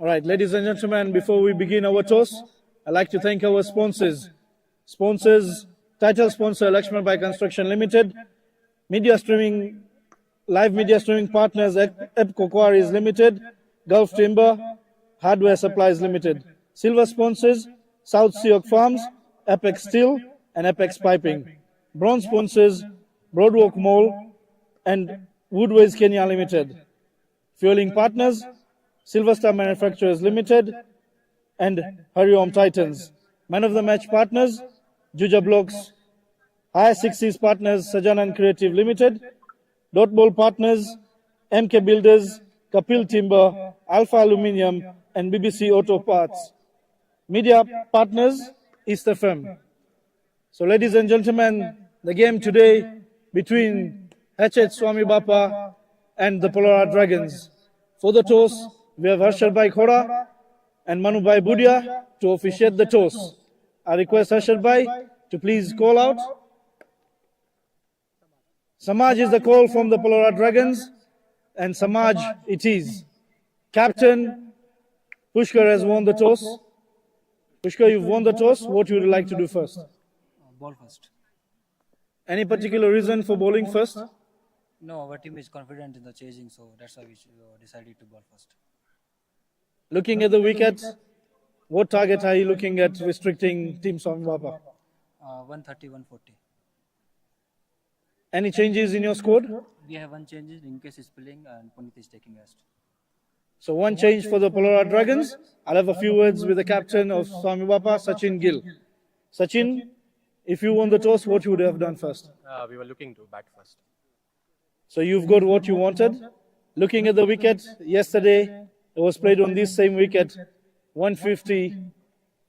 All right, ladies and gentlemen, before we begin our toast, I'd like to thank our sponsors. Title sponsor LAXMANBHAI Construction Limited, live media streaming partners Epco Quarries Limited, Gulf Timber, Hardware Supplies Limited. Silver sponsors South Sioux Farms, Apex Steel, and Apex Piping. Bronze sponsors Broadwalk Mall and Woodways Kenya Limited. Fueling partners Silver Star Manufacturers Limited and Hariom Titans. Man of the match partners Juja Blocks. Higher Sixties partners Sajanan Creative Limited. Dot Ball partners MK Builders, Kapil Timber, Alpha Aluminium, and BBC Auto Parts. Media partners East FM. So, ladies and gentlemen, the game today between HH SWAMIBAPA and the PALORA Dragons. For the toss, we have Harshalbhai Khora and Manubhai Budia to officiate the toss. I request Harshalbhai to please call out. Samaj is the call from the PALORA Dragons, and Samaj it is. Captain Pushkar has won the toss. Pushkar, you've won the toss. What would you like to do first? Ball first. Any particular reason for bowling first? No, our team is confident in the chasing, so that's why we decided to ball first. Looking at the wicket, what target are you looking at restricting Team SWAMIBAPA? 130, 140. Any changes in your squad? We have one change in case is pulling and Puneet is taking rest. So one change for the PALORA Dragons. I'll have a few words with the captain of SWAMIBAPA, Sachin Gill. Sachin, if you won the toss, what you would have done first? We were looking to bat first. So you've got what you wanted. Looking at the wicket, yesterday it was played on this same wicket. 150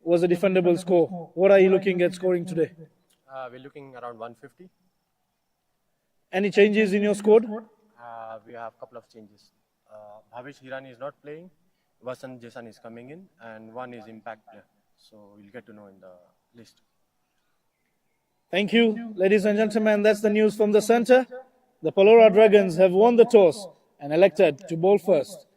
was a defendable score. What are you looking at scoring today? We're looking around 150. Any changes in your squad? We have a couple of changes. Bhavish Hirani is not playing. Vasant Jason is coming in, and one is impact player. So we'll get to know in the list. Thank you, ladies and gentlemen. That's the news from the center. The PALORA Dragons have won the toss and elected to bowl first.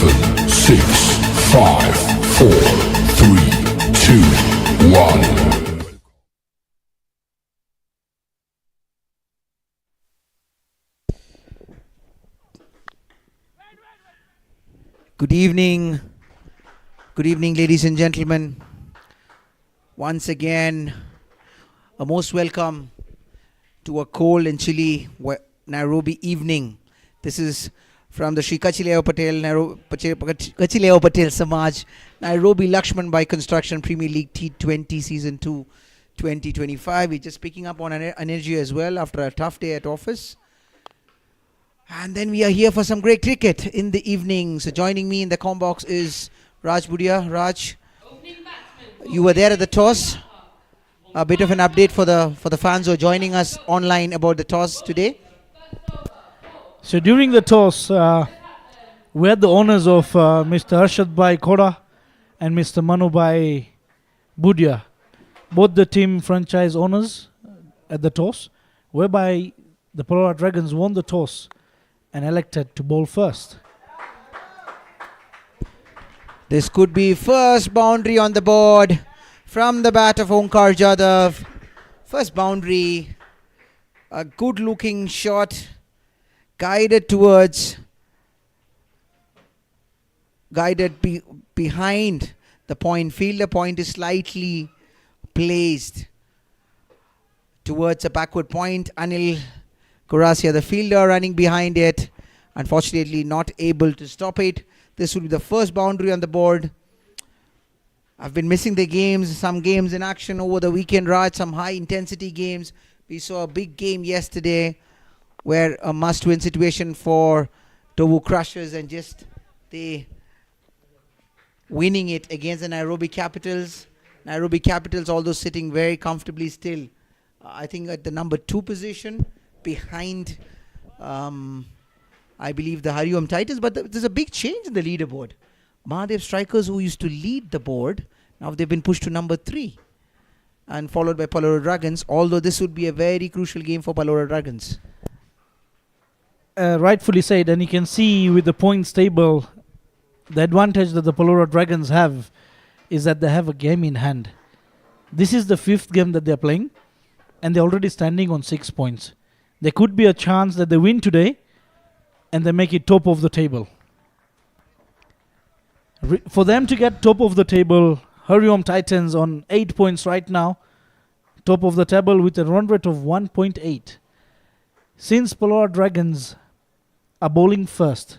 7, 6, 5, 4, 3, 2, 1. Good evening. Good evening, ladies and gentlemen. Once again, a most welcome to a cold and chilly Nairobi evening. This is from the Sri Kachileo Patel Samaj, Nairobi LAXMANBHAI Construction Premier League T20 Season 2 2025. We're just picking up on energy as well after a tough day at office. And then we are here for some great cricket in the evening. So joining me in the comm box is Raj Budia. Raj, you were there at the toss. A bit of an update for the fans who are joining us online about the toss today. So during the toss, we had the honors of Mr. Arshad Bhai Kora and Mr. Manu Bhai Budia, both the team franchise owners at the toss, whereby the PALORA Dragons won the toss and elected to bowl first. This could be first boundary on the board from the bat of Onkar Jadhav. First boundary, a good looking shot, guided behind the point field. The point is slightly placed towards a backward point. Anil Gorasia, the fielder, running behind it. Unfortunately, not able to stop it. This will be the first boundary on the board. I've been missing the games, some games in action over the weekend, Raj, some high intensity games. We saw a big game yesterday where a must-win situation for Tobu Crushers and just they winning it against the Nairobi Capitals. Nairobi Capitals, although sitting very comfortably still, I think at the number 2 position behind, I believe, the Hariom Titans. But there's a big change in the leaderboard. Mahadev Strikers, who used to lead the board, now they've been pushed to number 3 and followed by PALORA Dragons, although this would be a very crucial game for PALORA Dragons. Rightfully said, and you can see with the points table, the advantage that the PALORA Dragons have is that they have a game in hand. This is the 5th game that they're playing, and they're already standing on 6 points. There could be a chance that they win today and they make it top of the table. For them to get top of the table, Hariom Titans on 8 points right now, top of the table with a run rate of 1.8. Since PALORA Dragons are bowling first,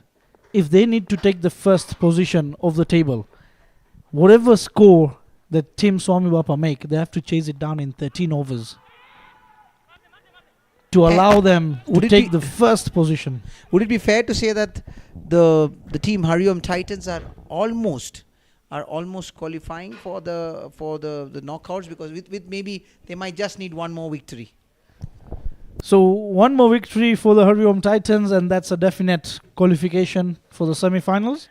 if they need to take the first position of the table, whatever score that Team SWAMIBAPA make, they have to chase it down in 13 overs to allow them to take the first position. Would it be fair to say that the team Hariom Titans are almost qualifying for the knockouts, because with maybe they might just need one more victory? So one more victory for the Hariom Titans and that's a definite qualification for the semi-finals.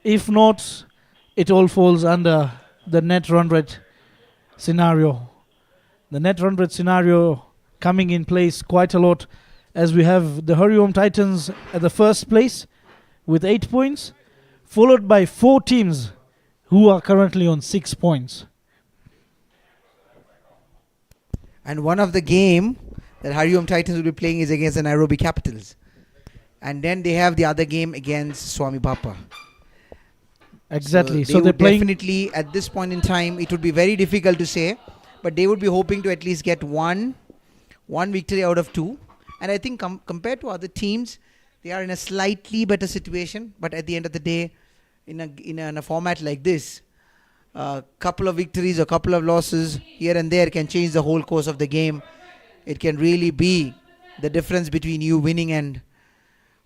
If not, it all falls under the net run rate scenario. The net run rate scenario coming in place quite a lot, as we have the Hariom Titans at the first place with 8 points, followed by 4 teams who are currently on 6 points. And one of the game that Hariom Titans will be playing is against the Nairobi Capitals. And then they have the other game against SWAMIBAPA. Exactly. So they're playing. Definitely at this point in time, it would be very difficult to say, but they would be hoping to at least get one victory out of 2. And I think compared to other teams, they are in a slightly better situation. But at the end of the day, in a format like this, a couple of victories or couple of losses here and there can change the whole course of the game. It can really be the difference between you winning and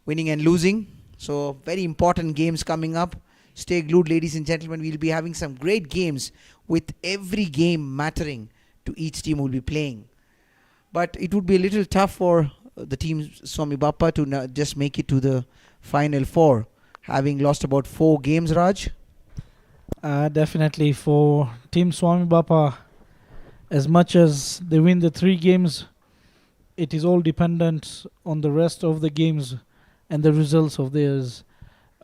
losing. So very important games coming up. Stay glued, ladies and gentlemen. We'll be having some great games with every game mattering to each team who will be playing. But it would be a little tough for the team SWAMIBAPA to just make it to the Final 4, having lost about 4 games, Raj. Definitely for Team SWAMIBAPA, as much as they win the 3 games, it is all dependent on the rest of the games and the results of theirs.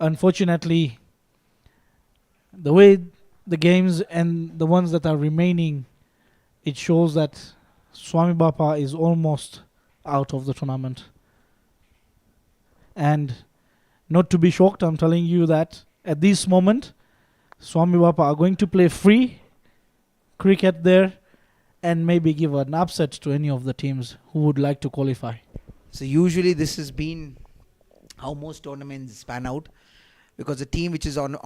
unfortunately, the way the games and the ones that are remaining, it shows that SWAMIBAPA is almost out of the tournament. And not to be shocked, I'm telling you that at this moment, SWAMIBAPA are going to play free cricket there and maybe give an upset to any of the teams who would like to qualify. So usually this has been how most tournaments pan out, because the team which is on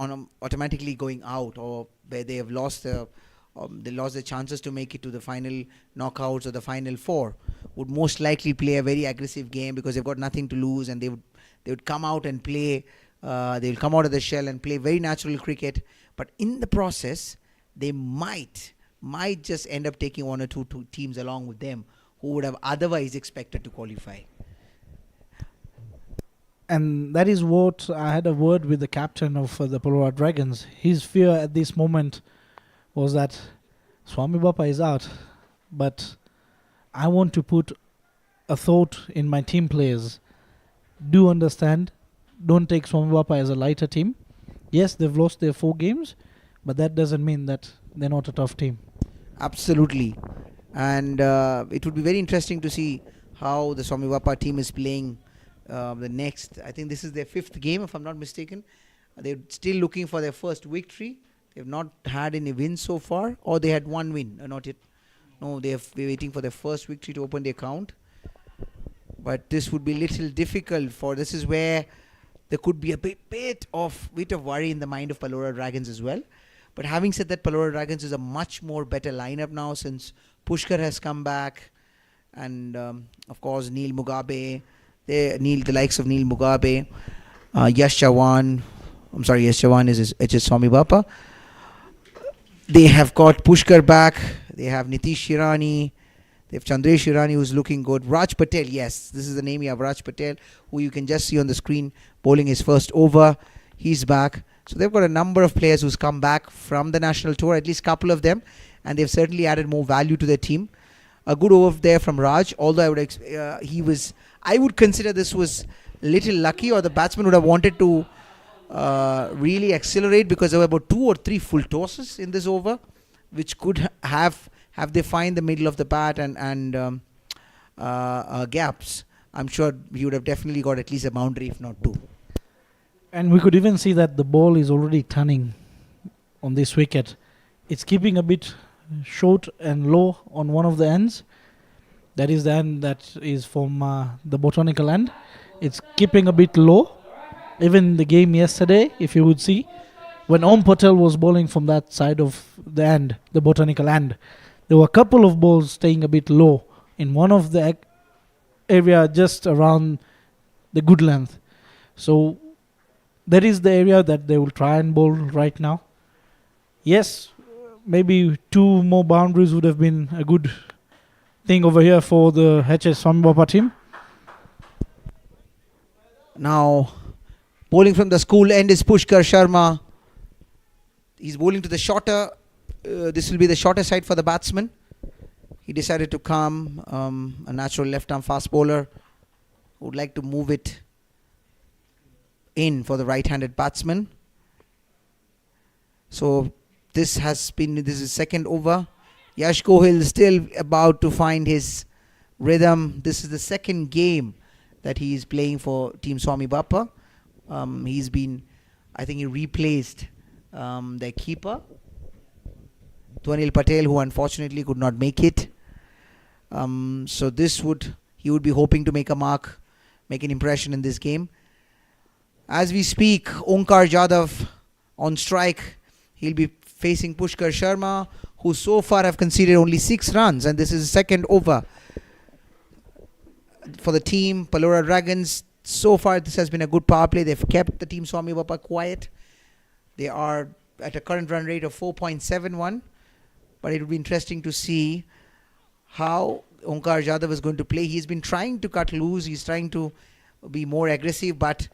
automatically going out, or where they have lost their chances to make it to the final knockouts or the final four, would most likely play a very aggressive game because they've got nothing to lose, and they would come out and play. They will come out of the shell and play very natural cricket. But in the process, they might just end up taking one or two teams along with them who would have otherwise expected to qualify. And that is what I had a word with the captain of the PALORA Dragons. His fear at this moment was that SWAMIBAPA is out, but I want to put a thought in my team players. Do understand, don't take SWAMIBAPA as a lighter team. Yes, they've lost their 4 games, but that doesn't mean that they're not a tough team. Absolutely. And it would be very interesting to see how the SWAMIBAPA team is playing the next. I think this is their 5th game, if I'm not mistaken. They're still looking for their first victory. They've not had any wins so far, or they had 1 win. Not yet. No, they're waiting for their first victory to open the account. But this would be a little difficult for. This is where there could be a bit of worry in the mind of PALORA Dragons as well. But having said that, PALORA Dragons is a much more better lineup now since Pushkar has come back, and of course Neil Mugabe, the likes of Neil Mugabe, Yash Chavan. I'm sorry, Yash Chavan is HS SWAMIBAPA. They have got Pushkar back. They have Nitish Hirani. They have Chandresh Hirani, who's looking good. Raj Patel, yes, this is the name. You have Raj Patel, who you can just see on the screen bowling his first over. He's back. So they've got a number of players who's come back from the national tour, at least a couple of them, and they've certainly added more value to their team. A good over there from Raj, although I would consider this was a little lucky, or the batsman would have wanted to really accelerate, because there were about 2 or 3 full tosses in this over, which could have they find the middle of the bat and gaps. I'm sure he would have definitely got at least a boundary, if not 2. And we could even see that the ball is already turning on this wicket. It's keeping a bit short and low on one of the ends. That is the end that is from the botanical end. It's keeping a bit low. Even the game yesterday, if you would see, when Om Patel was bowling from that side of the end, the botanical end, there were a couple of balls staying a bit low in one of the area just around the good length. So that is the area that they will try and bowl right now. Yes, maybe 2 more boundaries would have been a good thing over here for the HS SWAMIBAPA team. Now, bowling from the school end is Pushkar Sharma. He's bowling to the shorter. This will be the shorter side for the batsman. He decided to come a natural left-arm fast bowler who would like to move it in for the right-handed batsman. So this is second over. Yash Gohil is still about to find his rhythm. This is the second game that he is playing for Team SWAMIBAPA. I think he replaced their keeper, Dwanil Patel, who unfortunately could not make it. So he would be hoping to make a mark, make an impression in this game. As we speak, Onkar Jadhav on strike. He'll be facing Pushkar Sharma, who so far have conceded only 6 runs, and this is the second over for the team. PALORA Dragons, so far this has been a good power play. They've kept the team SWAMIBAPA quiet. They are at a current run rate of 4.71, but it will be interesting to see how Onkar Jadhav is going to play. He's been trying to cut loose. He's trying to be more aggressive, but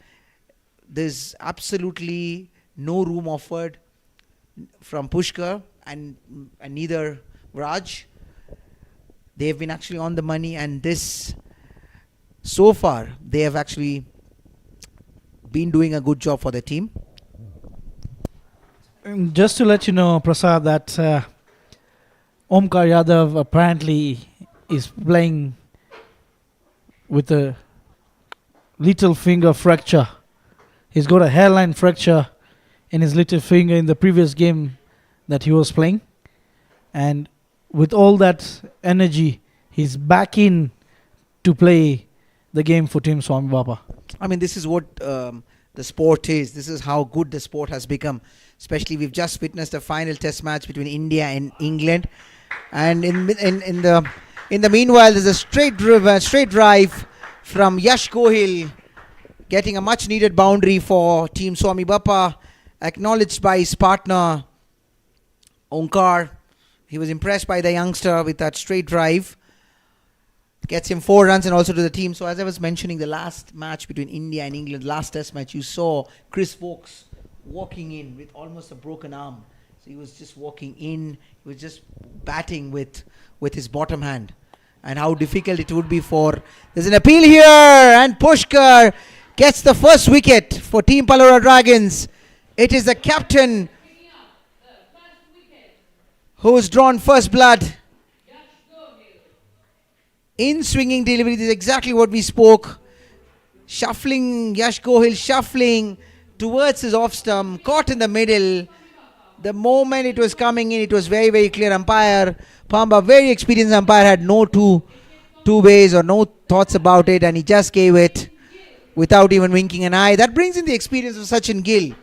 there's absolutely no room offered from Pushkar and neither Raj. They've been actually on the money, and so far they have actually been doing a good job for the team. Just to let you know, Prasad, that Omkar Yadav apparently is playing with a little finger fracture. He's got a hairline fracture in his little finger in the previous game that he was playing. And with all that energy, he's back in to play the game for Team SWAMIBAPA. I mean, this is what the sport is. This is how good the sport has become. Especially, we've just witnessed a final test match between India and England. And in the meanwhile, there's a straight drive from Yash Gohil, getting a much needed boundary for Team SWAMIBAPA, acknowledged by his partner Omkar. He was impressed by the youngster with that straight drive. Gets him 4 runs and also to the team. So as I was mentioning, the last match between India and England, last test match, you saw Chris Vokes walking in with almost a broken arm. So he was just walking in, he was just batting with his bottom hand. And how difficult it would be for... There's an appeal here, and Pushkar gets the first wicket for Team PALORA Dragons. It is the captain who's drawn first blood. In swinging delivery, this is exactly what we spoke. Shuffling, Yash Gohil shuffling towards his off stump, caught in the middle. The moment it was coming in, it was very, very clear. Umpire Pamba, very experienced umpire, had no two ways or no thoughts about it, and he just gave it without even winking an eye. That brings in the experience of Sachin Gill,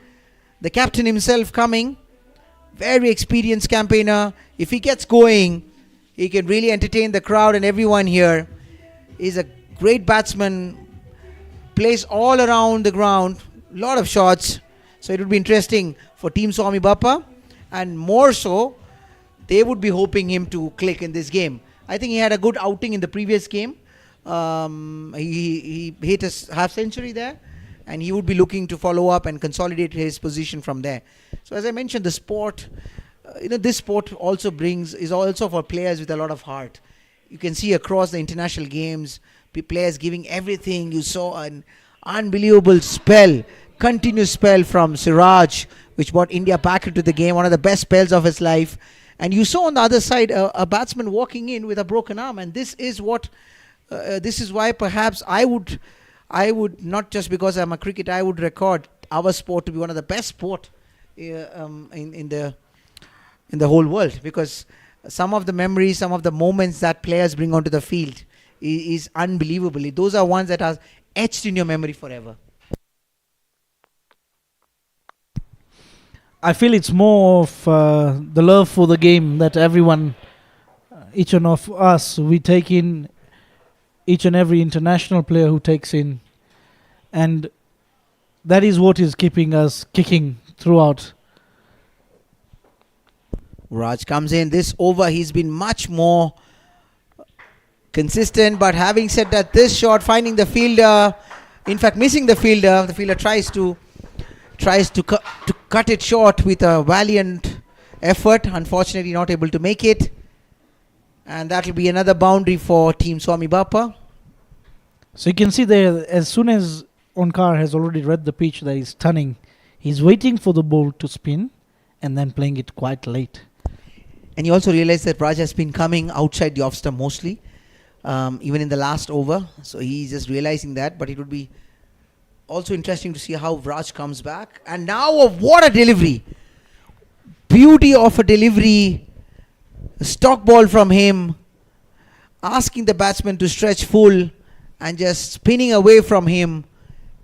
the captain himself coming. Very experienced campaigner. If he gets going, he can really entertain the crowd and everyone here. He's a great batsman, plays all around the ground, lot of shots. So it would be interesting for Team SWAMIBAPA, and more so, they would be hoping him to click in this game. I think he had a good outing in the previous game. He hit a half century there, and he would be looking to follow up and consolidate his position from there. So as I mentioned, the sport, this sport also is also for players with a lot of heart. You can see across the international games, players giving everything. You saw an unbelievable spell, continuous spell from Siraj, which brought India back into the game, one of the best spells of his life. And you saw on the other side a batsman walking in with a broken arm, and this is why perhaps I would not just because I'm a cricket, I would record our sport to be one of the best sport in the whole world, because some of the memories, some of the moments that players bring onto the field is unbelievable. Those are ones that are etched in your memory forever. I feel it's more of the love for the game that everyone, each one of us, we take in each and every international player who takes in. And that is what is keeping us kicking throughout. Raj comes in. This over, he's been much more consistent. But having said that, this shot, finding the fielder, in fact missing the fielder tries to cut it short with a valiant effort. Unfortunately not able to make it, and that will be another boundary for Team SWAMIBAPA. So you can see there, as soon as Omkar has already read the pitch that he's turning, he's waiting for the ball to spin and then playing it quite late. And you also realize that Raj has been coming outside the off stump mostly, even in the last over. So he's just realizing that. But it would be also interesting to see how Raj comes back. And now, what a delivery! Beauty of a delivery. A stock ball from him, asking the batsman to stretch full and just spinning away from him.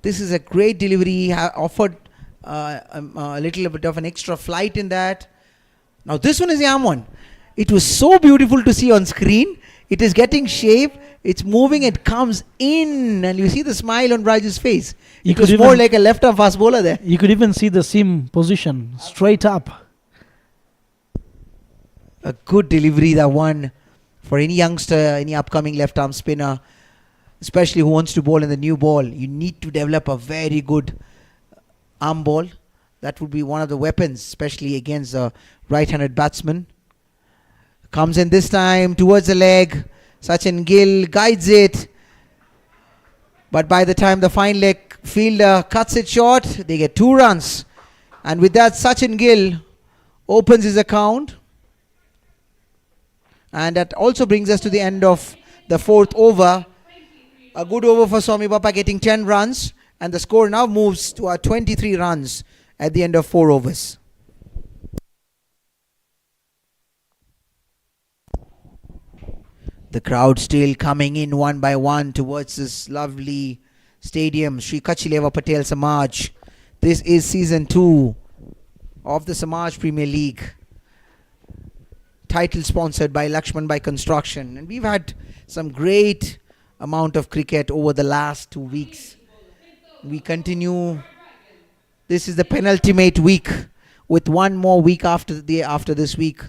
This is a great delivery. He offered a little bit of an extra flight in that. Now this one is the arm one. It was so beautiful to see on screen. It is getting shape. It's moving. It comes in, and you see the smile on Raj's face. It was more like a left-arm fast bowler there. You could even see the seam position straight up. A good delivery, that one, for any youngster, any upcoming left-arm spinner, especially who wants to bowl in the new ball. You need to develop a very good arm ball. That would be one of the weapons, especially against a right-handed batsman. Comes in this time towards the leg. Sachin Gill guides it. But by the time the fine leg fielder cuts it short. They get 2 runs. And with that, Sachin Gill opens his account. And that also brings us to the end of the 4th over. A good over for SWAMIBAPA, getting 10 runs. And the score now moves to 23 runs at the end of 4 overs. The crowd still coming in one by one towards this lovely stadium, Sri Kachileva Patel Samaj. This is season 2 of the Samaj Premier League. Title sponsored by LAXMANBHAI Construction. And we've had some great amount of cricket over the last 2 weeks. We continue. This is the penultimate week, with one more week after this week.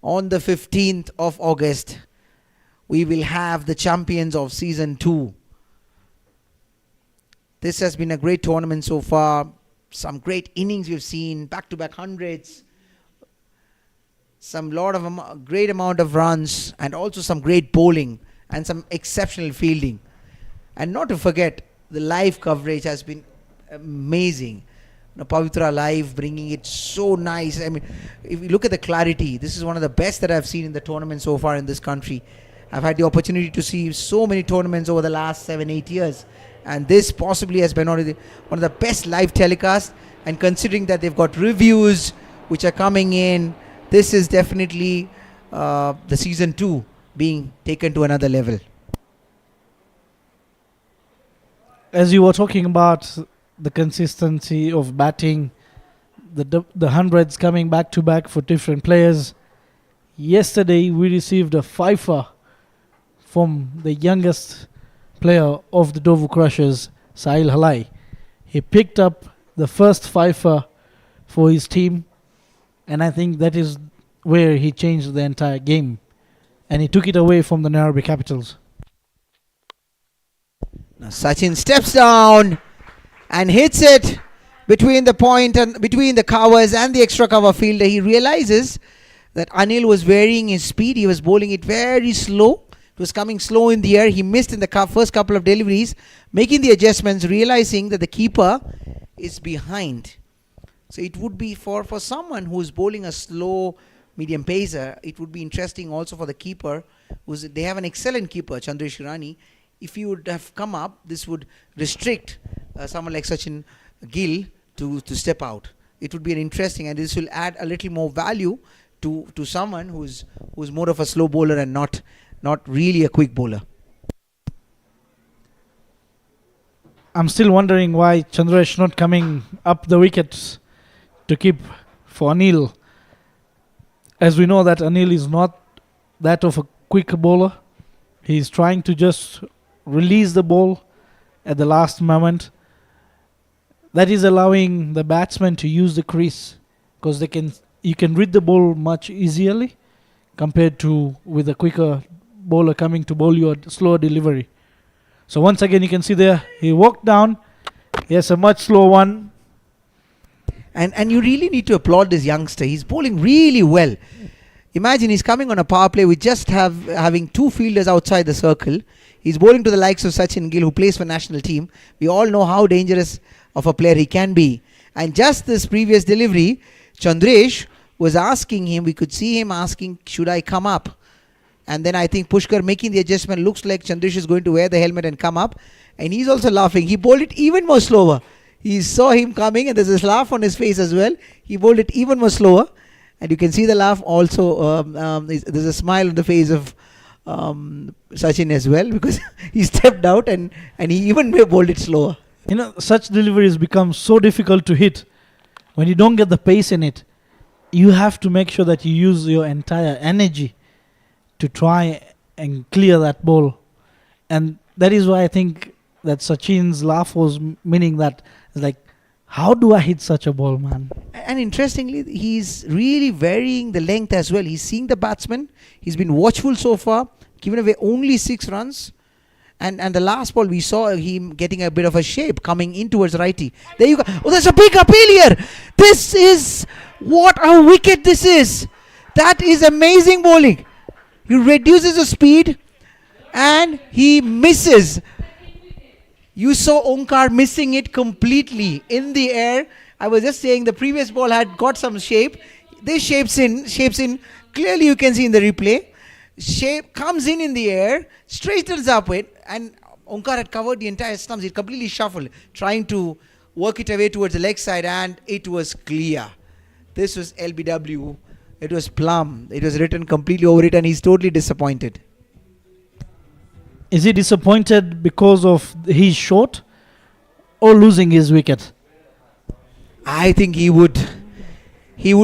On the 15th of August, we will have the champions of season 2. This has been a great tournament so far. Some great innings we've seen, back-to-back hundreds, great amount of runs, and also some great bowling and some exceptional fielding. And not to forget, the live coverage has been amazing. Pavitra Live bringing it so nice. I mean, if you look at the clarity, this is one of the best that I've seen in the tournament so far in this country. I've had the opportunity to see so many tournaments over the last 7-8 years, and this possibly has been one of the best live telecasts. And considering that they've got reviews which are coming in, this is definitely the season 2 being taken to another level. As you were talking about the consistency of batting, the hundreds coming back to back for different players. Yesterday we received a fifer from the youngest player of the Dovu Crushers, Sahil Halai. He picked up the first fifer for his team, and I think that is where he changed the entire game, and he took it away from the Nairobi Capitals. Now Sachin steps down and hits it between the point and between the covers and the extra cover fielder. He realizes that Anil was varying his speed. He was bowling it very slow. It was coming slow in the air. He missed in the first couple of deliveries, making the adjustments, realizing that the keeper is behind. So it would be for someone who is bowling a slow medium pacer, it would be interesting also for the keeper. They have an excellent keeper, Chandresh Hirani. If he would have come up, this would restrict someone like Sachin Gill to step out. It would be an interesting, and this will add a little more value to someone who's more of a slow bowler and not really a quick bowler. I'm still wondering why Chandresh not coming up the wickets to keep for Anil. As we know that Anil is not that of a quick bowler. He's trying to just release the ball at the last moment. That is allowing the batsman to use the crease, because you can read the ball much easily compared to with a quicker bowler coming to bowl you a slower delivery. So once again you can see there, he walked down. He has a much slower one. And you really need to applaud this youngster. He's bowling really well. Imagine he's coming on a power play with just having 2 fielders outside the circle. He's bowling to the likes of Sachin Gill, who plays for national team. We all know how dangerous of a player he can be. And just this previous delivery, Chandresh was asking him, we could see him asking, should I come up? And then I think Pushkar making the adjustment, looks like Chandresh is going to wear the helmet and come up. And he's also laughing. He bowled it even more slower. He saw him coming and there's this laugh on his face as well. He bowled it even more slower. And you can see the laugh also. There's a smile on the face of Sachin as well, because he stepped out and he even bowled it slower. Such deliveries become so difficult to hit. When you don't get the pace in it, you have to make sure that you use your entire energy to try and clear that ball. And that is why I think that Sachin's laugh was meaning that it's like, how do I hit such a ball, man? And interestingly, he's really varying the length as well. He's seeing the batsman. He's been watchful so far, given away only 6 runs. And the last ball, we saw him getting a bit of a shape coming in towards righty. There you go. Oh, there's a big appeal here. This is what a wicket this is. That is amazing bowling. He reduces the speed and he misses. You saw Omkar missing it completely in the air. I was just saying the previous ball had got some shape. This shapes in. Clearly you can see in the replay. Shape comes in the air, straightens up it, and Omkar had covered the entire stumps. It completely shuffled, trying to work it away towards the leg side, and it was clear. This was LBW. It was plum. It was written completely over it, and he's totally disappointed. Is he disappointed because of his shot or losing his wicket? I think he would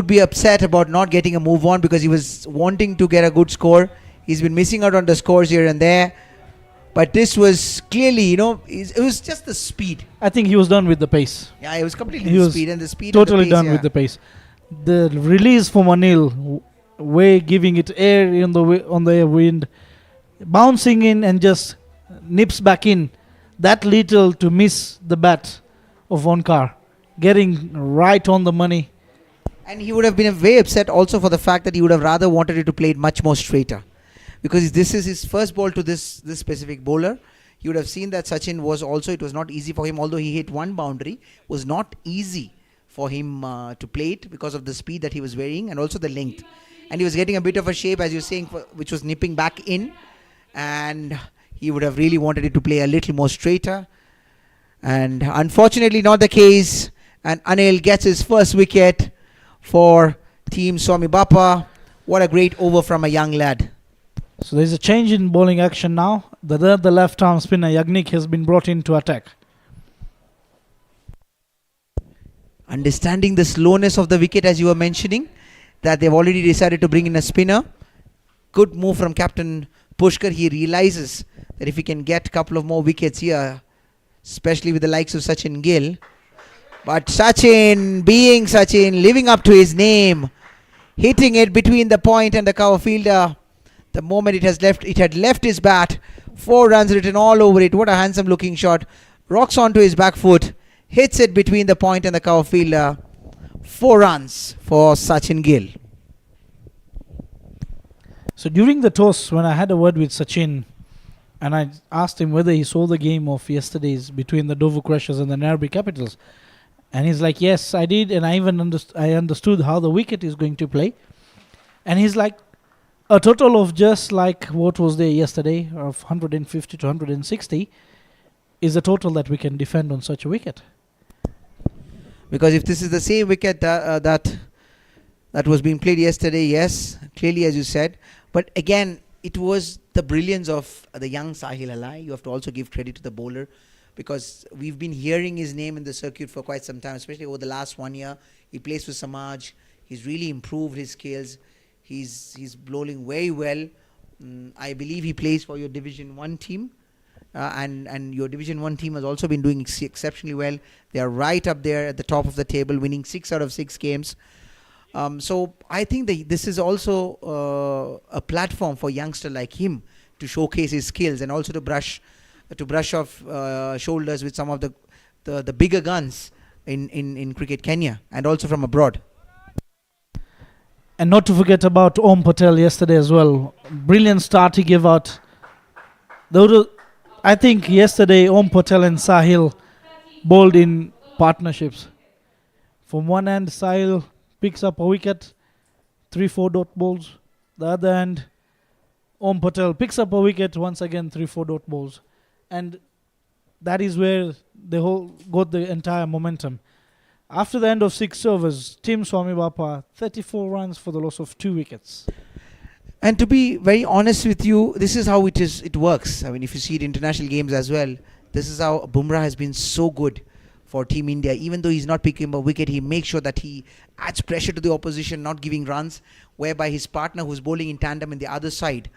be upset about not getting a move on because he was wanting to get a good score. He's been missing out on the scores here and there. But this was clearly, it was just the speed. I think he was done with the pace. Yeah, it was completely He the was speed and the speed. Totally and the pace, done with the pace. The release from Anil, way giving it air on the wind, bouncing in and just nips back in. That little to miss the bat of Omkar, getting right on the money. And he would have been very upset also for the fact that he would have rather wanted it to play it much more straighter. Because this is his first ball to this specific bowler. You would have seen that Sachin was also, it was not easy for him, although he hit one boundary, was not easy for him to play it because of the speed that he was varying and also the length. And he was getting a bit of a shape, as you're saying, which was nipping back in. And he would have really wanted it to play a little more straighter. And unfortunately not the case. And Anil gets his first wicket for Team SWAMIBAPA. What a great over from a young lad. So there's a change in bowling action now. The left arm spinner Yagnik has been brought in to attack. Understanding the slowness of the wicket, as you were mentioning, that they've already decided to bring in a spinner. Good move from Captain Pushkar. He realizes that if he can get a couple of more wickets here, especially with the likes of Sachin Gill. But Sachin, being Sachin, living up to his name, hitting it between the point and the cover fielder. The moment it had left his bat, 4 runs written all over it. What a handsome looking shot. Rocks onto his back foot, hits it between the point and the cover fielder. 4 runs for Sachin Gill. So during the toss, when I had a word with Sachin, and I asked him whether he saw the game of yesterday's between the Dover Crushers and the Nairobi Capitals, and he's like, yes, I did, and I even understood how the wicket is going to play. And he's like, a total of just like what was there yesterday of 150 to 160 is the total that we can defend on such a wicket. Because if this is the same wicket that was being played yesterday, yes, clearly as you said. But again, it was the brilliance of the young Sahil Alai. You have to also give credit to the bowler, because we've been hearing his name in the circuit for quite some time, especially over the last 1 year. He plays for Samaj. He's really improved his skills. He's bowling very well. I believe he plays for your Division 1 team. And your Division 1 team has also been doing exceptionally well. They are right up there at the top of the table, winning 6 out of 6 games. So I think this is also a platform for a youngster like him to showcase his skills and also to brush off shoulders with some of the bigger guns in cricket Kenya and also from abroad. And not to forget about Om Patel yesterday as well. Brilliant start he gave out. I think yesterday Om Patel and Sahil bowled in partnerships. From one end, Sahil picks up a wicket, 3-4 dot balls. The other end, Om Patel picks up a wicket, once again 3-4 dot balls. And that is where they got the entire momentum. After the end of 6 overs, Team SWAMIBAPA, 34 runs for the loss of 2 wickets. And to be very honest with you, this is how it works. I mean, if you see it in international games as well, this is how Bumrah has been so good for Team India. Even though he's not picking a wicket, he makes sure that he adds pressure to the opposition, not giving runs, whereby his partner, who's bowling in tandem in the other side,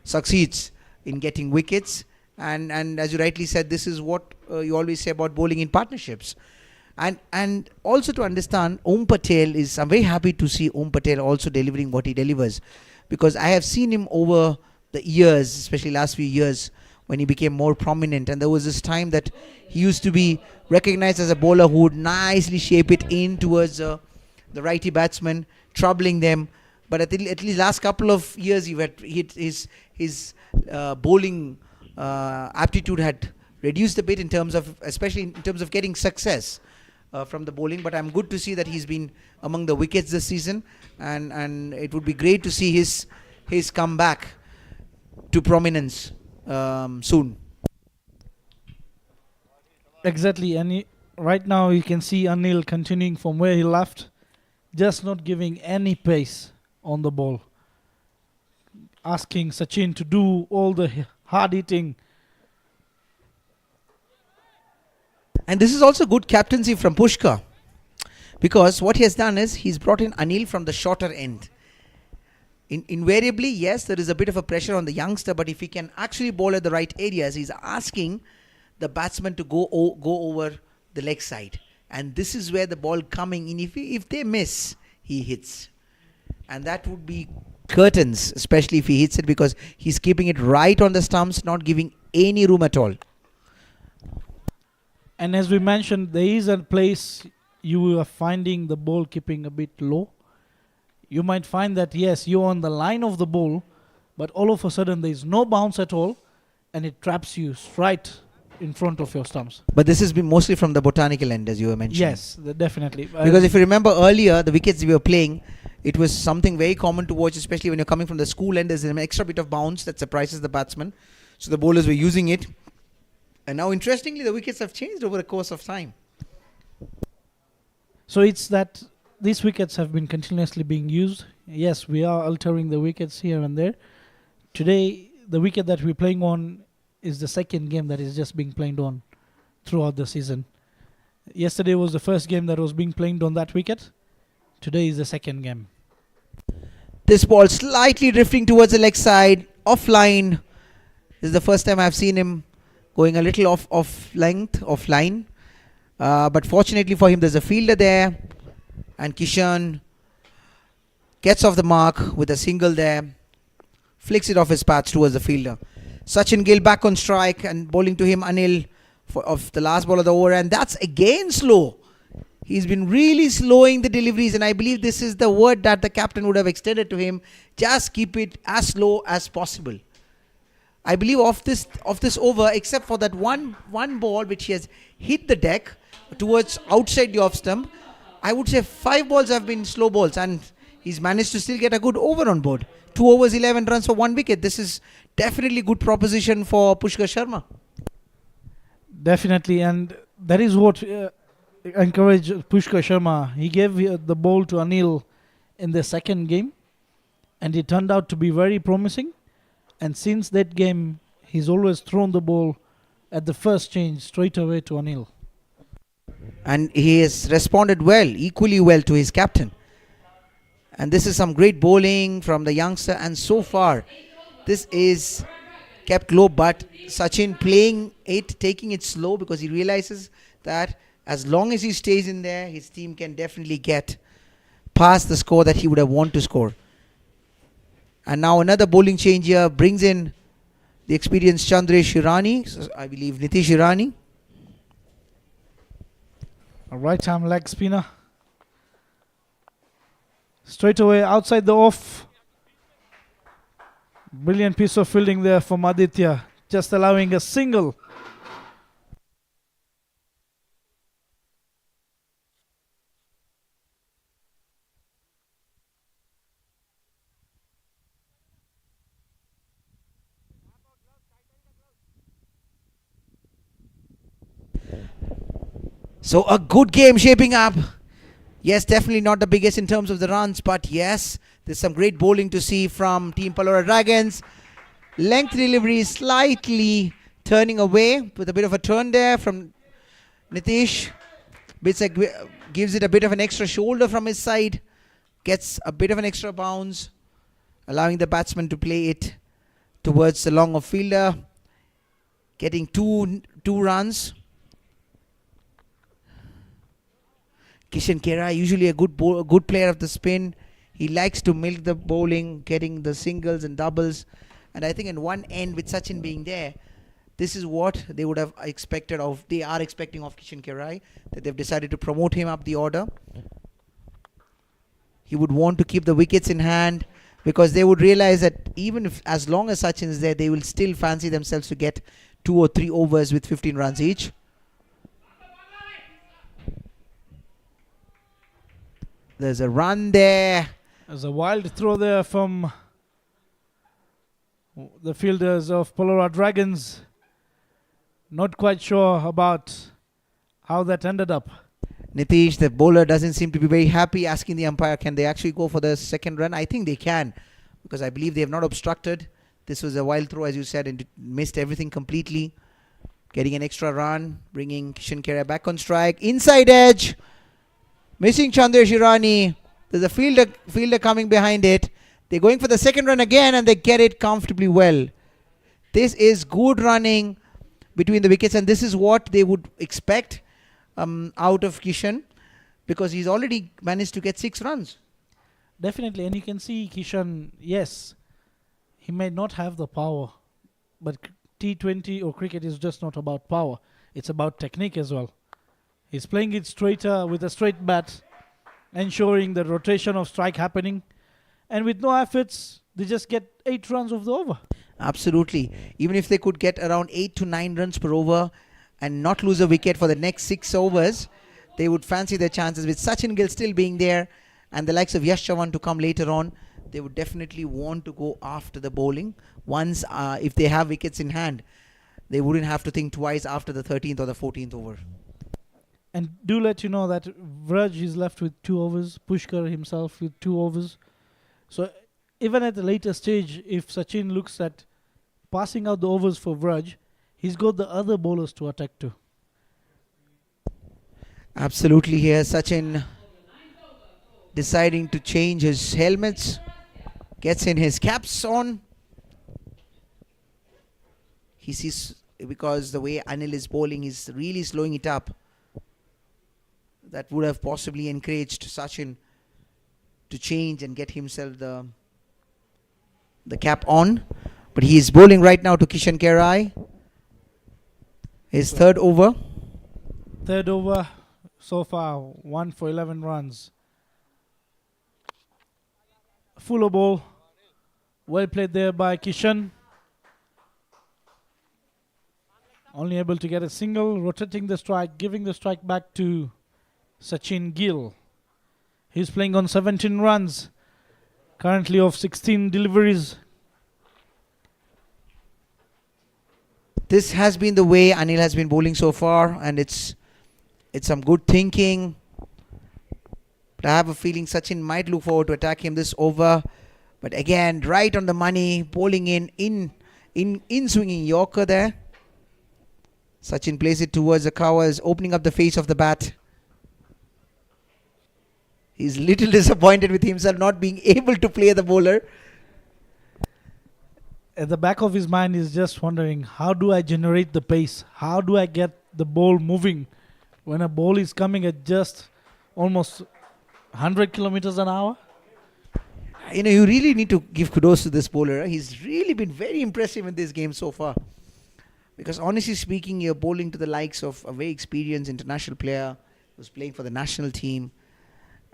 succeeds in getting wickets. And as you rightly said, this is what you always say about bowling in partnerships. And also to understand, I'm very happy to see Om Patel also delivering what he delivers, because I have seen him over the years, especially last few years, when he became more prominent. And there was this time that he used to be recognized as a bowler who would nicely shape it in towards the righty batsman, troubling them. But at least last couple of years, his bowling aptitude had reduced a bit in terms of, especially in terms of getting success from the bowling. But I'm good to see that he's been among the wickets this season, and it would be great to see his comeback to prominence soon. Exactly, and right now you can see Anil continuing from where he left, just not giving any pace on the ball, asking Sachin to do all the hard hitting. And this is also good captaincy from Pushkar, because what he has done is he's brought in Anil from the shorter end. Invariably, yes, there is a bit of a pressure on the youngster, but if he can actually bowl at the right areas, he's asking the batsman to go over the leg side. And this is where the ball coming in, if they miss, he hits. And that would be curtains, especially if he hits it, because he's keeping it right on the stumps, not giving any room at all. And as we mentioned, there is a place you are finding the ball keeping a bit low. You might find that, yes, you're on the line of the ball, but all of a sudden there is no bounce at all, and it traps you right in front of your stumps. But this has been mostly from the botanical end, as you were mentioning. Yes, definitely. Because if you remember earlier, the wickets we were playing, it was something very common to watch, especially when you're coming from the school end. There's an extra bit of bounce that surprises the batsman. So the bowlers were using it. And now, interestingly, the wickets have changed over the course of time. So it's that these wickets have been continuously being used. Yes, we are altering the wickets here and there. Today, the wicket that we're playing on is the second game that is just being played on throughout the season. Yesterday was the first game that was being played on that wicket. Today is the second game. This ball slightly drifting towards the leg side, offline. This is the first time I've seen him going a little off line. But fortunately for him, there's a fielder there. And Kishan gets off the mark with a single there. Flicks it off his path towards the fielder. Sachin Gill back on strike and bowling to him Anil of the last ball of the over. And that's again slow. He's been really slowing the deliveries. And I believe this is the word that the captain would have extended to him. Just keep it as slow as possible. I believe of this over, except for that one ball which he has hit the deck towards outside the off stump, I would say 5 balls have been slow balls, and he's managed to still get a good over on board. 2 overs, 11 runs for 1 wicket. This is definitely good proposition for Pushkar Sharma. Definitely, and that is what encouraged Pushkar Sharma. He gave the ball to Anil in the second game, and it turned out to be very promising. And since that game, he's always thrown the ball at the first change straight away to Anil. And he has responded well, equally well to his captain. And this is some great bowling from the youngster. And so far, this is kept low. But Sachin playing it, taking it slow, because he realizes that as long as he stays in there, his team can definitely get past the score that he would have wanted to score. And now another bowling change here brings in the experienced Chandresh Irani, I believe Nitish Irani. A right arm leg spinner. Straight away outside the off. Brilliant piece of fielding there from Aditya. Just allowing a single. So a good game shaping up. Yes, definitely not the biggest in terms of the runs, but yes, there's some great bowling to see from Team Palora Dragons. Length delivery slightly turning away with a bit of a turn there from Nitish. Gives it a bit of an extra shoulder from his side. Gets a bit of an extra bounce, allowing the batsman to play it towards the long off fielder. Getting two runs. Kishan Kera, usually a good player of the spin. He likes to milk the bowling, getting the singles and doubles. And I think in one end, with Sachin being there, this is what they would have expected of, they are expecting of Kishan Kerai, that they've decided to promote him up the order. He would want to keep the wickets in hand, because they would realize that even if, as long as Sachin is there, they will still fancy themselves to get 2 or 3 overs with 15 runs each. There's a run there. There's a wild throw there from the fielders of PALORA Dragons. Not quite sure about how that ended up. Nitish, the bowler, doesn't seem to be very happy, asking the umpire, can they actually go for the second run? I think they can, because I believe they have not obstructed. This was a wild throw, as you said, and it missed everything completely. Getting an extra run, bringing Kishan Kerai back on strike. Inside edge, missing Chandresh Irani. There's a fielder coming behind it. They're going for the second run again, and they get it comfortably well. This is good running between the wickets, and this is what they would expect out of Kishan, because he's already managed to get 6 runs. Definitely, and you can see Kishan, yes, he may not have the power, but T20 or cricket is just not about power. It's about technique as well. He's playing it straighter with a straight bat, ensuring the rotation of strike happening. And with no efforts, they just get 8 runs of the over. Absolutely. Even if they could get around 8 to 9 runs per over and not lose a wicket for the next 6 overs, they would fancy their chances. With Sachin Gill still being there and the likes of Yash Chavan to come later on, they would definitely want to go after the bowling. Once, if they have wickets in hand, they wouldn't have to think twice after the 13th or the 14th over. And do let you know that Vraj is left with 2 overs, Pushkar himself with 2 overs. So even at the later stage, if Sachin looks at passing out the overs for Vraj, he's got the other bowlers to attack to. Absolutely, here Sachin deciding to change his helmets, gets in his caps on. He sees, because the way Anil is bowling is really slowing it up. That would have possibly encouraged Sachin to change and get himself the cap on. But he is bowling right now to Kishan Kerai. His third over. Third over so far, 1 for 11 runs. Fuller ball. Well played there by Kishan. Only able to get a single, rotating the strike, giving the strike back to Sachin Gill. He's playing on 17 runs, currently of 16 deliveries. This has been the way Anil has been bowling so far, and it's some good thinking. But I have a feeling Sachin might look forward to attack him this over. But again, right on the money, bowling in swinging Yorker there. Sachin plays it towards the covers, opening up the face of the bat. He's little disappointed with himself not being able to play the bowler. At the back of his mind, he's just wondering, how do I generate the pace? How do I get the ball moving when a ball is coming at just almost 100 kilometers an hour? You know, you really need to give kudos to this bowler. He's really been very impressive in this game so far. Because honestly speaking, you're bowling to the likes of a very experienced international player who's playing for the national team.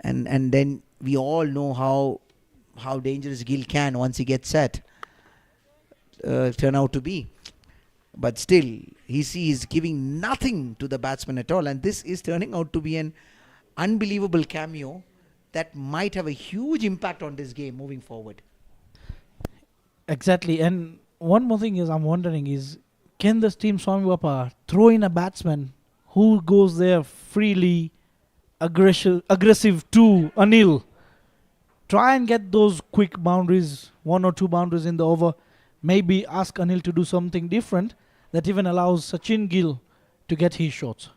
And then we all know how dangerous Gill can, once he gets set, turn out to be. But still, he's giving nothing to the batsman at all. And this is turning out to be an unbelievable cameo that might have a huge impact on this game moving forward. Exactly. And one more thing is I'm wondering is, can this team SWAMIBAPA throw in a batsman who goes there freely, aggressive to Anil? Try and get those quick boundaries, 1 or 2 boundaries in the over. Maybe ask Anil to do something different that even allows Sachin Gill to get his shots.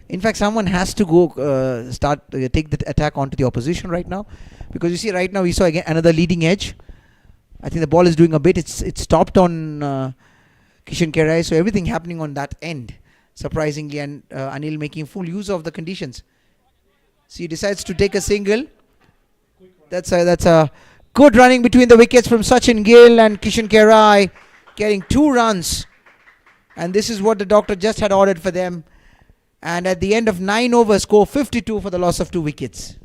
In fact, someone has to go take the attack onto the opposition right now. Because you see right now, we saw again another leading edge. I think the ball is doing a bit. It's stopped on Kishan Kerai. So everything happening on that end, surprisingly. And Anil making full use of the conditions. So he decides to take a single. That's a good running between the wickets from Sachin Gill and Kishan Kerai, getting 2 runs. And this is what the doctor just had ordered for them. And at the end of 9 overs, score 52 for the loss of 2 wickets.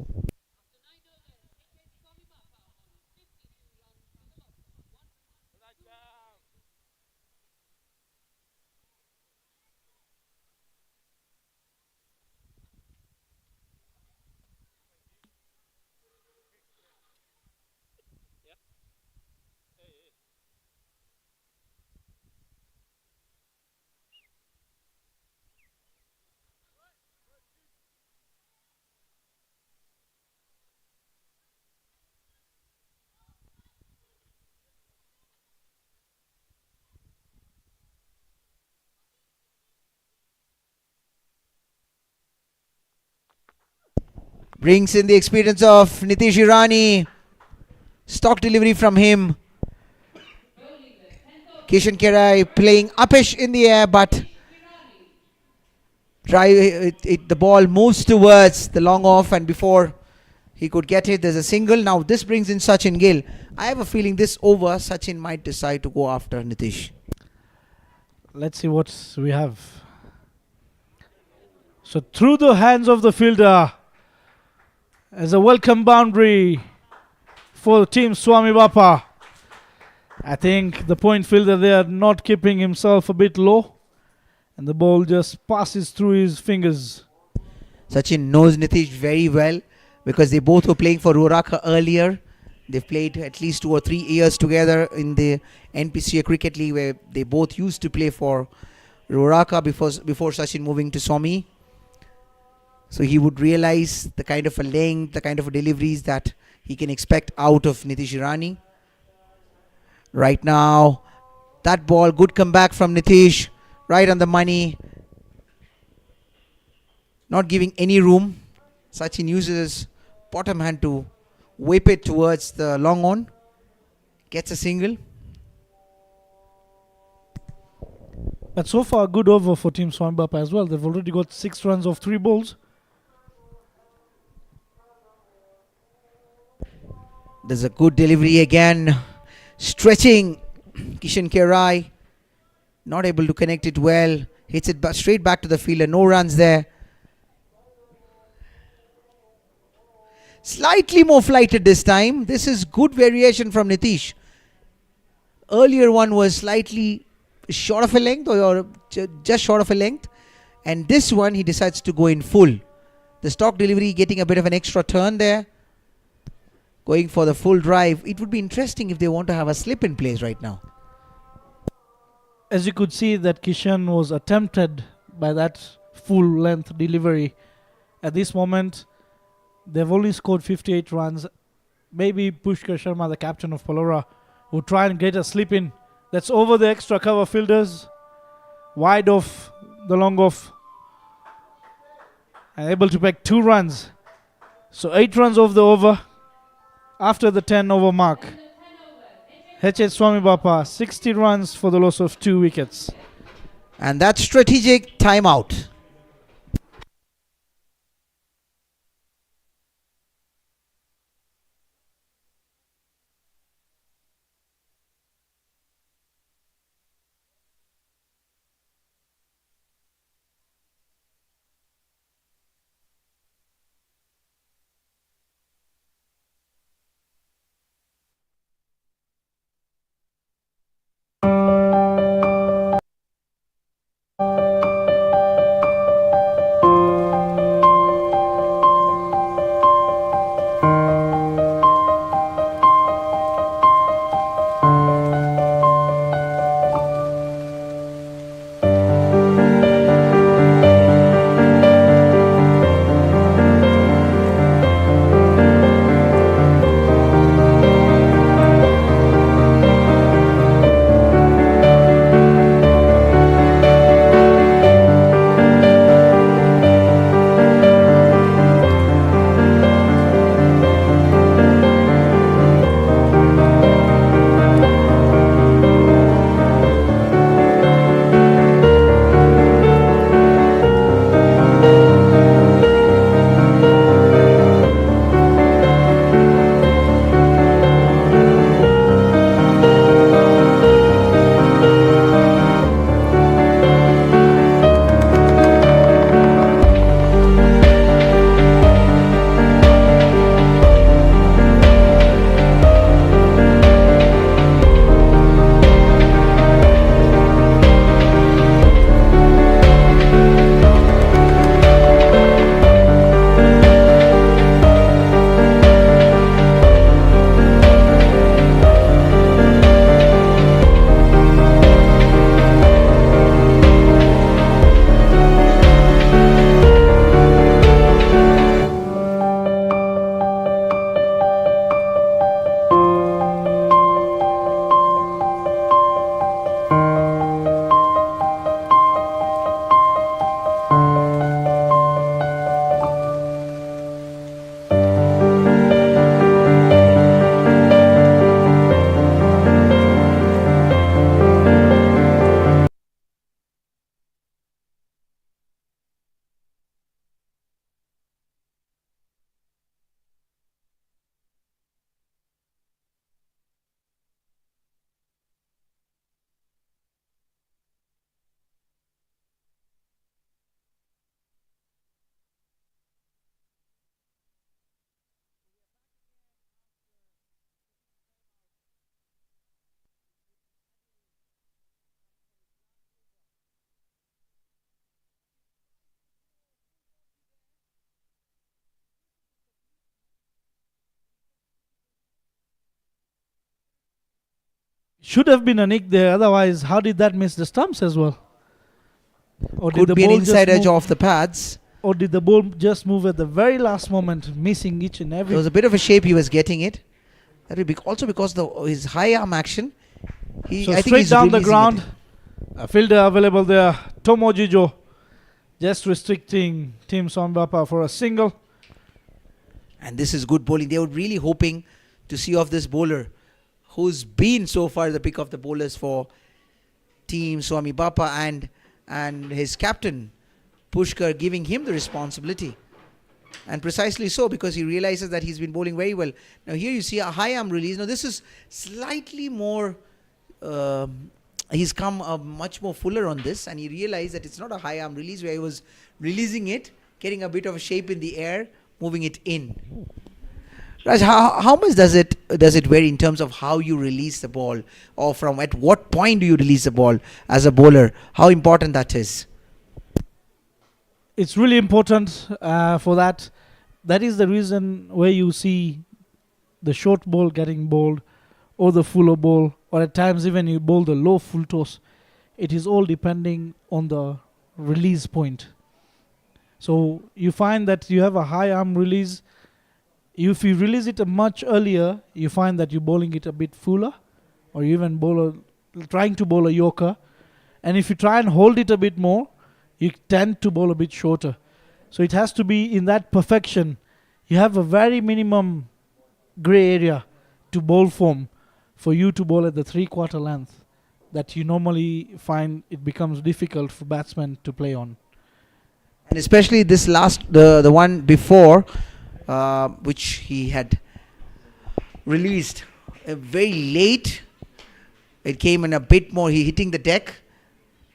Brings in the experience of Nitish Irani. Stock delivery from him. Kishan Kerai playing uppish in the air, but the ball moves towards the long off, and before he could get it, there's a single. Now this brings in Sachin Gill. I have a feeling this over, Sachin might decide to go after Nitish. Let's see what we have. So through the hands of the fielder, as a welcome boundary for Team SWAMIBAPA. I think the point fielder there not keeping himself a bit low, and the ball just passes through his fingers. Sachin knows Nitish very well because they both were playing for Ruraka earlier. They've played at least 2 or 3 years together in the NPCA Cricket League, where they both used to play for Ruraka before Sachin moving to Swami. So he would realize the kind of a length, the kind of deliveries that he can expect out of Nitish Irani. Right now, that ball, good comeback from Nitish, right on the money. Not giving any room. Sachin uses his bottom hand to whip it towards the long on. Gets a single. But so far, a good over for Team SWAMIBAPA as well. They've already got 6 runs off 3 balls. There's a good delivery again. Stretching Kishan Kerai. Not able to connect it well. Hits it straight back to the fielder. No runs there. Slightly more flighted this time. This is good variation from Nitish. Earlier one was slightly short of a length, or just short of a length. And this one he decides to go in full. The stock delivery getting a bit of an extra turn there. Going for the full drive. It would be interesting if they want to have a slip in place right now. As you could see, that Kishan was attempted by that full length delivery. At this moment, they've only scored 58 runs. Maybe Pushkar Sharma, the captain of PALORA, will try and get a slip in. That's over the extra cover fielders. Wide off the long off. And able to pick 2 runs. So 8 runs off the over. After the 10 over mark. HH SWAMIBAPA, 60 runs for the loss of 2 wickets. And that's strategic timeout. Should have been a nick there. Otherwise, how did that miss the stumps as well? Or Could be an ball just inside edge move- off the pads. Or did the ball just move at the very last moment, missing each and every? There was a bit of a shape he was getting it. That would be also because his high arm action. So I think straight he's down the releasing ground. it. A fielder available there. Tomo Jijo just restricting Team SWAMIBAPA for a single. And this is good bowling. They were really hoping to see off this bowler, who's been so far the pick of the bowlers for Team SWAMIBAPA, and his captain Pushkar giving him the responsibility. And precisely so, because he realizes that he's been bowling very well. Now here you see a high arm release. Now this is slightly more, he's come much more fuller on this, and he realized that it's not a high arm release where he was releasing it, getting a bit of a shape in the air, moving it in. Raj, how much does it vary in terms of how you release the ball, or from at what point do you release the ball as a bowler? How important that is? It's really important for that. That is the reason where you see the short ball getting bowled, or the fuller ball, or at times even you bowl the low full toss. It is all depending on the release point. So you find that you have a high arm release. If you release it much earlier, you find that you're bowling it a bit fuller, or you even trying to bowl a yorker. And if you try and hold it a bit more, you tend to bowl a bit shorter. So it has to be in that perfection. You have a very minimum grey area to bowl from for you to bowl at the 3/4 length that you normally find it becomes difficult for batsmen to play on. And especially this last, the one before, which he had released very late. It came in a bit more, he hitting the deck,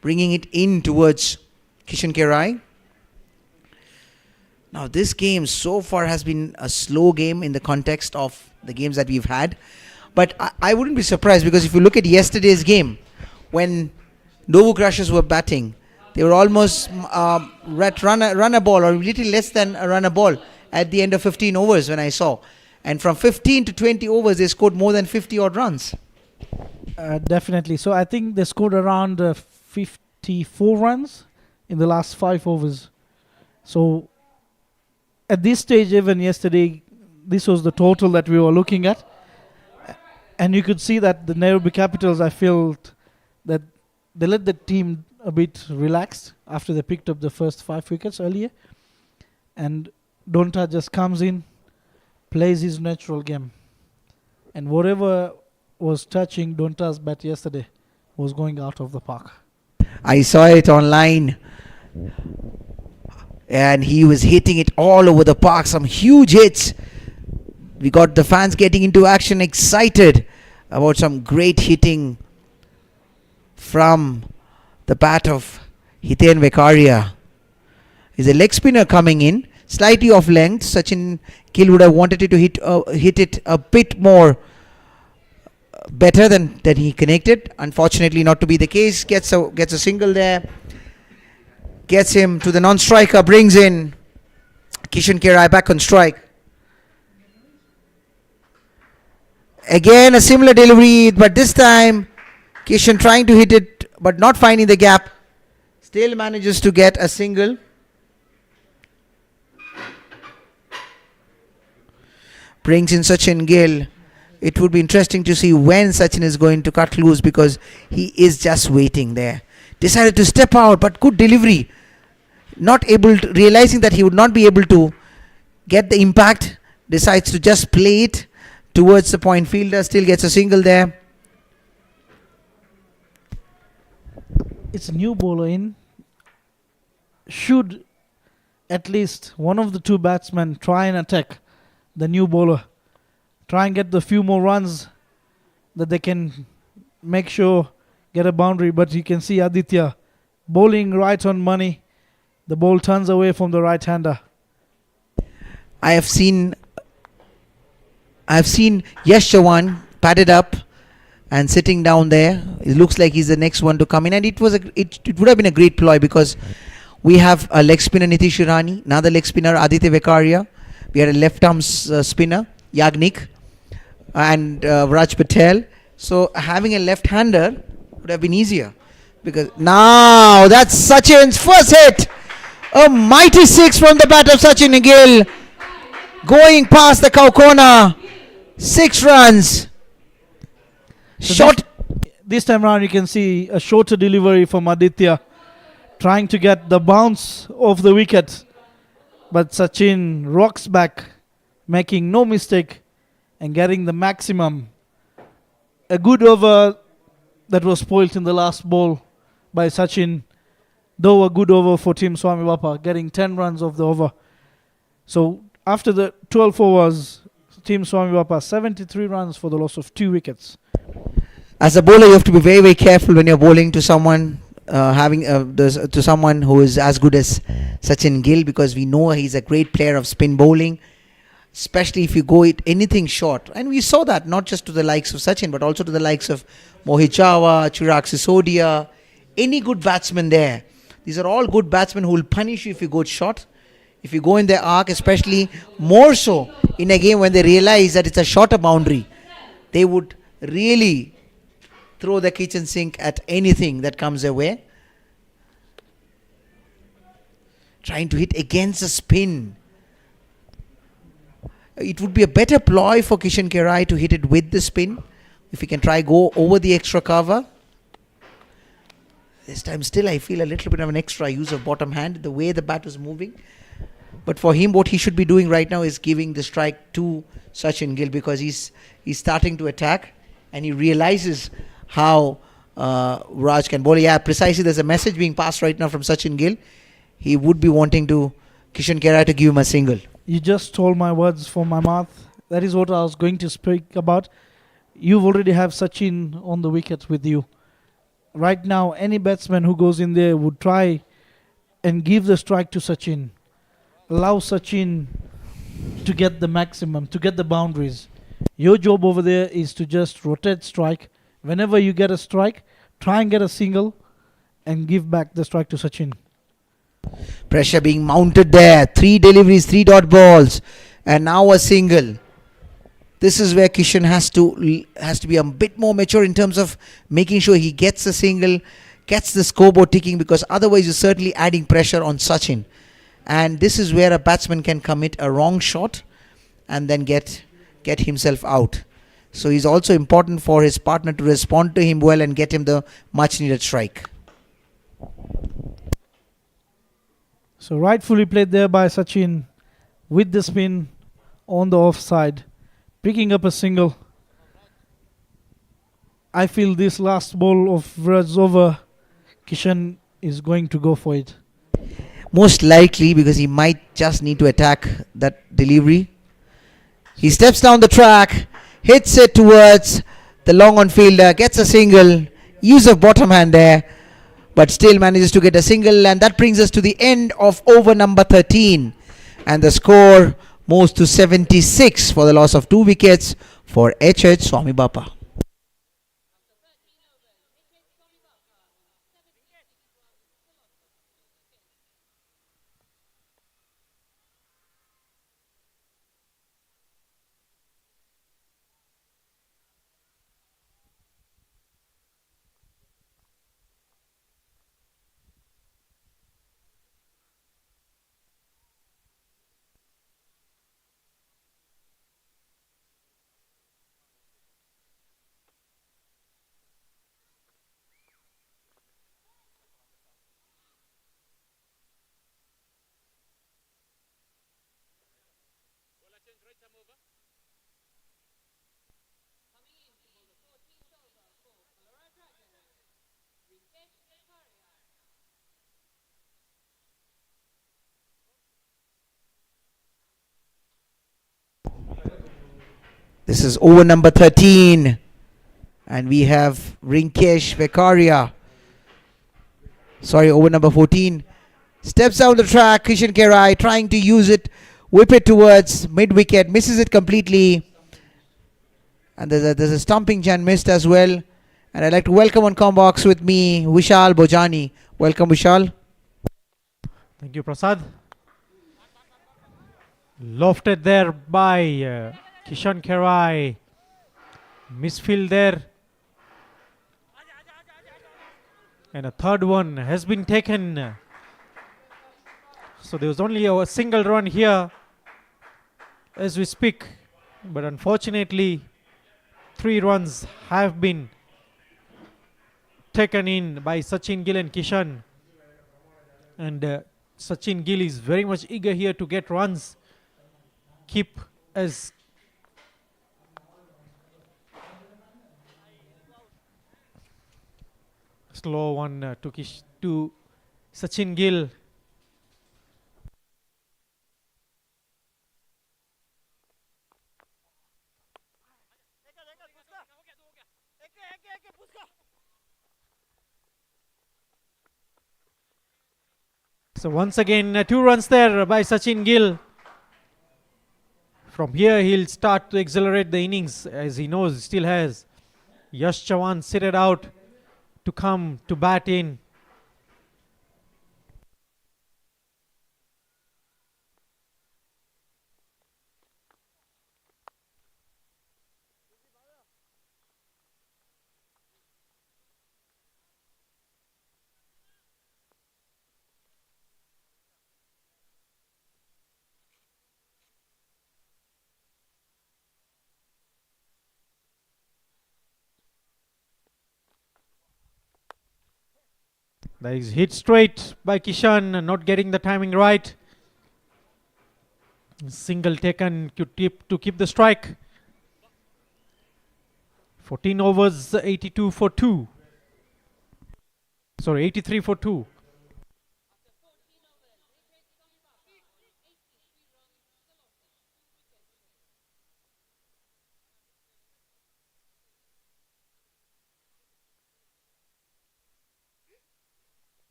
bringing it in towards Kishan Kerai. Now this game so far has been a slow game in the context of the games that we've had. But I wouldn't be surprised, because if you look at yesterday's game, when Novu Crushers were batting, they were almost run a ball, or a little less than a run a ball at the end of 15 overs when I saw. And from 15 to 20 overs, they scored more than 50 odd runs. Definitely. So I think they scored around 54 runs in the last 5 overs. So at this stage, even yesterday, this was the total that we were looking at. And you could see that the Nairobi Capitals, I felt that they let the team a bit relaxed after they picked up the first 5 wickets earlier. And Donta just comes in, plays his natural game. And whatever was touching Donta's bat yesterday was going out of the park. I saw it online. And he was hitting it all over the park, some huge hits. We got the fans getting into action, excited about some great hitting from the bat of Hiten Vekaria. He's a leg spinner coming in, slightly off length. Sachin Gill would have wanted it to hit it a bit more better than he connected. Unfortunately, not to be the case. Gets a single there. Gets him to the non-striker, brings in Kishan Kerai back on strike. Again a similar delivery, but this time Kishan trying to hit it but not finding the gap. Still manages to get a single. Brings in Sachin Gill. It would be interesting to see when Sachin is going to cut loose, because he is just waiting there. Decided to step out, but good delivery. Not able to, realizing that he would not be able to get the impact, decides to just play it towards the point fielder. Still gets a single there. It's a new bowler in. Should at least one of the two batsmen try and attack the new bowler, try and get the few more runs that they can make sure get a boundary. But you can see Aditya bowling right on money. The ball turns away from the right hander. I have seen Yash Chavan padded up and sitting down there. It looks like he's the next one to come in, and it would have been a great ploy, because we have a leg spinner Nitish Irani, another leg spinner Aditya Vekaria. We had a left arm spinner Yagnik and Raj Patel, So having a left-hander would have been easier. Because now that's Sachin's first hit. A mighty six from the bat of Sachin Gill. Going past the cow corner. 6 runs. So Short. This time around, you can see a shorter delivery from Aditya, trying to get the bounce off the wicket. But Sachin rocks back, making no mistake and getting the maximum. A good over that was spoilt in the last ball by Sachin, though a good over for Team SWAMIBAPA, getting 10 runs off the over. So after the 12 overs, Team SWAMIBAPA 73 runs for the loss of 2 wickets. As a bowler, you have to be very, very careful when you're bowling to someone to someone who is as good as Sachin Gill, because we know he's a great player of spin bowling, especially if you go it anything short. And we saw that not just to the likes of Sachin, but also to the likes of Mohit Java, Chirag Sisodia, any good batsman there. These are all good batsmen who will punish you if you go short. If you go in their arc, especially more so in a game when they realize that it's a shorter boundary, they would really throw the kitchen sink at anything that comes their way. Trying to hit against a spin. It would be a better ploy for Kishan Kerai to hit it with the spin. If he can try go over the extra cover. This time still I feel a little bit of an extra use of bottom hand, the way the bat was moving. But for him, what he should be doing right now is giving the strike to Sachin Gill, because he's starting to attack and he realizes how Raj can bowl. Yeah, precisely. There's a message being passed right now from Sachin Gill. He would be wanting to Kishan Kerai to give him a single. You just stole my words from my mouth. That is what I was going to speak about. You already have Sachin on the wicket with you. Right now, any batsman who goes in there would try and give the strike to Sachin. Allow Sachin to get the maximum, to get the boundaries. Your job over there is to just rotate strike. Whenever you get a strike, try and get a single and give back the strike to Sachin. Pressure being mounted there. 3 deliveries, 3 dot balls, and now a single. This is where Kishan has to be a bit more mature in terms of making sure he gets a single, gets the scoreboard ticking, because otherwise you're certainly adding pressure on Sachin. And this is where a batsman can commit a wrong shot and then get himself out. So he's also important for his partner to respond to him well and get him the much needed strike. So rightfully played there by Sachin with the spin on the offside, picking up a single. I feel this last ball of Viraj's over, Kishan is going to go for it. Most likely, because he might just need to attack that delivery. He steps down the track, hits it towards the long on fielder, gets a single, use of bottom hand there, but still manages to get a single, and that brings us to the end of over number 13. And the score moves to 76 for the loss of 2 wickets for H.H. SWAMIBAPA. This is over number 13. And we have Rinkesh Vekaria. Sorry, over number 14. Steps down the track, Kishan Kerai trying to use it, whip it towards mid-wicket, misses it completely. And there's a stumping Jan missed as well. And I'd like to welcome on Combox with me, Vishal Bojani. Welcome, Vishal. Thank you, Prasad. Lofted there by Kishan Kerai. Misfield there And a third one has been taken. So there was only a single run here as we speak. But unfortunately, 3 runs have been taken in by Sachin Gill and Kishan. And Sachin Gill is very much eager here to get runs. Keep as slow one to Sachin Gill. So once again, 2 runs there by Sachin Gill. From here, he'll start to accelerate the innings, as he knows he still has Yash Chavan seated out to come to bat in. That is hit straight by Kishan, not getting the timing right. Single taken to keep the strike. 14 overs, 82 for 2. Sorry, 83 for 2.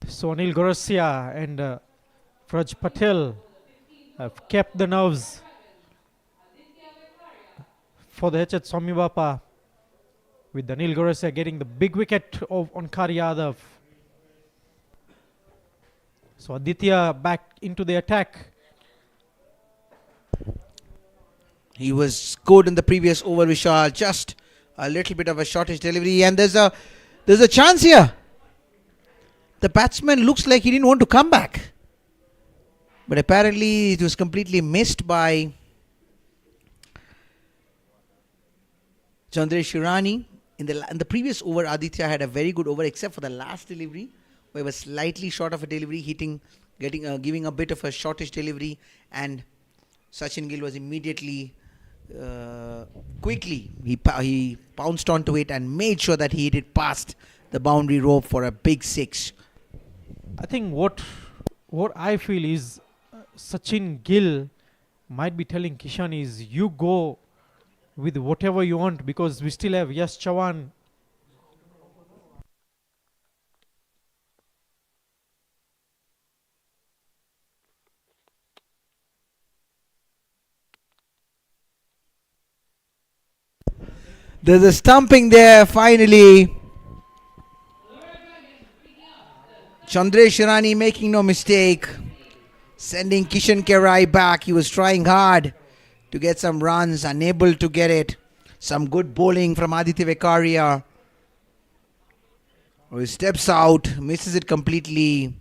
So Anil Gorasia and Fraj Patel have kept the nerves for the HH SWAMIBAPA, with Anil Gorasia getting the big wicket on Onkar Yadav. So Aditya back into the attack. He was good in the previous over, Vishal. Just a little bit of a shortish delivery, and there's a chance here. The batsman looks like he didn't want to come back, but apparently it was completely missed by Chandresh Shirani. In the previous over, Aditya had a very good over, except for the last delivery, where it was slightly short of a delivery, giving a bit of a shortish delivery, and Sachin Gill was immediately quickly he pounced onto it and made sure that he hit it past the boundary rope for a big 6. I think what I feel is Sachin Gill might be telling Kishan is, you go with whatever you want, because we still have Yash Chavan. There's a stumping there finally. Chandresh Shirani making no mistake, sending Kishan Kerai back. He was trying hard to get some runs, unable to get it. Some good bowling from Aditya Vekaria. He steps out, misses it completely.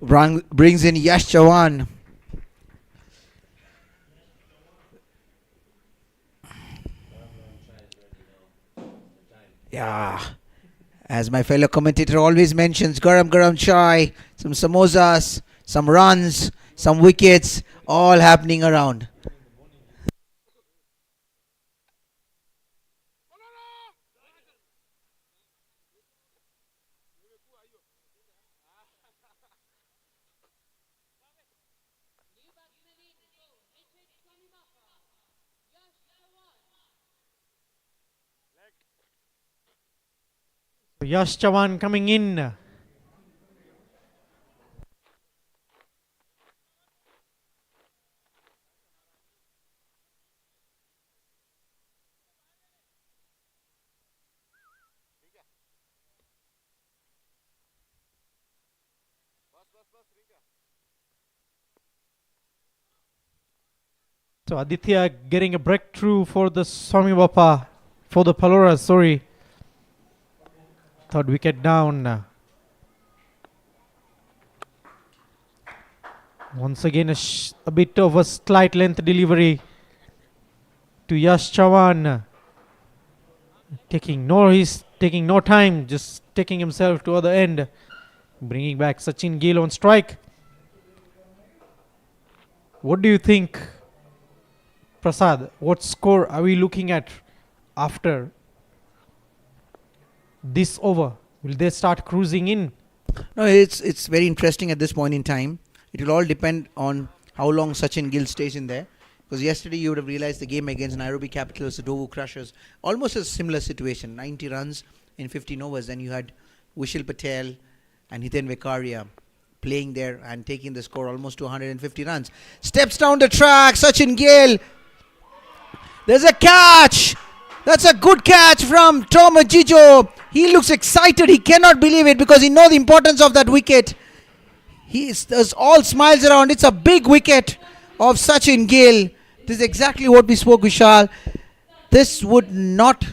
Brings in Yash Chavan. Yeah, as my fellow commentator always mentions, garam chai, some samosas, some runs, some wickets, all happening around. Yash Chavan coming in. So Aditya getting a breakthrough for the SWAMIBAPA, for the PALORA, sorry. Third wicket down. Once again a bit of a slight length delivery to Yash Chavan. Taking no time, just taking himself to other end. Bringing back Sachin Gill on strike. What do you think, Prasad? What score are we looking at after this over? Will they start cruising in? No, it's very interesting at this point in time. It will all depend on how long Sachin Gill stays in there. Because yesterday you would have realized the game against Nairobi Capitals, the Dovu Crushers, almost a similar situation. 90 runs in 15 overs. Then you had Vishal Patel and Hiten Vekaria playing there and taking the score almost to 150 runs. Steps down the track, Sachin Gill. There's a catch. That's a good catch from Tom Ajijo. He looks excited. He cannot believe it because he knows the importance of that wicket. There's all smiles around. It's a big wicket of Sachin Gill. This is exactly what we spoke, Vishal. This would not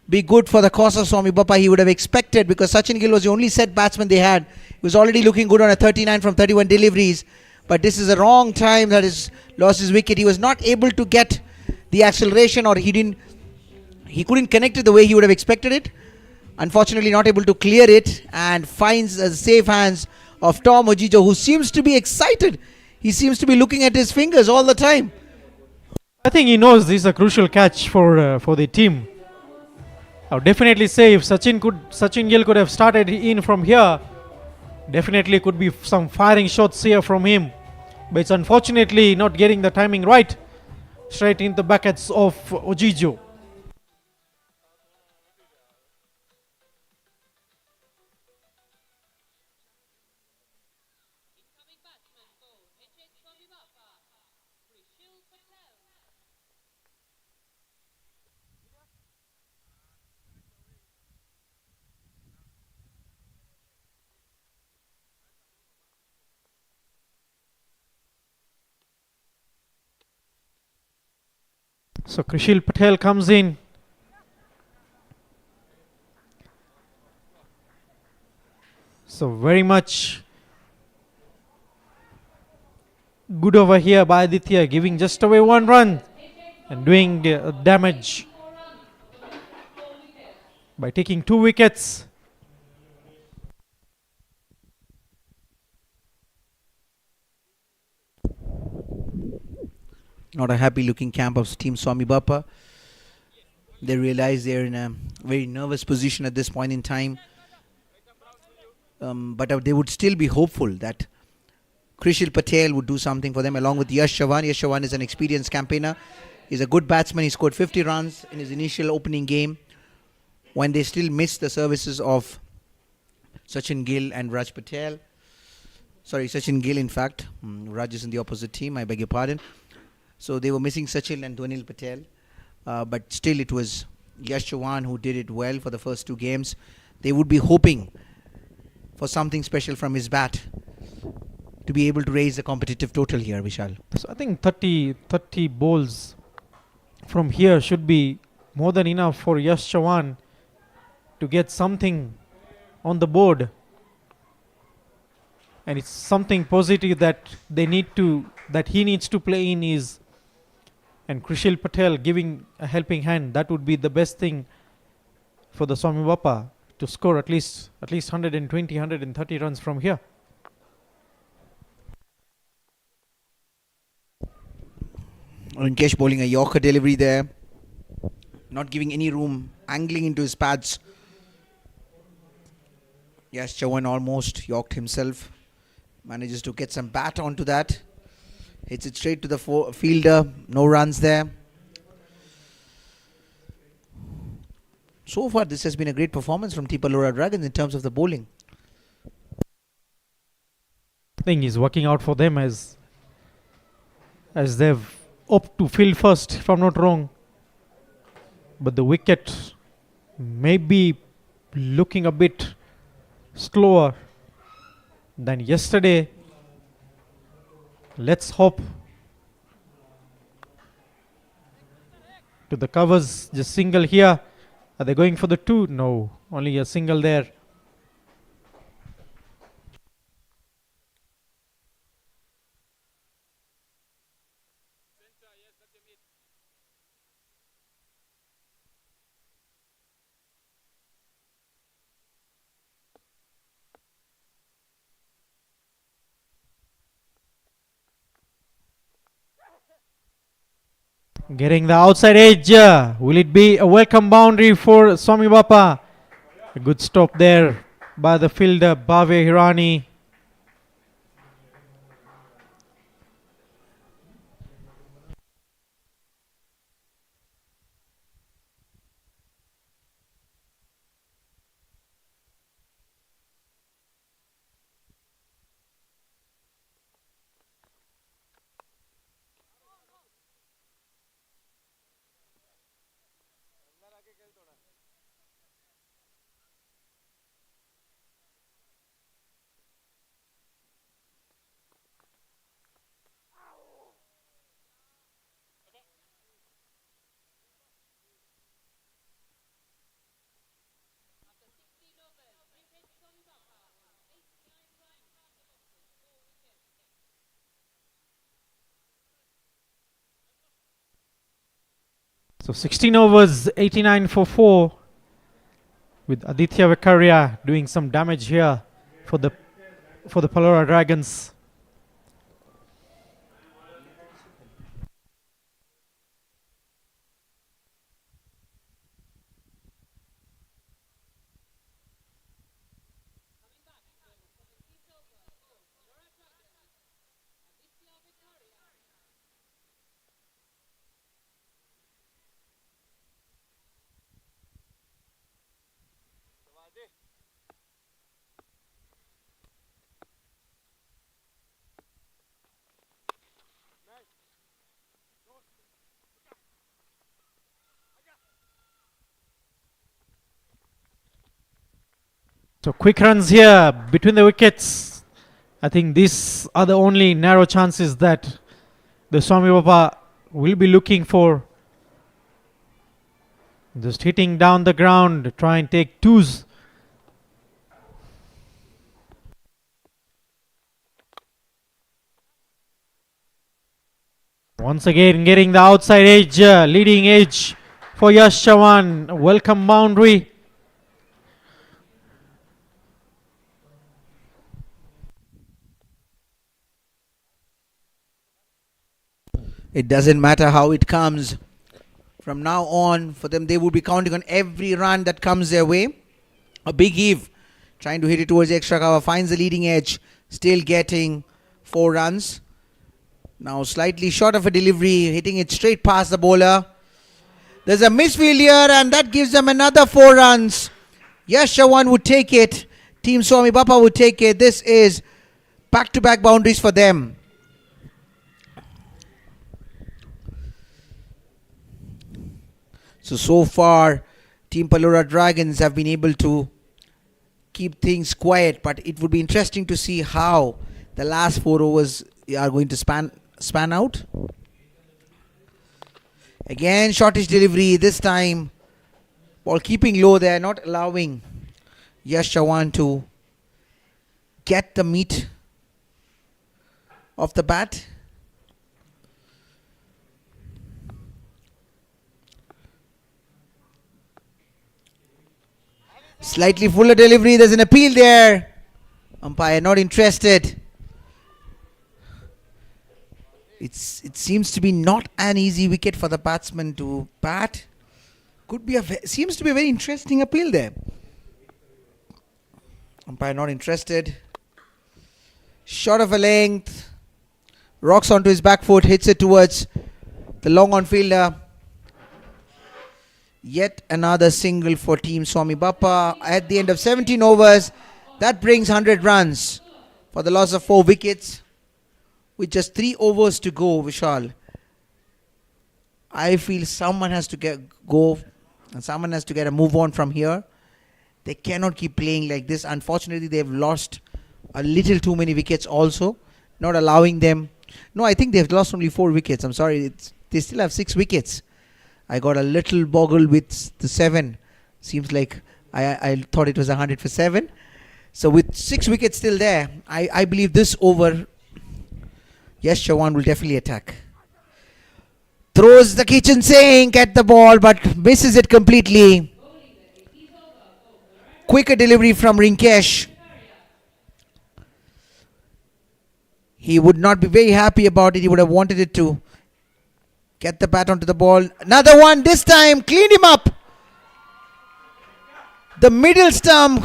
be good for the cause of SWAMIBAPA. He would have expected, because Sachin Gill was the only set batsman they had. He was already looking good on a 39 from 31 deliveries. But this is the wrong time that he's lost his wicket. He was not able to get the acceleration, or he couldn't connect it the way he would have expected it. Unfortunately, not able to clear it, and finds the safe hands of Tom Ajijo, who seems to be excited. He seems to be looking at his fingers all the time. I think he knows this is a crucial catch for the team. I would definitely say if Sachin Gill could have started in from here, definitely could be some firing shots here from him. But it's unfortunately not getting the timing right. Straight in the buckets of Ajijo. So Krishil Patel comes in. So very much good over here by Aditya, giving just away one run and doing damage by taking 2 wickets. Not a happy looking camp of Team SWAMIBAPA. They realize they're in a very nervous position at this point in time. But they would still be hopeful that Krishil Patel would do something for them, along with Yash Chavan. Yash Chavan is an experienced campaigner. He's a good batsman. He scored 50 runs in his initial opening game, when they still missed the services of Sachin Gill and Raj Patel. Sorry, Sachin Gill in fact. Raj is in the opposite team, I beg your pardon. So they were missing Sachin and Dwanil Patel. But still it was Yash Chavan who did it well for the first 2 games. They would be hoping for something special from his bat to be able to raise the competitive total here, Vishal. So I think 30 bowls from here should be more than enough for Yash Chavan to get something on the board. And it's something positive that he needs to play in is, and Krishil Patel giving a helping hand. That would be the best thing for the SWAMIBAPA, to score at least 120, 130 runs from here. Rinkesh bowling a Yorker delivery there, not giving any room, angling into his pads. Yes, Chavan almost yorked himself. Manages to get some bat onto that. Hits it straight to the fielder. No runs there. So far, this has been a great performance from Team PALORA Dragons in terms of the bowling. I think he's working out for them as they've opted to field first, if I'm not wrong. But the wicket may be looking a bit slower. than yesterday. Let's hope to the covers. Just single here. Are they going for the two? No, only a single there. Getting the outside edge. Will it be a welcome boundary for SWAMIBAPA? A good stop there by the fielder Bhave Hirani. So 16 overs, 89 for 4, with Aditya Vekaria doing some damage here for the Palora Dragons. So quick runs here between the wickets. I think these are the only narrow chances that the SWAMIBAPA will be looking for. Just hitting down the ground, try and take twos. Once again getting the outside edge, leading edge for Yash Chavan. Welcome boundary. It doesn't matter how it comes. From now on, for them, they would be counting on every run that comes their way. A big heave, trying to hit it towards the extra cover, finds the leading edge, still getting 4 runs. Now slightly short of a delivery, hitting it straight past the bowler. There's a misfield here, and that gives them another 4 runs. Yash Chavan would take it. Team SWAMIBAPA would take it. This is back-to-back boundaries for them. So far, Team Palora Dragons have been able to keep things quiet, but it would be interesting to see how the last 4 overs are going to span out. Again, shortish delivery this time. Ball keeping low there, not allowing Yash Chavan to get the meat of the bat. Slightly fuller delivery. There's an appeal there. Umpire not interested. It seems to be not an easy wicket for the batsman to bat. Seems to be a very interesting appeal there. Umpire not interested. Short of a length. Rocks onto his back foot. Hits it towards the long on fielder. Yet another single for Team SWAMIBAPA at the end of 17 overs. That brings 100 runs for the loss of 4 wickets. With just 3 overs to go, Vishal, I feel someone has to go and someone has to get a move on from here. They cannot keep playing like this. Unfortunately, they've lost a little too many wickets also, not allowing them. No, I think they've lost only 4 wickets. I'm sorry, they still have 6 wickets. I got a little boggled with the 7. Seems like I thought it was 100 for 7. So with 6 wickets still there, I believe this over, yes, Chawan will definitely attack. Throws the kitchen sink at the ball, but misses it completely. Quicker delivery from Rinkesh. He would not be very happy about it. He would have wanted it to get the bat onto the ball. Another one, this time cleaned him up. The middle stump.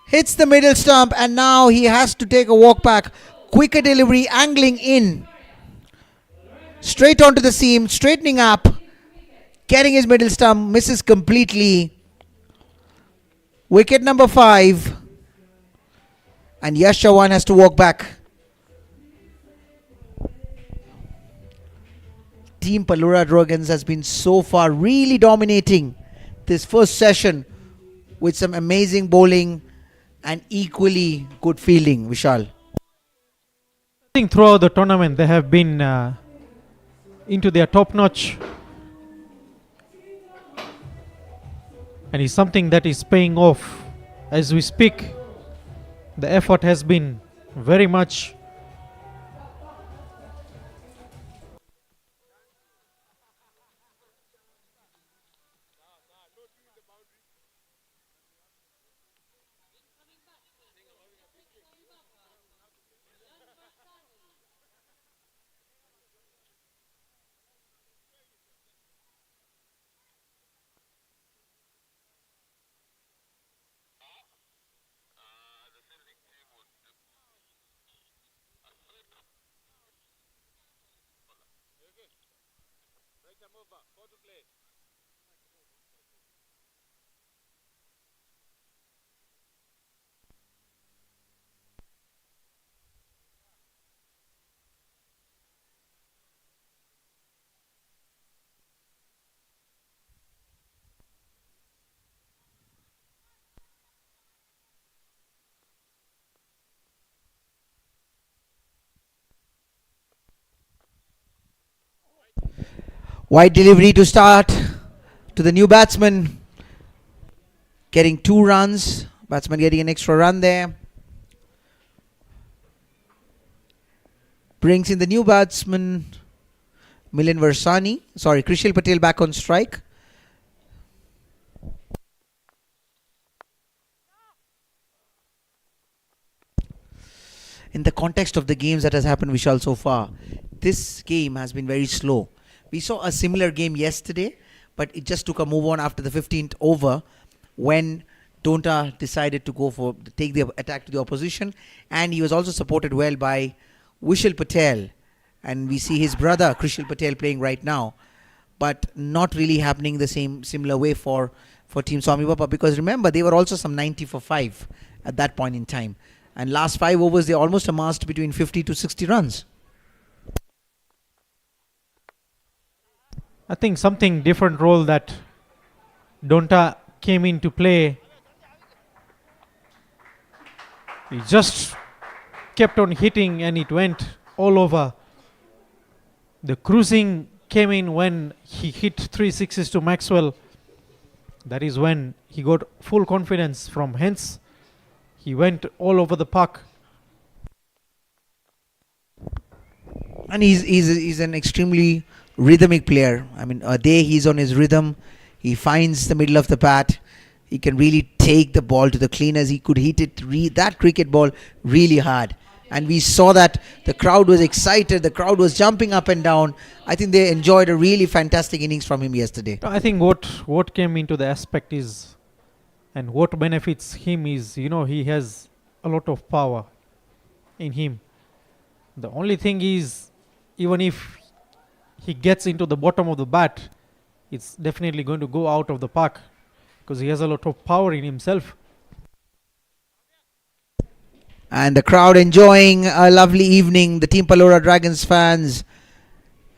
Hits the middle stump, and now he has to take a walk back. Quicker delivery, angling in. Straight onto the seam, straightening up. Getting his middle stump, misses completely. Wicket number 5. And Yash Chawan has to walk back. Team PALORA Dragons has been so far really dominating this first session with some amazing bowling and equally good fielding, Vishal. I think throughout the tournament they have been into their top notch, and it's something that is paying off as we speak. The effort has been very much Wide delivery to start to the new batsman. Getting 2 runs. Batsman getting an extra run there. Brings in the new batsman, Milind Varsani. Sorry, Krishil Patel back on strike. In the context of the games that has happened, Vishal, so far, this game has been very slow. We saw a similar game yesterday, but it just took a move on after the 15th over when Donta decided to take the attack to the opposition, and he was also supported well by Vishal Patel, and we see his brother Krishil Patel playing right now, but not really happening the similar way for Team SWAMIBAPA, because remember they were also some 90 for 5 at that point in time, and last 5 overs they almost amassed between 50 to 60 runs. I think something different role that Donta came into play. He just kept on hitting and it went all over. The cruising came in when he hit 3 sixes to Maxwell. That is when he got full confidence from hence. He went all over the park. And he's an extremely rhythmic player. I mean, a day he's on his rhythm, he finds the middle of the bat, he can really take the ball to the cleaners. He could hit it that cricket ball really hard, and we saw that the crowd was excited, the crowd was jumping up and down. I think they enjoyed a really fantastic innings from him yesterday. I think what came into the aspect is, and what benefits him is, he has a lot of power in him. The only thing is, even if he gets into the bottom of the bat, it's definitely going to go out of the park because he has a lot of power in himself. And the crowd enjoying a lovely evening, the Team PALORA Dragons fans,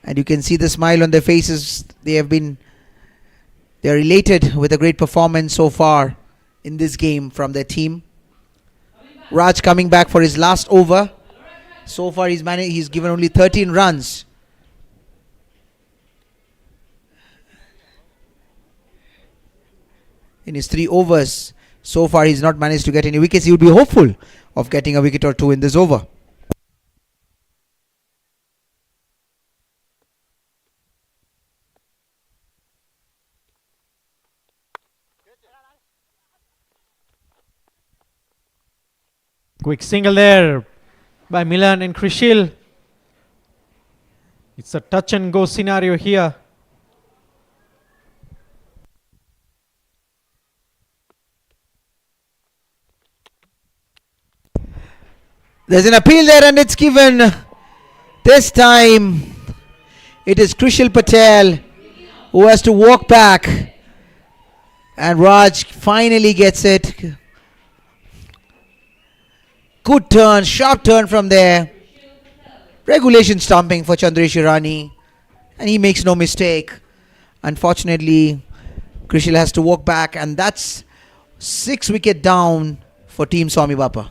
and you can see the smile on their faces. They're elated with a great performance so far in this game from their team. Raj coming back for his last over. So far he's given only 13 runs. In his 3 overs. So far he's not managed to get any wickets. He would be hopeful of getting a wicket or 2 in this over. Quick single there by Milan and Krishil. It's a touch and go scenario here. There's an appeal there and it's given. This time it is Krishil Patel who has to walk back. And Raj finally gets it. Good turn, sharp turn from there. Regulation stomping for Chandresh Irani. And he makes no mistake. Unfortunately, Krishil has to walk back, and that's 6 wicket down for Team SWAMIBAPA.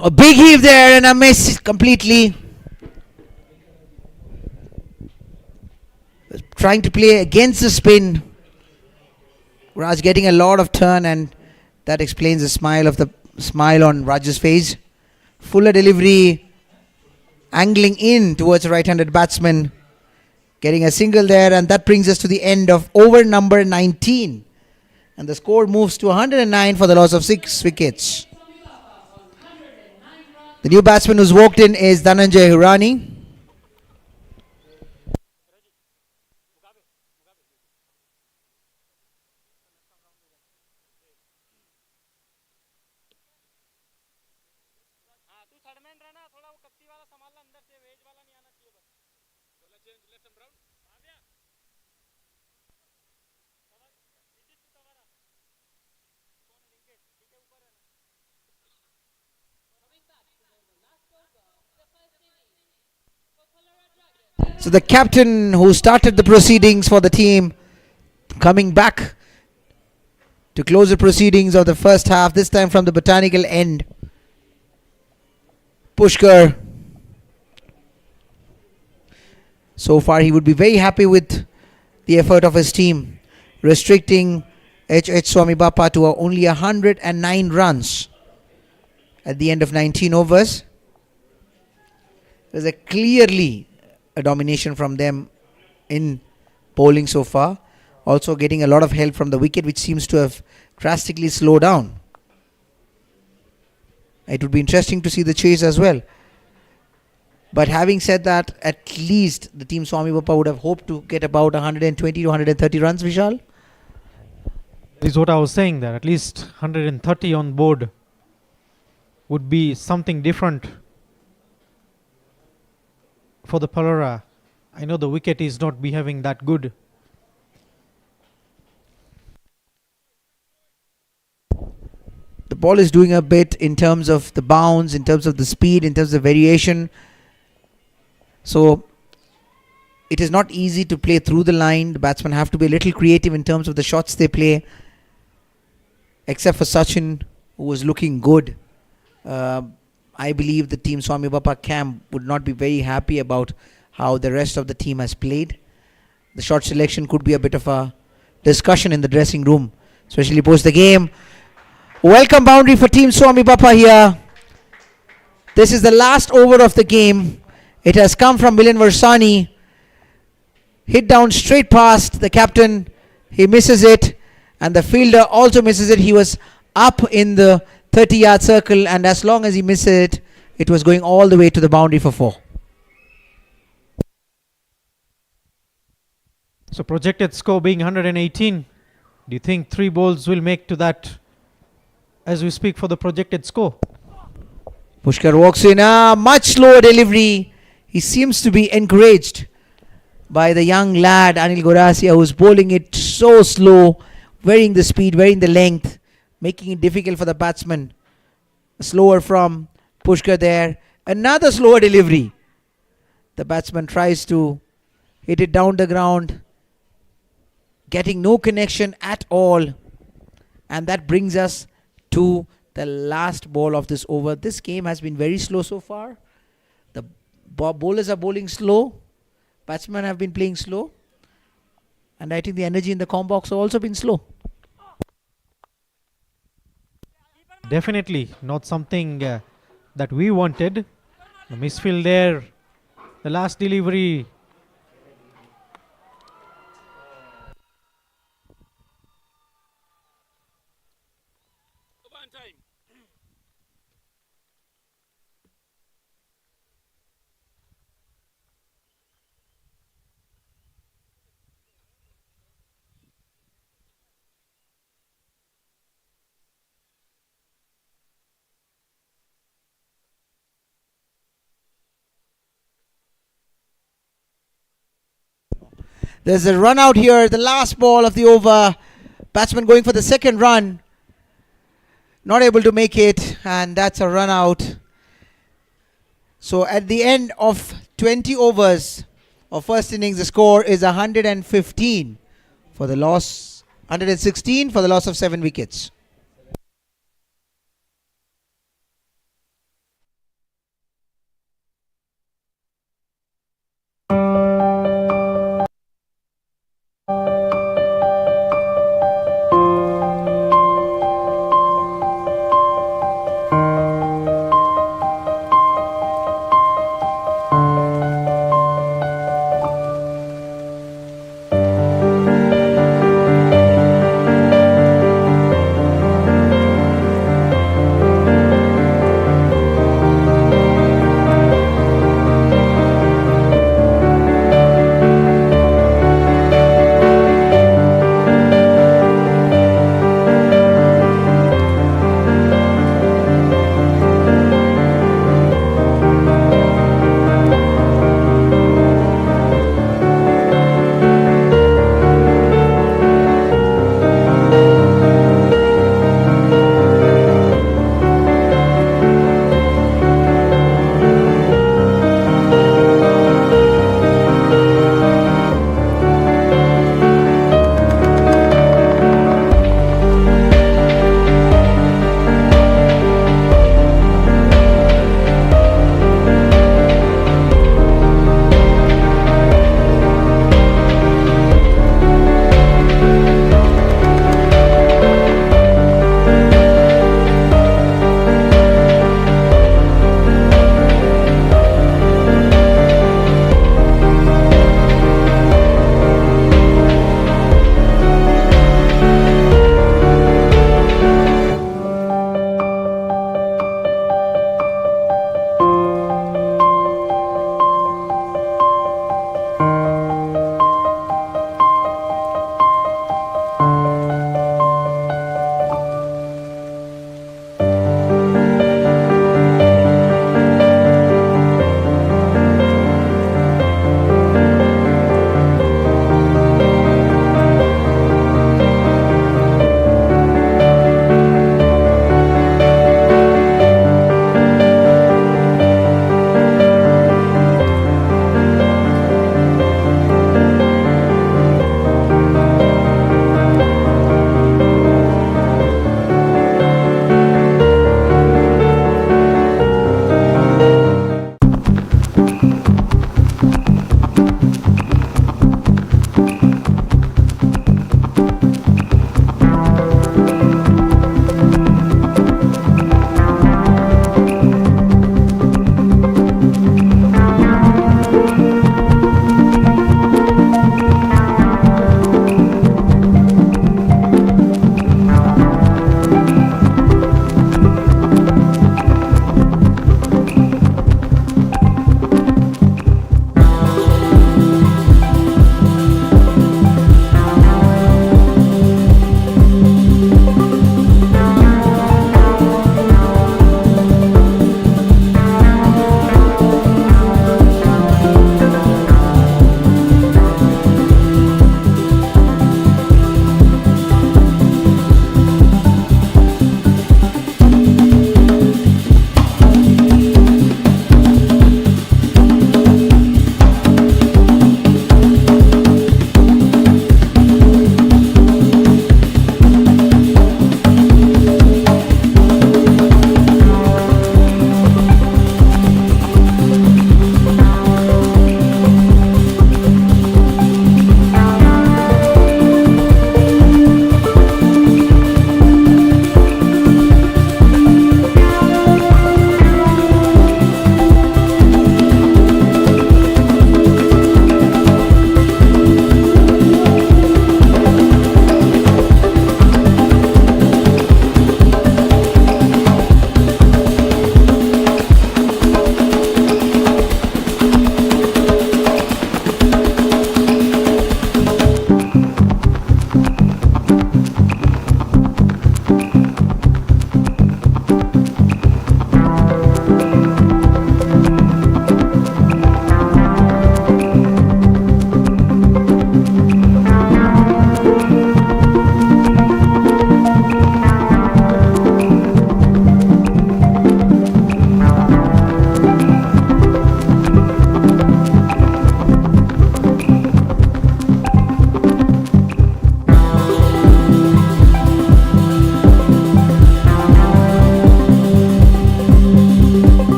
A big heave there and a miss completely. Trying to play against the spin. Raj getting a lot of turn, and that explains the smile on Raj's face. Fuller delivery, angling in towards the right-handed batsman. Getting a single there, and that brings us to the end of over number 19. And the score moves to 109 for the loss of 6 wickets. The new batsman who's walked in is Dhananjay Hirani. So the captain who started the proceedings for the team coming back to close the proceedings of the first half, this time from the botanical end. Pushkar. So far he would be very happy with the effort of his team, restricting H.H. SWAMIBAPA to only 109 runs at the end of 19 overs. There's clearly a domination from them in bowling so far. Also getting a lot of help from the wicket, which seems to have drastically slowed down. It would be interesting to see the chase as well. But having said that, at least the team SWAMIBAPA would have hoped to get about 120 to 130 runs, Vishal. This is what I was saying, that at least 130 on board would be something different for the PALORA I know the wicket is not behaving that good. The ball is doing a bit in terms of the bounce, in terms of the speed, in terms of variation. So it is not easy to play through the line. The batsmen have to be a little creative in terms of the shots they play. Except for Sachin, who was looking good. I believe the team SWAMIBAPA camp would not be very happy about how the rest of the team has played. The shot selection could be a bit of a discussion in the dressing room, especially post the game. Welcome boundary for team SWAMIBAPA here. This is the last over of the game. It has come from Milan Varsani. Hit down straight past the captain. He misses it. And the fielder also misses it. He was up in the 30-yard circle. And as long as he missed it, it was going all the way to the boundary for 4. So projected score being 118. Do you think 3 balls will make to that as we speak for the projected score? Pushkar walks in. Much slower delivery. He seems to be encouraged by the young lad Anil Gorasia, who's bowling it so slow, varying the speed, varying the length, making it difficult for the batsman. Slower from Pushkar there. Another slower delivery. The batsman tries to hit it down the ground, getting no connection at all. And that brings us to the last ball of this over. This game has been very slow so far. The bowlers are bowling slow. Batsmen have been playing slow. And I think the energy in the com box has also been slow. Definitely not something that we wanted. The misfield there. The last delivery. There's a run out here. The last ball of the over. Batsman going for the second run. Not able to make it. And that's a run out. So at the end of 20 overs of first innings, the score is 115 for the loss. 116 for the loss of 7 wickets.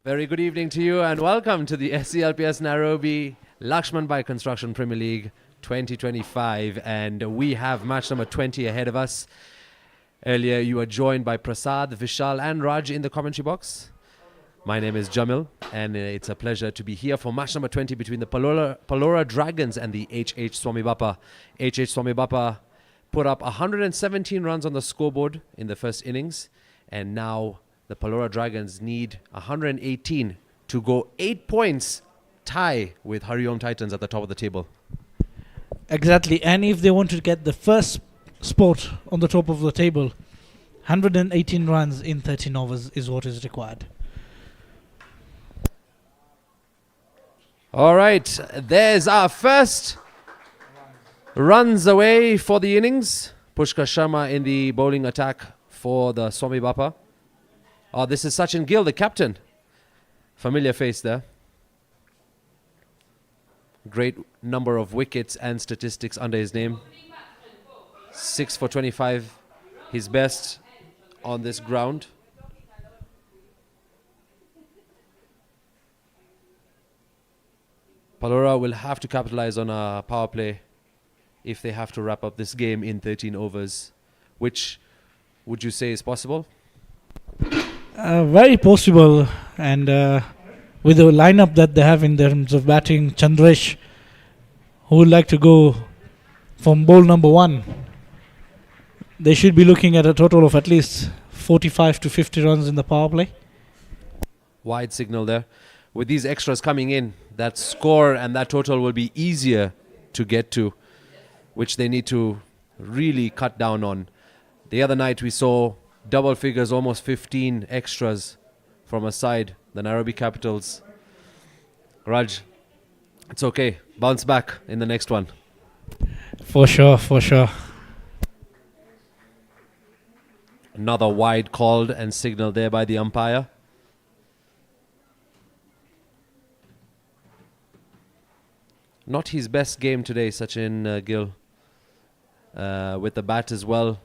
Very good evening to you and welcome to the SCLPS Nairobi LAXMANBHAI Construction Premier League 2025, and we have match number 20 ahead of us. Earlier you were joined by Prasad, Vishal and Raj in the commentary box. My name is Jamil and it's a pleasure to be here for match number 20 between the PALORA Dragons and the HH SWAMIBAPA. HH SWAMIBAPA put up 117 runs on the scoreboard in the first innings, and now the PALORA Dragons need 118 to go 8 points tie with Hariom Titans at the top of the table. Exactly, and if they want to get the first spot on the top of the table, 118 runs in 13 overs is what is required. All right, there's our first runs away for the innings. Pushkar Sharma in the bowling attack for the SWAMIBAPA. Oh, this is Sachin Gill, the captain. Familiar face there. Great number of wickets and statistics under his name. 6 for 25, his best on this ground. PALORA will have to capitalize on a power play if they have to wrap up this game in 13 overs. Which would you say is possible? Very possible, and with the lineup that they have in terms of batting, Chandresh, who would like to go from ball number 1, they should be looking at a total of at least 45 to 50 runs in the power play. Wide signal there. With these extras coming in, that score and that total will be easier to get to, which they need to really cut down on. The other night we saw double figures, almost 15 extras from a side, the Nairobi Capitals. Raj, it's okay. Bounce back in the next one. For sure, for sure. Another wide called and signaled there by the umpire. Not his best game today, Sachin Gill. With the bat as well.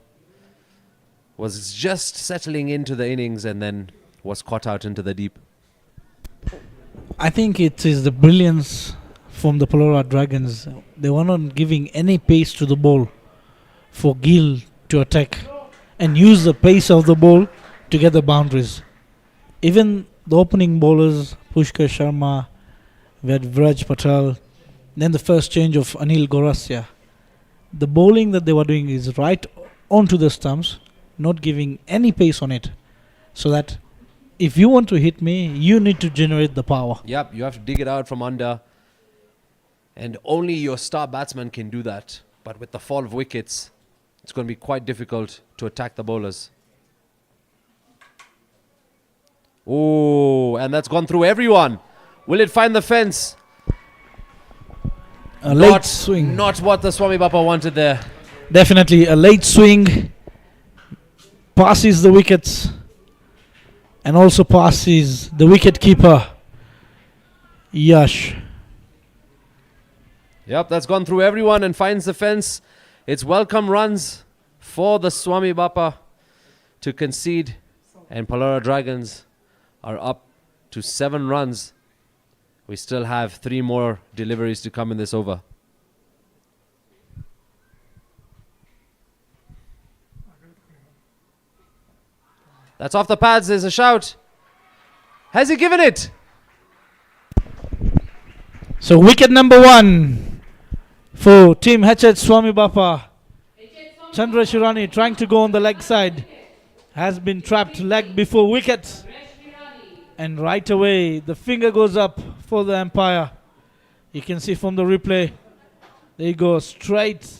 Was just settling into the innings and then was caught out into the deep. I think it is the brilliance from the PALORA Dragons. They were not giving any pace to the ball for Gill to attack and use the pace of the ball to get the boundaries. Even the opening bowlers, Pushkar Sharma, we had Vraj Patel, then the first change of Anil Gorasya. The bowling that they were doing is right onto the stumps, not giving any pace on it, so that if you want to hit me, you need to generate the power. Yep, you have to dig it out from under, and only your star batsman can do that. But with the fall of wickets, it's going to be quite difficult to attack the bowlers. Oh, and that's gone through everyone. Will it find the fence? A late swing. Not what the SWAMIBAPA wanted there. Definitely a late swing. Passes the wickets and also passes the wicket keeper, Yash. Yep, that's gone through everyone and finds the fence. It's welcome runs for the SWAMIBAPA to concede, and PALORA Dragons are up to 7 runs. We still have 3 more deliveries to come in this over. That's off the pads. There's a shout. Has he given it? So wicket number 1 for Team HH SWAMIBAPA. Chandra Shirani trying to go on the leg side. Has been trapped leg before wicket. And right away the finger goes up for the umpire. You can see from the replay. There you go. Straight.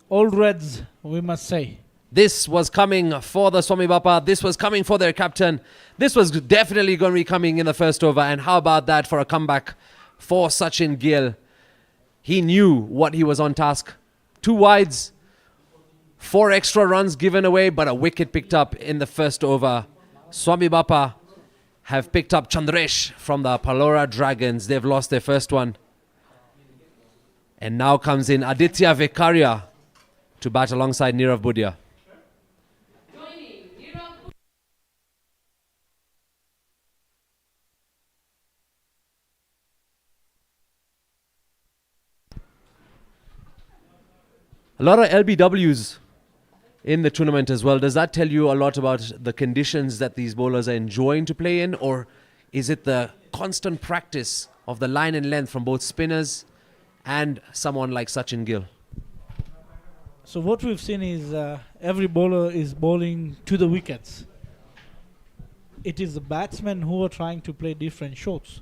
All reds, we must say. This was coming for the SWAMIBAPA. This was coming for their captain. This was definitely going to be coming in the first over. And how about that for a comeback for Sachin Gill? He knew what he was on task. 2 wides, 4 extra runs given away, but a wicket picked up in the first over. SWAMIBAPA have picked up Chandresh from the PALORA Dragons. They've lost their first one. And now comes in Aditya Vekaria to bat alongside Nirav Budia. A lot of LBWs in the tournament as well. Does that tell you a lot about the conditions that these bowlers are enjoying to play in, or is it the constant practice of the line and length from both spinners and someone like Sachin Gill? So what we've seen is every bowler is bowling to the wickets. It is the batsmen who are trying to play different shots.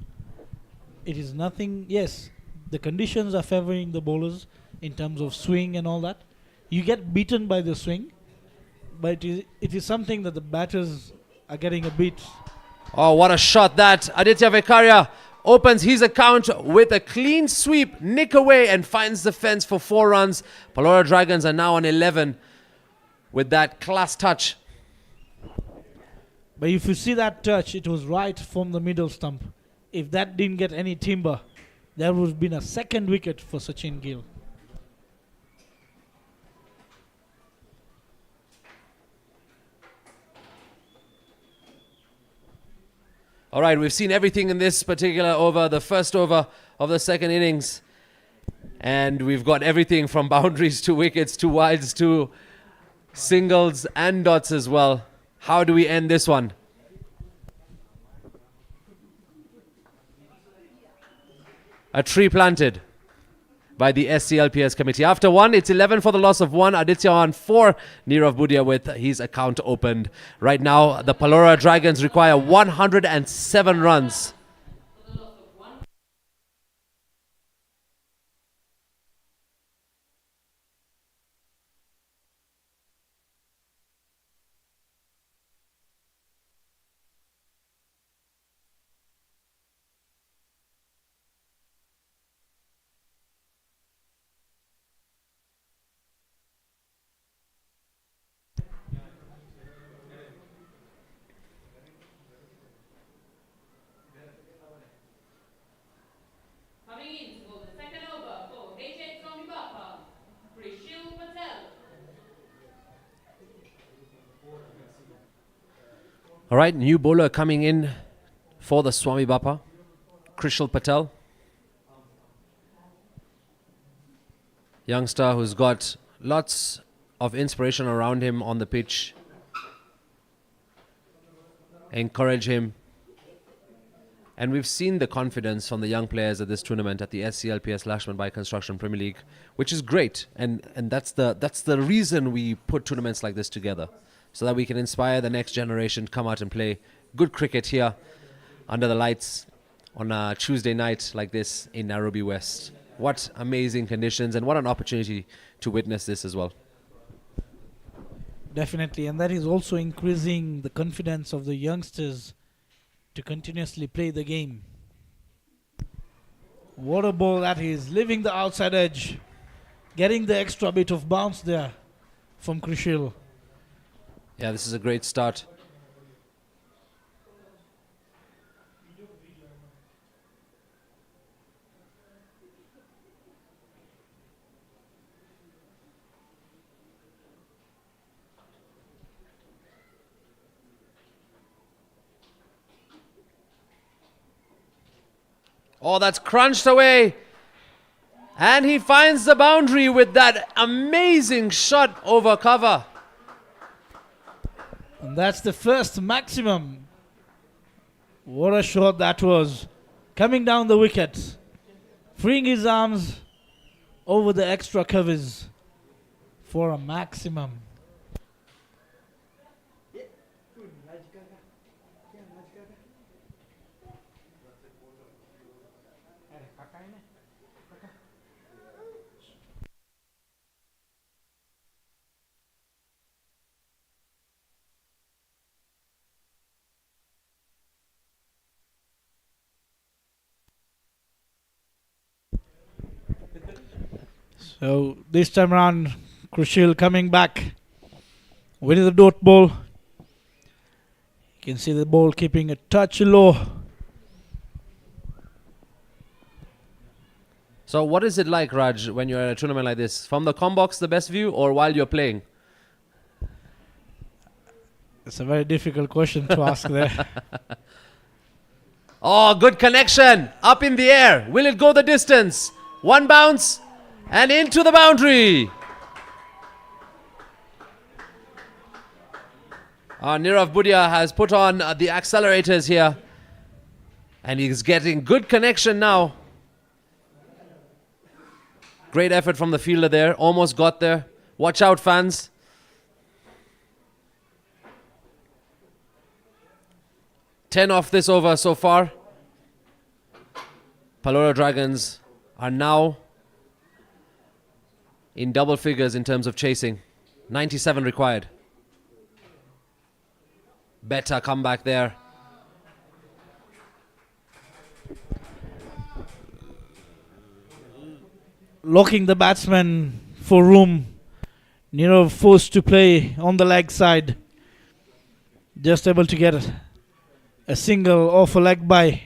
It is nothing. Yes, the conditions are favoring the bowlers in terms of swing and all that. You get beaten by the swing, but it is something that the batters are getting a bit. Oh, what a shot that. Aditya Vekaria opens his account with a clean sweep, nick away, and finds the fence for 4 runs. Palora Dragons are now on 11 with that class touch. But if you see that touch, it was right from the middle stump. If that didn't get any timber, there would have been a second wicket for Sachin Gill. All right, we've seen everything in this particular over, the first over of the second innings. And we've got everything from boundaries to wickets to wides to singles and dots as well. How do we end this one? A tree planted by the SCLPS committee. After 1, it's 11 for the loss of 1. Aditya on 4. Nirav Budia with his account opened. Right now, the Palora Dragons require 107 runs. All right, new bowler coming in for the SWAMIBAPA, Krishal Patel. Youngster who's got lots of inspiration around him on the pitch. Encourage him. And we've seen the confidence from the young players at this tournament at the SCLPS LAXMANBHAI Construction Premier League, which is great. And that's the reason we put tournaments like this together, so that we can inspire the next generation to come out and play good cricket here under the lights on a Tuesday night like this in Nairobi West. What amazing conditions, and what an opportunity to witness this as well. Definitely, and that is also increasing the confidence of the youngsters to continuously play the game. What a ball that is, leaving the outside edge, getting the extra bit of bounce there from Krishil. Yeah, this is a great start. Oh, that's crunched away. And he finds the boundary with that amazing shot over cover. And that's the first maximum. What a shot that was. Coming down the wicket. Freeing his arms over the extra covers for a maximum. So this time around, Krishil coming back with the dot ball. You can see the ball keeping a touch low. So what is it like, Raj, when you're at a tournament like this? From the comm box, the best view, or while you're playing? It's a very difficult question to ask there. Oh, good connection. Up in the air. Will it go the distance? One bounce and into the boundary. Nirav Budia has put on the accelerators here. And he's getting good connection now. Great effort from the fielder there. Almost got there. Watch out, fans. Ten off this over so far. Palora Dragons are now in double figures in terms of chasing. 97 required. Better comeback there. Locking the batsman for room. Nirav forced to play on the leg side. Just able to get a single off a leg by.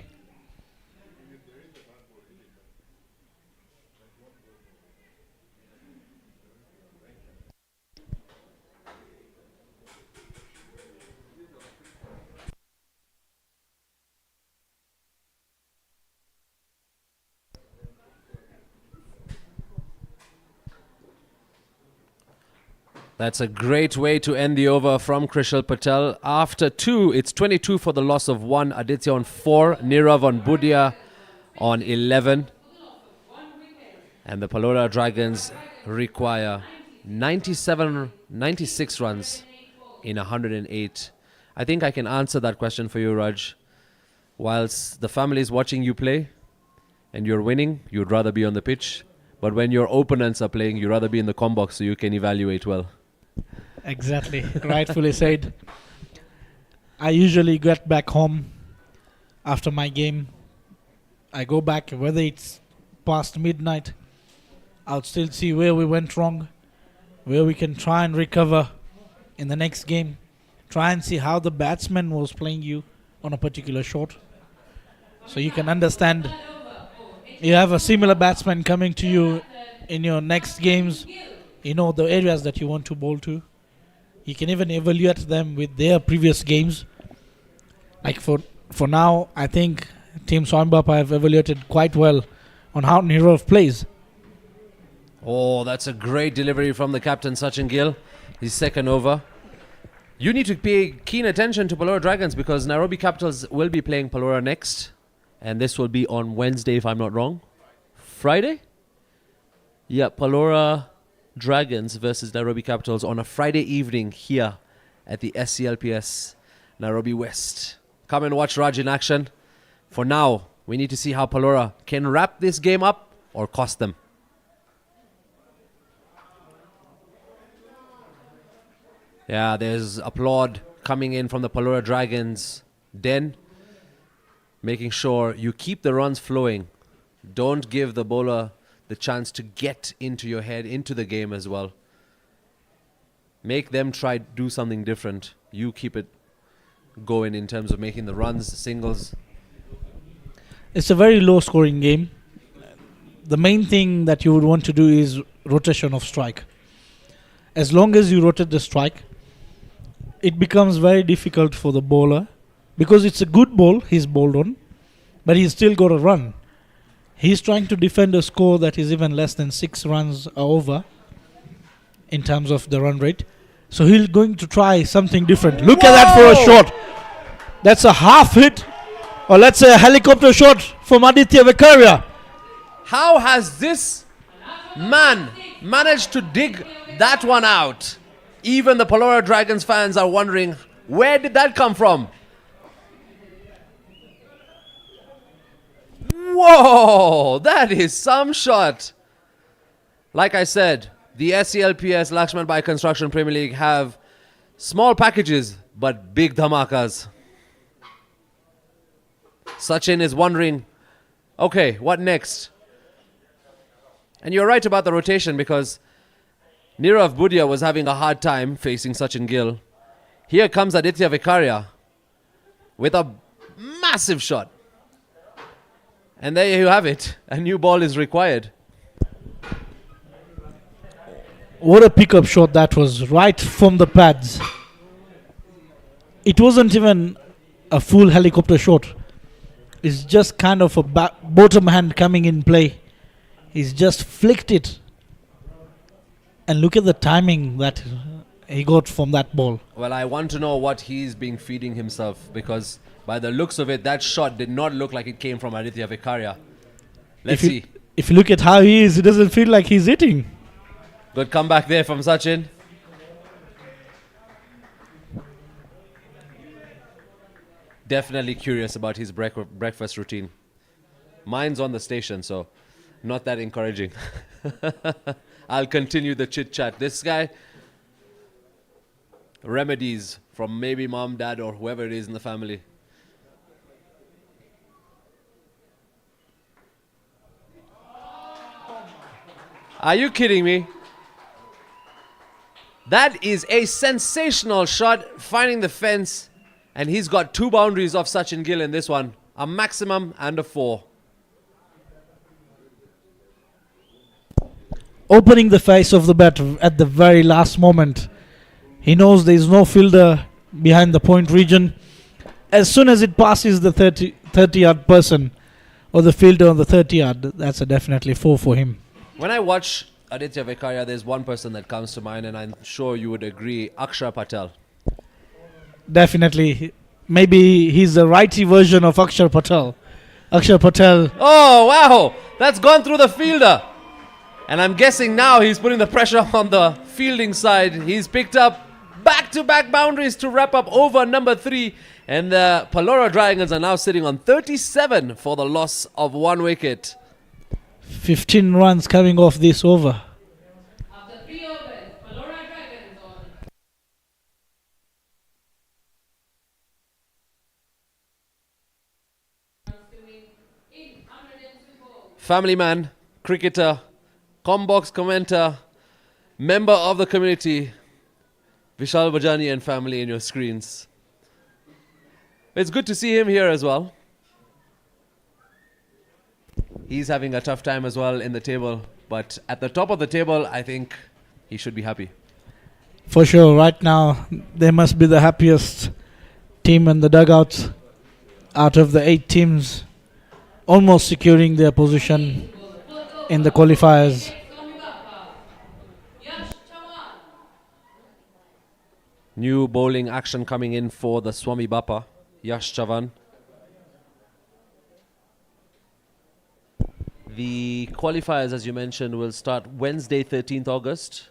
That's a great way to end the over from Krishal Patel. After 2, it's 22 for the loss of 1. Aditya on 4. Nirav on Budia on 11. And the Palora Dragons require 96 runs in 108. I think I can answer that question for you, Raj. Whilst the family is watching you play and you're winning, you'd rather be on the pitch. But when your opponents are playing, you'd rather be in the comm box so you can evaluate well. Exactly, rightfully said. I usually get back home after my game. I go back, whether it's past midnight, I'll still see where we went wrong, where we can try and recover in the next game. Try and see how the batsman was playing you on a particular shot. So you can understand you have a similar batsman coming to you in your next games. You know the areas that you want to bowl to. You can even evaluate them with their previous games. Like for now, I think Team SWAMIBAPA have evaluated quite well on how Nirav plays. Oh, that's a great delivery from the captain, Sachin Gill. His second over. You need to pay keen attention to Palora Dragons because Nairobi Capitals will be playing Palora next. And this will be on Wednesday, if I'm not wrong. Friday? Yeah, Palora Dragons versus Nairobi Capitals on a Friday evening here at the SCLPS Nairobi West. Come and watch Raj in action. For now, we need to see how Palora can wrap this game up or cost them. Yeah, there's applaud coming in from the Palora Dragons den, making sure you keep the runs flowing. Don't give the bowler the chance to get into your head, into the game as well. Make them try to do something different. You keep it going in terms of making the runs, the singles. It's a very low scoring game. The main thing that you would want to do is rotation of strike. As long as you rotate the strike, it becomes very difficult for the bowler because it's a good ball he's bowled on, but he's still got a run. He's trying to defend a score that is even less than 6 runs over in terms of the run rate. So he's going to try something different. Look at that for a shot. That's a half hit, or let's say a helicopter shot from Aditya Vikaria. How has this man managed to dig that one out? Even the Palora Dragons fans are wondering, where did that come from? Whoa, that is some shot. Like I said, the SCLPS LAXMANBHAI Construction Premier League have small packages but big dhamakas. Sachin is wondering, okay, what next? And you're right about the rotation because Nirav Budia was having a hard time facing Sachin Gill. Here comes Aditya Vikaria with a massive shot. And there you have it. A new ball is required. What a pickup shot that was, right from the pads. It wasn't even a full helicopter shot. It's just kind of a bottom hand coming in play. He's just flicked it. And look at the timing that he got from that ball. Well, I want to know what he's been feeding himself, because by the looks of it, that shot did not look like it came from Aditya Vicaria. Let's see. If you look at how he is, it doesn't feel like he's hitting. Good comeback there from Sachin. Definitely curious about his breakfast routine. Mine's on the station, so not that encouraging. I'll continue the chit chat. This guy, remedies from maybe mom, dad, or whoever it is in the family. Are you kidding me? That is a sensational shot, finding the fence, and he's got 2 boundaries off Sachin Gill in this one, a maximum and a 4. Opening the face of the bat at the very last moment. He knows there is no fielder behind the point region. As soon as it passes the 30-yard person or the fielder on the 30-yard, that's a definitely 4 for him. When I watch Aditya Vicaria, there's one person that comes to mind, and I'm sure you would agree, Akshar Patel. Definitely. Maybe he's the righty version of Akshar Patel. Akshar Patel. Oh, wow! That's gone through the fielder. And I'm guessing now he's putting the pressure on the fielding side. He's picked up back-to-back boundaries to wrap up over number 3. And the Palora Dragons are now sitting on 37 for the loss of 1 wicket. 15 runs coming off this over. After 3 overs, Palora Dragons on. Family man, cricketer, Combox commenter, member of the community, Vishal Bajani and family in your screens. It's good to see him here as well. He's having a tough time as well in the table, but at the top of the table, I think he should be happy. For sure, right now, they must be the happiest team in the dugouts out of the 8 teams, almost securing their position in the qualifiers. New bowling action coming in for the SWAMIBAPA, Yash Chavan. The qualifiers, as you mentioned, will start Wednesday, 13th August.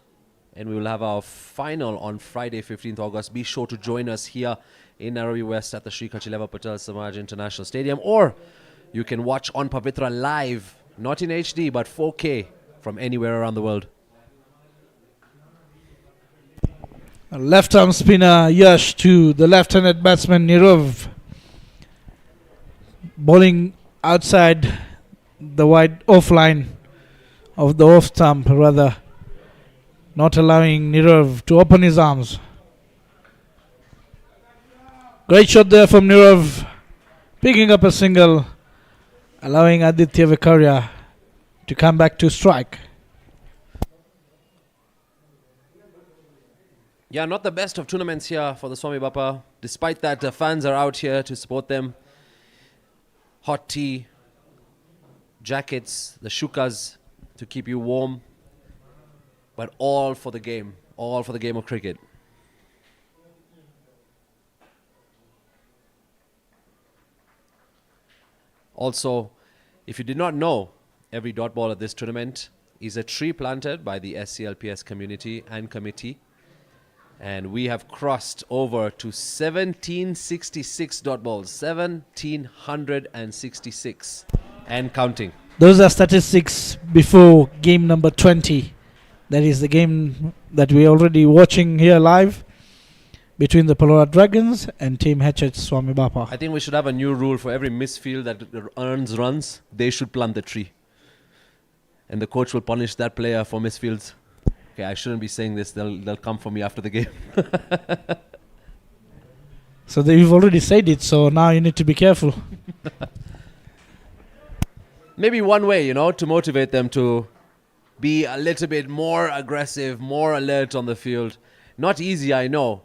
And we will have our final on Friday, 15th August. Be sure to join us here in Nairobi West at the Sri Kachileva Patel Samaj International Stadium. Or you can watch on Pavitra live, not in HD, but 4K from anywhere around the world. Left arm spinner Yash to the left-handed batsman Nirav. Bowling outside the wide offline of the off stump, rather. Not allowing Nirav to open his arms. Great shot there from Nirav. Picking up a single. Allowing Aditya Vicaria to come back to strike. Yeah, not the best of tournaments here for the SWAMIBAPA. Despite that, the fans are out here to support them. Hot tea, jackets, the shukas to keep you warm. But all for the game. All for the game of cricket. Also, if you did not know, every dot ball at this tournament is a tree planted by the SCLPS community and committee. And we have crossed over to 1766 dot balls. 1766 and counting. Those are statistics before game number 20. That is the game that we're already watching here live between the Palora Dragons and Team HH SWAMIBAPA. I think we should have a new rule for every misfield that earns runs. They should plant the tree. And the coach will punish that player for misfields. Okay, I shouldn't be saying this. They'll come for me after the game. So you've already said it, so now you need to be careful. Maybe one way, to motivate them to be a little bit more aggressive, more alert on the field. Not easy, I know,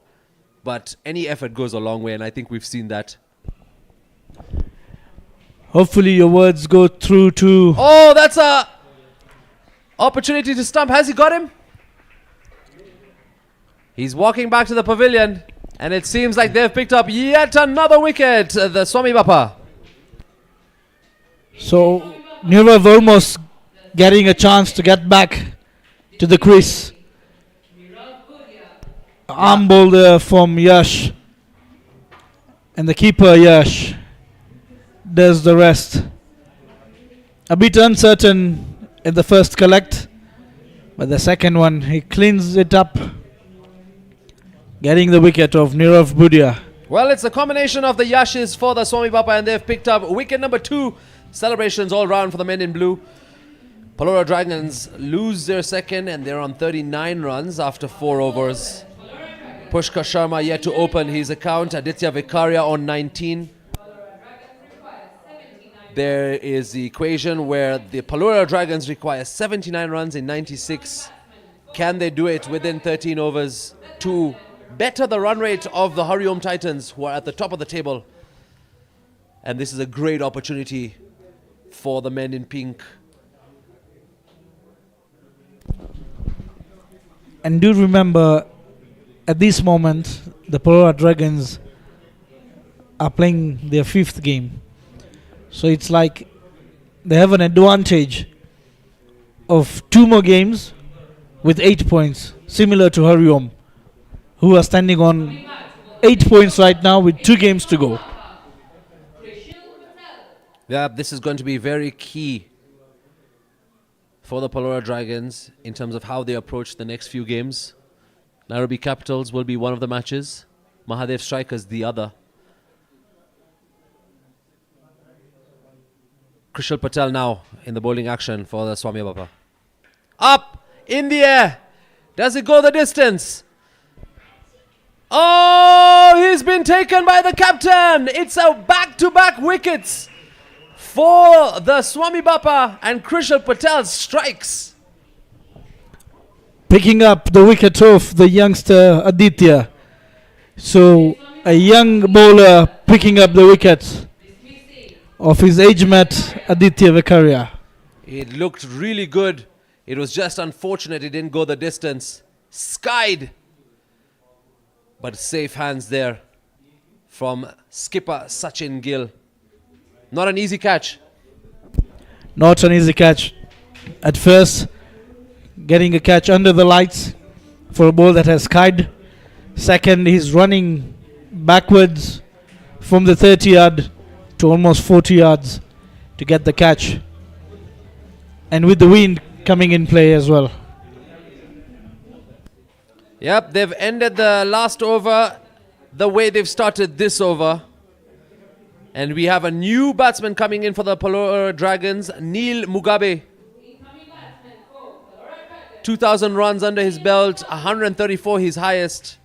but any effort goes a long way, and I think we've seen that. Hopefully your words go through to... Oh, that's a opportunity to stump. Has he got him? He's walking back to the pavilion, and it seems like they've picked up yet another wicket, the SWAMIBAPA. So Nirav almost getting a chance to get back to the crease. Arm ball there from Yash. And the keeper Yash does the rest. A bit uncertain in the first collect, but the second one he cleans it up, getting the wicket of Nirav Budia. Well, it's a combination of the Yashes for the SWAMIBAPA, and they've picked up wicket number 2. Celebrations all round for the men in blue. PALORA Dragons lose their second, and they're on 39 runs after 4 overs. Pushkar Sharma yet to open his account. Aditya Vicaria on 19. There is the equation where the PALORA Dragons require 79 runs in 96. Can they do it within 13 overs to better the run rate of the Hariom Titans, who are at the top of the table? And this is a great opportunity for the men in pink. And do remember, at this moment, the PALORA Dragons are playing their 5th game. So it's like they have an advantage of 2 more games with 8 points, similar to Hariom, who are standing on 8 points right now with 2 games to go. Yeah, this is going to be very key for the PALORA Dragons in terms of how they approach the next few games. Nairobi Capitals will be one of the matches. Mahadev Strikers the other. Krishal Patel now in the bowling action for the SWAMIBAPA. Up in the air. Does it go the distance? Oh, he's been taken by the captain. It's a back-to-back wickets for the SWAMIBAPA, and Krishal Patel strikes. Picking up the wicket of the youngster Aditya. So a young bowler picking up the wicket of his age mate Aditya Vicaria. It looked really good. It was just unfortunate it didn't go the distance. Skied. But safe hands there from skipper Sachin Gill. Not an easy catch. Not an easy catch. At first, getting a catch under the lights for a ball that has skied. Second, he's running backwards from the 30-yard to almost 40 yards to get the catch. And with the wind coming in play as well. Yep, they've ended the last over the way they've started this over. And we have a new batsman coming in for the PALORA Dragons, Neil Mugabe. 2,000 runs under his belt, 134 his highest.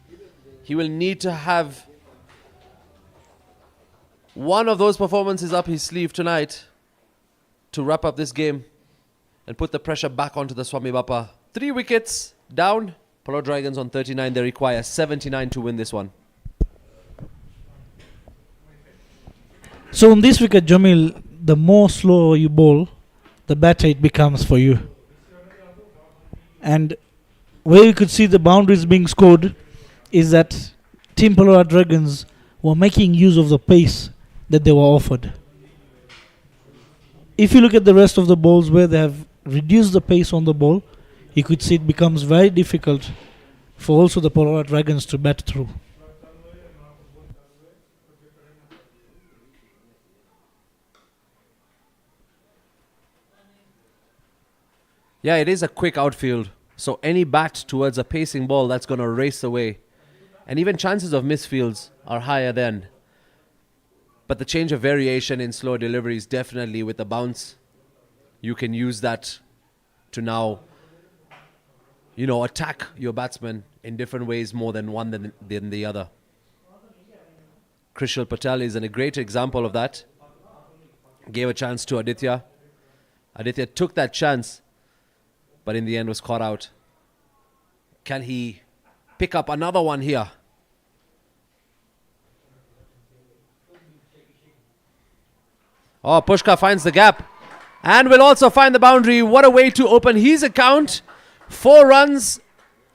He will need to have one of those performances up his sleeve tonight to wrap up this game and put the pressure back onto the SWAMIBAPA. 3 wickets down. PALORA Dragons on 39. They require 79 to win this one. So on this wicket, Jamil, the more slow you bowl, the better it becomes for you. And where you could see the boundaries being scored is that Team PALORA Dragons were making use of the pace that they were offered. If you look at the rest of the balls where they have reduced the pace on the ball, you could see it becomes very difficult for also the PALORA Dragons to bat through. Yeah, it is a quick outfield. So any bat towards a pacing ball, that's going to race away. And even chances of misfields are higher then. But the change of variation in slow deliveries, definitely with the bounce, you can use that to now, you know, attack your batsman in different ways, more than one than the other. Krishal Patel is a great example of that. Gave a chance to Aditya. Aditya took that chance, but in the end was caught out. Can he pick up another one here? Oh, Pushkar finds the gap and will also find the boundary. What a way to open his account. 4 runs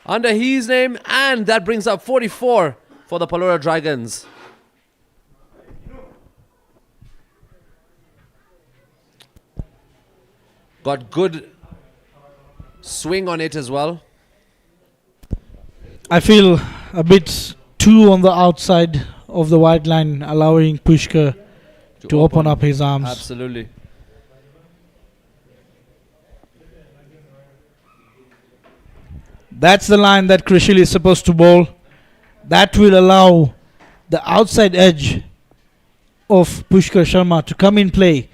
under his name, and that brings up 44 for the PALORA Dragons. Got good swing on it as well. I feel a bit too on the outside of the white line, allowing Pushkar to open up his arms. Absolutely. That's the line that Krishil is supposed to bowl. That will allow the outside edge of Pushkar Sharma to come in play,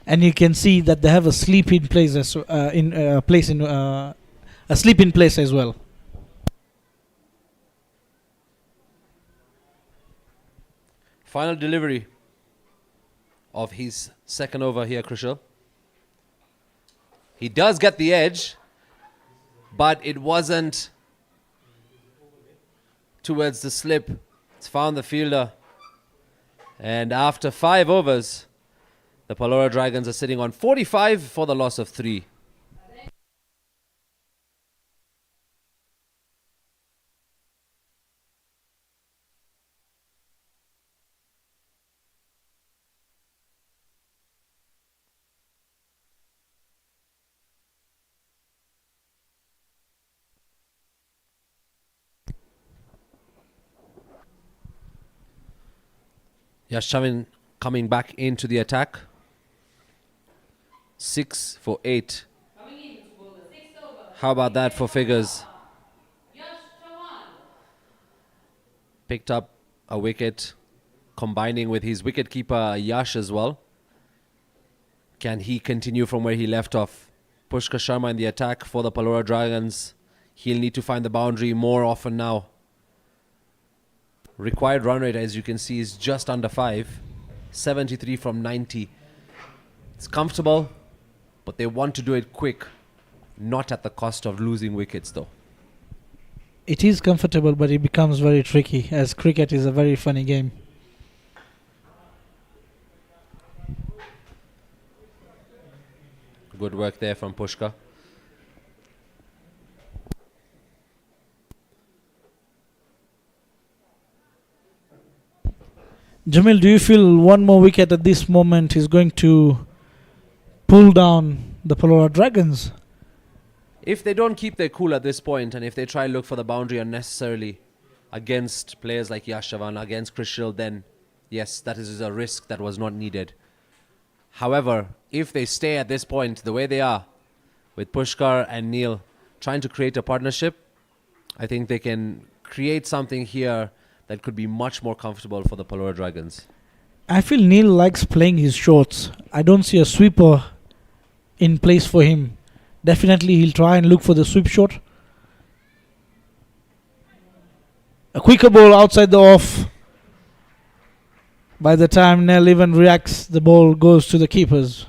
and you can see that they have a sleep in place as a sleep in place as well. Final delivery of his second over here, Krishil. He does get the edge, but it wasn't towards the slip. It's found the fielder. And after 5 overs, the PALORA Dragons are sitting on 45 for the loss of 3. Yashavin coming back into the attack. 6 for 8. How about that for figures? Picked up a wicket, combining with his wicketkeeper Yash as well. Can he continue from where he left off? Pushkar Sharma in the attack for the PALORA Dragons. He'll need to find the boundary more often now. Required run rate, as you can see, is just under 5. 73 from 90. It's comfortable, but they want to do it quick. Not at the cost of losing wickets, though. It is comfortable, but it becomes very tricky, as cricket is a very funny game. Good work there from Pushkar. Jamil, do you feel one more wicket at this moment is going to pull down the PALORA Dragons? If they don't keep their cool at this point, and if they try to look for the boundary unnecessarily against players like Yashavan, against Krishil, then yes, that is a risk that was not needed. However, if they stay at this point the way they are, with Pushkar and Neil trying to create a partnership, I think they can create something here that could be much more comfortable for the PALORA Dragons. I feel Neil likes playing his shorts. I don't see a sweeper in place for him. Definitely he'll try and look for the sweep shot. A quicker ball outside the off. By the time Neil even reacts, the ball goes to the keepers.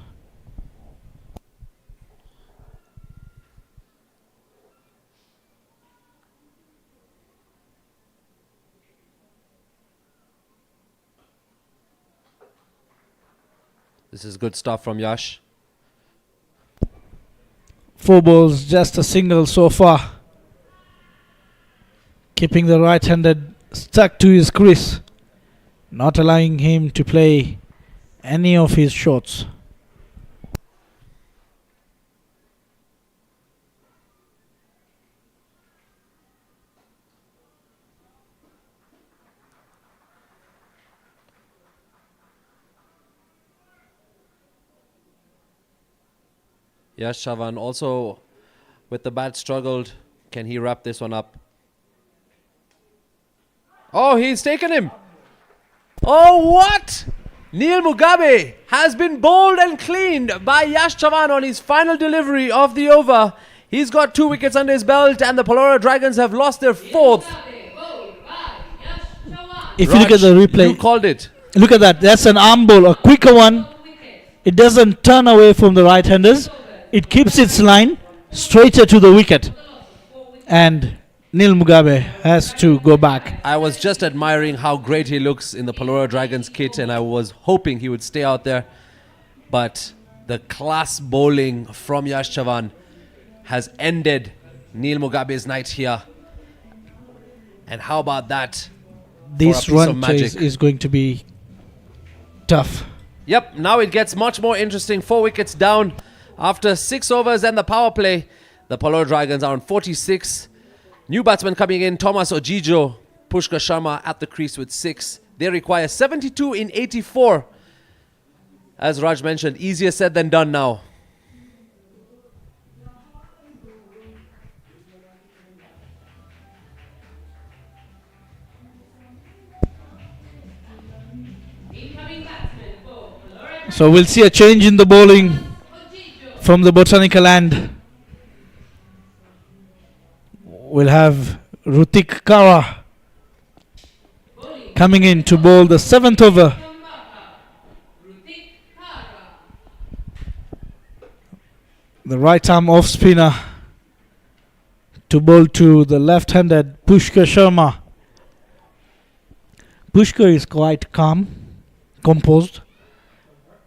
This is good stuff from Yash. 4 balls, just a single so far. Keeping the right-handed stuck to his crease. Not allowing him to play any of his shots. Yash Chavan also with the bat struggled. Can he wrap this one up? Oh, he's taken him. Oh, what? Neil Mugabe has been bowled and cleaned by Yash Chavan on his final delivery of the over. He's got 2 wickets under his belt, and the PALORA Dragons have lost their 4th. If you look at the replay, you called it. Look at that. That's an arm ball, a quicker one. It doesn't turn away from the right-handers. It keeps its line straighter to the wicket. And Neil Mugabe has to go back. I was just admiring how great he looks in the PALORA Dragons kit, and I was hoping he would stay out there. But the class bowling from Yash Chavan has ended Neil Mugabe's night here. And how about that? This for a piece run of chase magic? is going to be tough. Yep, now it gets much more interesting. 4 wickets down after 6 overs and the power play. The PALORA Dragons are on 46. New batsman coming in, Thomas Ojijo, Pushkar Sharma at the crease with 6. They require 72 in 84. As Raj mentioned, easier said than done now. Incoming batsman for PALORA So we'll see a change in the bowling from the botanical end. We'll have Rutik Kara coming in to bowl the 7th over. The right arm off spinner to bowl to the left-handed Pushkar Sharma. Pushkar is quite calm, composed.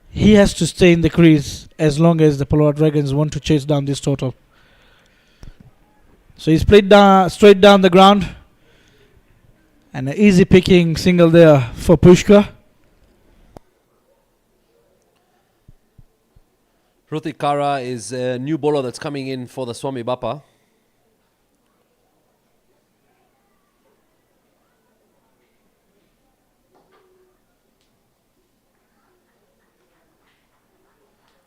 He has to stay in the crease as long as the PALORA Dragons want to chase down this total. So he's played down, straight down the ground. And an easy picking single there for Pushkar. Rutik Kara is a new bowler that's coming in for the SWAMIBAPA.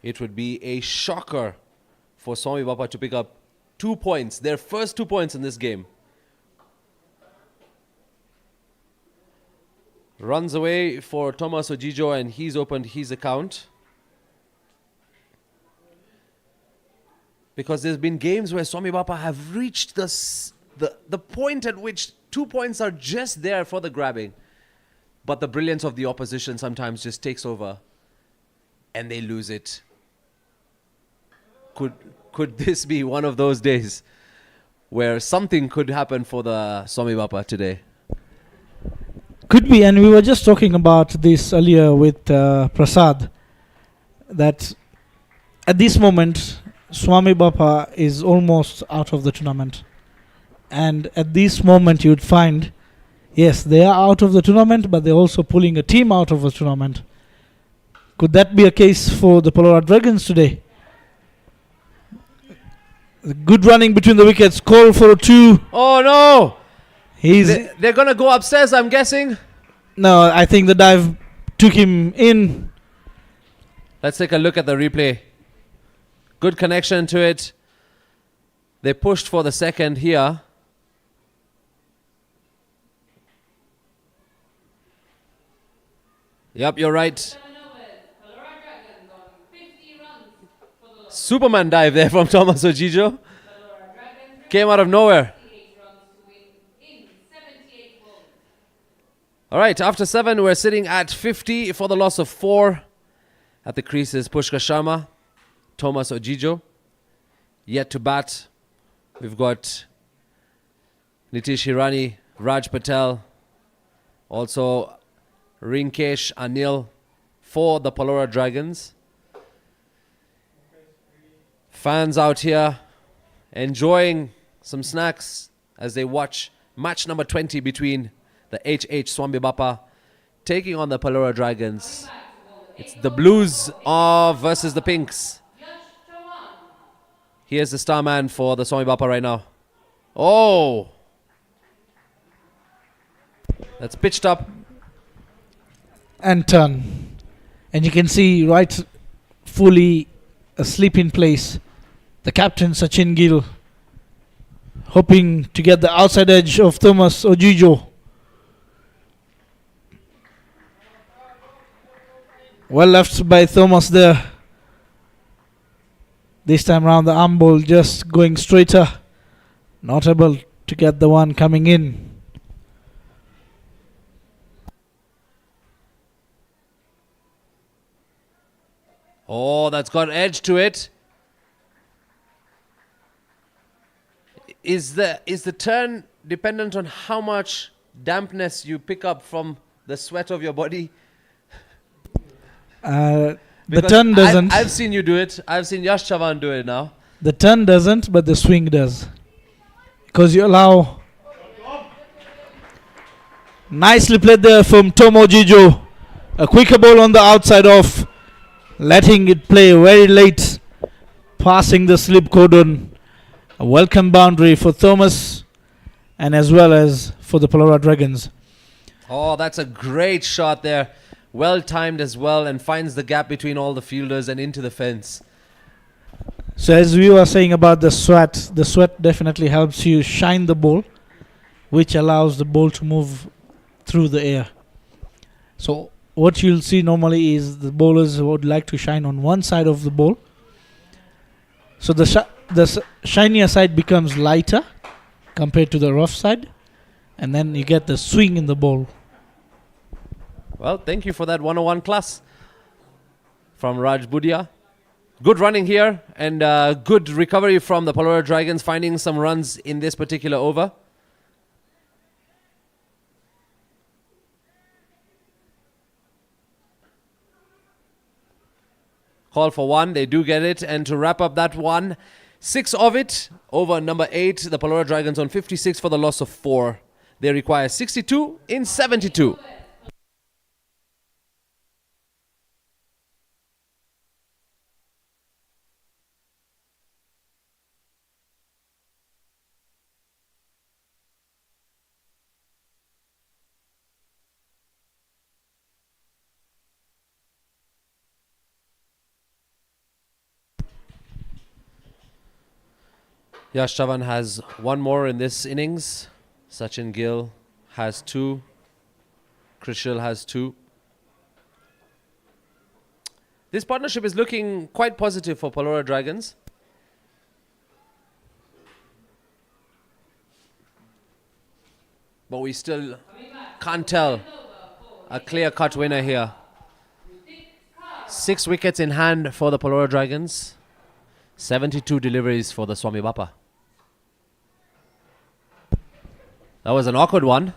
It would be a shocker for SWAMIBAPA to pick up 2 points, their first 2 points in this game. Runs away for Thomas Ojijo and he's opened his account. Because there's been games where SWAMIBAPA have reached the point at which 2 points are just there for the grabbing. But the brilliance of the opposition sometimes just takes over and they lose it. Could this be one of those days where something could happen for the SWAMIBAPA today? Could be, and we were just talking about this earlier with Prasad, that at this moment, SWAMIBAPA is almost out of the tournament. And at this moment, you'd find, yes, they are out of the tournament, but they're also pulling a team out of the tournament. Could that be a case for the PALORA Dragons today? Good running between the wickets, call for a 2. Oh no! He's They're going to go upstairs, I'm guessing. no, I think the dive took him in. Let's take a look at the replay. Good connection to it. They pushed for the second here. Yep, you're right. 7 overs. PALORA Dragons on 50 runs for the Superman dive there from Thomas Ojijo. PALORA Dragons. Came out of nowhere. 58 runs to win in 78 balls. All right, after 7, we're sitting at 50 for the loss of 4. At the creases, Pushkar Sharma, Thomas Ojijo. Yet to bat, we've got Nitish Hirani, Raj Patel, also Rinkesh Anil for the PALORA Dragons. Fans out here enjoying some snacks as they watch match number 20 between the HH SWAMIBAPA taking on the PALORA Dragons. It's the Blues versus the Pinks. Here's the star man for the SWAMIBAPA right now. Oh! That's pitched up. And turn. And you can see right fully asleep in place the captain Sachin Gill, hoping to get the outside edge of Thomas Ojijo. Well left by Thomas there. This time round the arm ball just going straighter. Not able to get the one coming in. Oh, that's got edge to it. Is the turn dependent on how much dampness you pick up from the sweat of your body? The Because turn doesn't. I've seen you do it. I've seen Yash Chavan do it now. The turn doesn't, but the swing does. Because you allow Nicely played there from Tomo Jijo. A quicker ball on the outside off, letting it play very late, passing the slip cordon. A welcome boundary for Thomas and as well as for the Palora Dragons. Oh, that's a great shot there. Well timed as well, and finds the gap between all the fielders and into the fence. So as we were saying about the sweat definitely helps you shine the ball, which allows the ball to move through the air. So what you'll see normally is the bowlers would like to shine on one side of the ball. So the shinier side becomes lighter compared to the rough side, and then you get the swing in the ball. Well, thank you for that 101 class from Raj Budia. Good running here and good recovery from the Palora Dragons, finding some runs in this particular over. Call for one, they do get it, and to wrap up that one, 6 of it over number 8, the Palora Dragons on 56 for the loss of 4. They require 62 in 72. Yash Chavan has 1 more in this innings. Sachin Gill has 2. Krishil has 2. This partnership is looking quite positive for Palora Dragons. But we still can't tell a clear-cut winner here. 6 wickets in hand for the Palora Dragons. 72 deliveries for the SWAMIBAPA. That was an awkward one.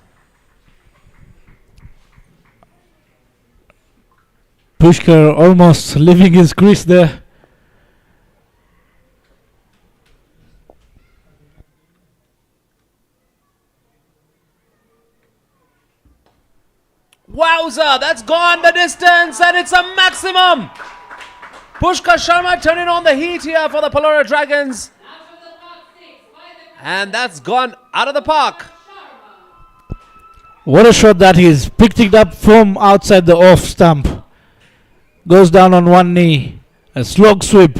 Pushkar almost leaving his crease there. Wowza, that's gone the distance and it's a maximum. Pushkar Sharma turning on the heat here for the Palora Dragons. And that's gone out of the park. What a shot that is. Picked it up from outside the off stump. Goes down on one knee. A slog sweep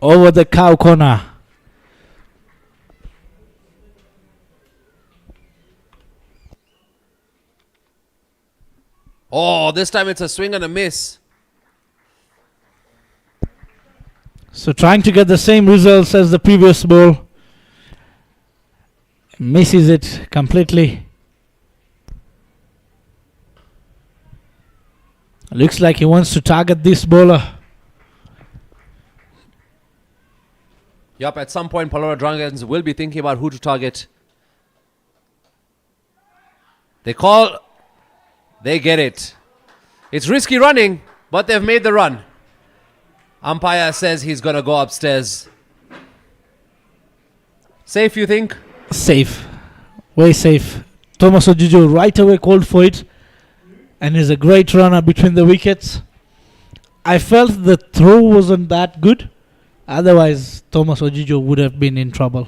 over the cow corner. Oh, this time it's a swing and a miss. So trying to get the same results as the previous ball. Misses it completely. Looks like he wants to target this bowler. Yup, at some point Palora Dragons will be thinking about who to target. They call, they get it. It's risky running, but they've made the run. Umpire says he's going to go upstairs. Safe, you think? Safe. Way safe. Thomas Ojijo right away called for it. And is a great runner between the wickets. I felt the throw wasn't that good. Otherwise, Thomas Ojijo would have been in trouble.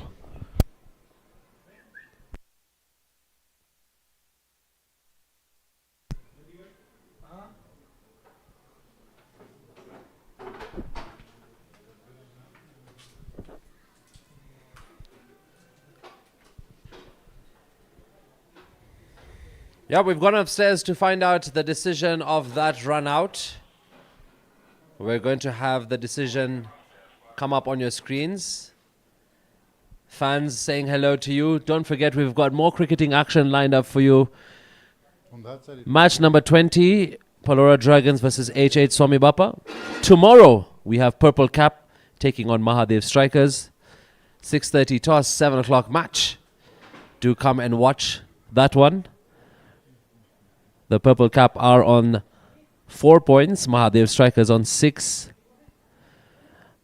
Yeah, we've gone upstairs to find out the decision of that run out. We're going to have the decision come up on your screens. Fans saying hello to you. Don't forget, we've got more cricketing action lined up for you. Match number 20, Palora Dragons versus H8 SWAMIBAPA. Tomorrow, we have Purple Cap taking on Mahadev Strikers. 6:30 toss, 7 o'clock match. Do come and watch that one. The Purple Cap are on 4 points. Mahadev Strikers on 6.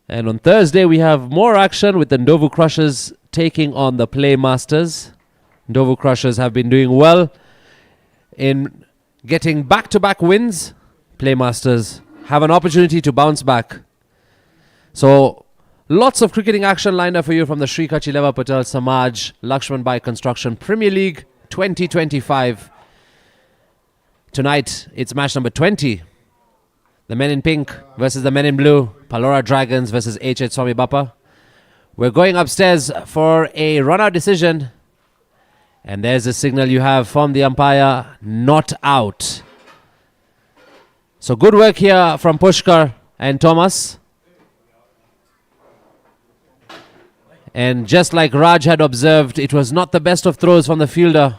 And on Thursday, we have more action with the Ndovu Crushers taking on the Playmasters. Ndovu Crushers have been doing well in getting back-to-back wins, Playmasters have an opportunity to bounce back. So, lots of cricketing action lined up for you from the Sri Kachileva Patel Samaj LAXMANBHAI Construction Premier League 2025. Tonight, it's match number 20. The men in pink versus the men in blue. PALORA Dragons versus HH SWAMIBAPA. We're going upstairs for a run-out decision. And there's a signal you have from the umpire, not out. So good work here from Pushkar and Thomas. And just like Raj had observed, it was not the best of throws from the fielder.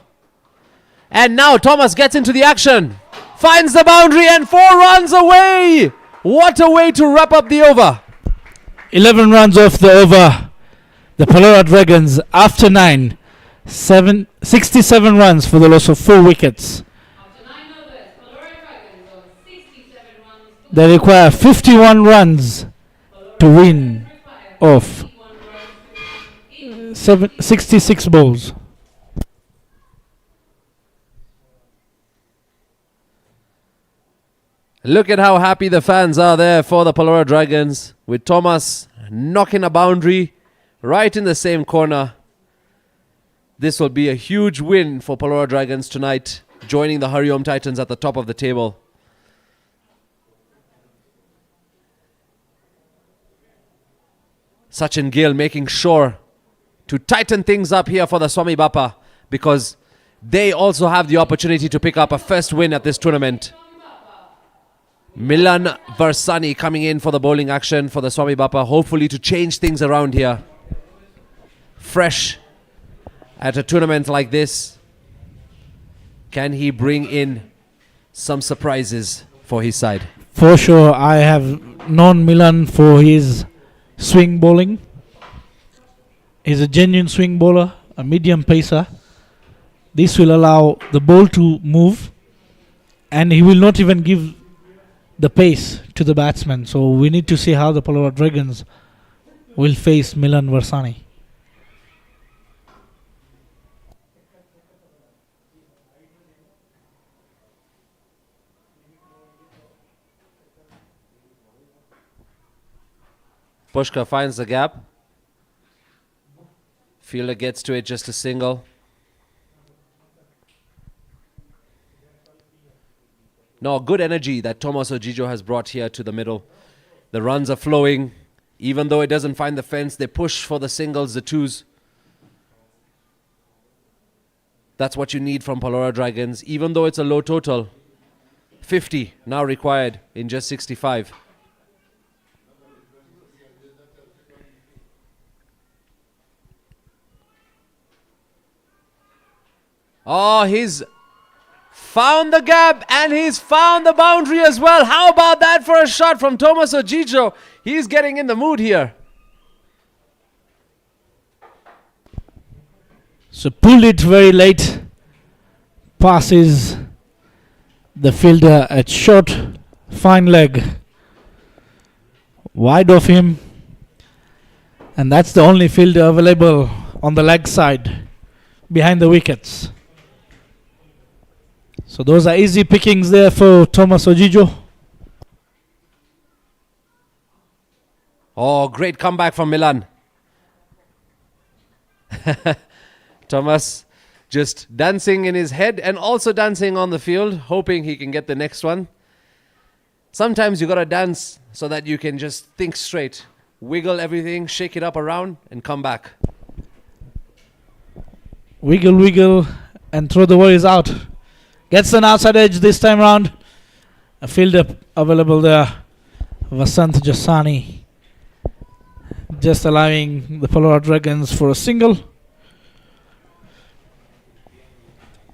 And now Thomas gets into the action. Finds the boundary and 4 runs away. What a way to wrap up the over. 11 runs off the over. The PALORA Dragons after 9. 67 runs for the loss of 4 wickets. After 9 overs, PALORA Dragons on 67 runs. They require 51 runs to win off 66 balls. Look at how happy the fans are there for the PALORA Dragons, with Thomas knocking a boundary right in the same corner. This will be a huge win for PALORA Dragons tonight, joining the Hariom Titans at the top of the table. Sachin Gill making sure to tighten things up here for the SWAMIBAPA, because they also have the opportunity to pick up a first win at this tournament. Milan Varsani coming in for the bowling action for the SWAMIBAPA, hopefully to change things around here. Fresh at a tournament like this. Can he bring in some surprises for his side? For sure, I have known Milan for his swing bowling. He's a genuine swing bowler, a medium pacer. This will allow the ball to move, and he will not even give the pace to the batsman. So we need to see how the PALORA Dragons will face Milan Varsani. Pushkar finds the gap. Fielder gets to it, just a single. No, good energy that Thomas Ojijo has brought here to the middle. The runs are flowing. Even though it doesn't find the fence, they push for the singles, the twos. That's what you need from PALORA Dragons. Even though it's a low total, 50 now required in just 65. Oh, he's found the gap and he's found the boundary as well. How about that for a shot from Thomas Ojijo? He's getting in the mood here. So pulled it very late. Passes the fielder at short, fine leg. Wide of him. And that's the only fielder available on the leg side, behind the wickets. So those are easy pickings there for Thomas Ojijo. Oh, great comeback from Milan. Thomas just dancing in his head and also dancing on the field, hoping he can get the next one. Sometimes you gotta dance so that you can just think straight. Wiggle everything, shake it up around and come back. Wiggle, wiggle, and throw the worries out. Gets an outside edge this time round. A fielder available there. Vasant Jasani. Just allowing the PALORA Dragons for a single.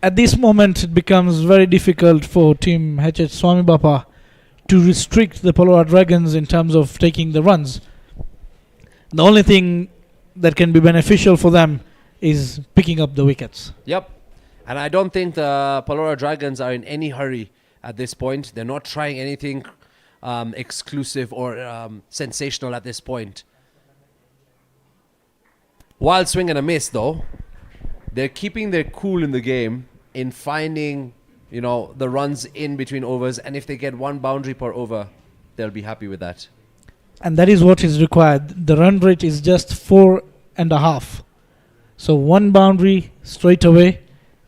At this moment, it becomes very difficult for Team HH SWAMIBAPA to restrict the PALORA Dragons in terms of taking the runs. The only thing that can be beneficial for them is picking up the wickets. Yep. And I don't think the PALORA Dragons are in any hurry at this point. They're not trying anything exclusive or sensational at this point. Wild swing and a miss though. They're keeping their cool in the game in finding the runs in between overs, and if they get one boundary per over, they'll be happy with that. And that is what is required. The run rate is just 4.5. So one boundary straight away,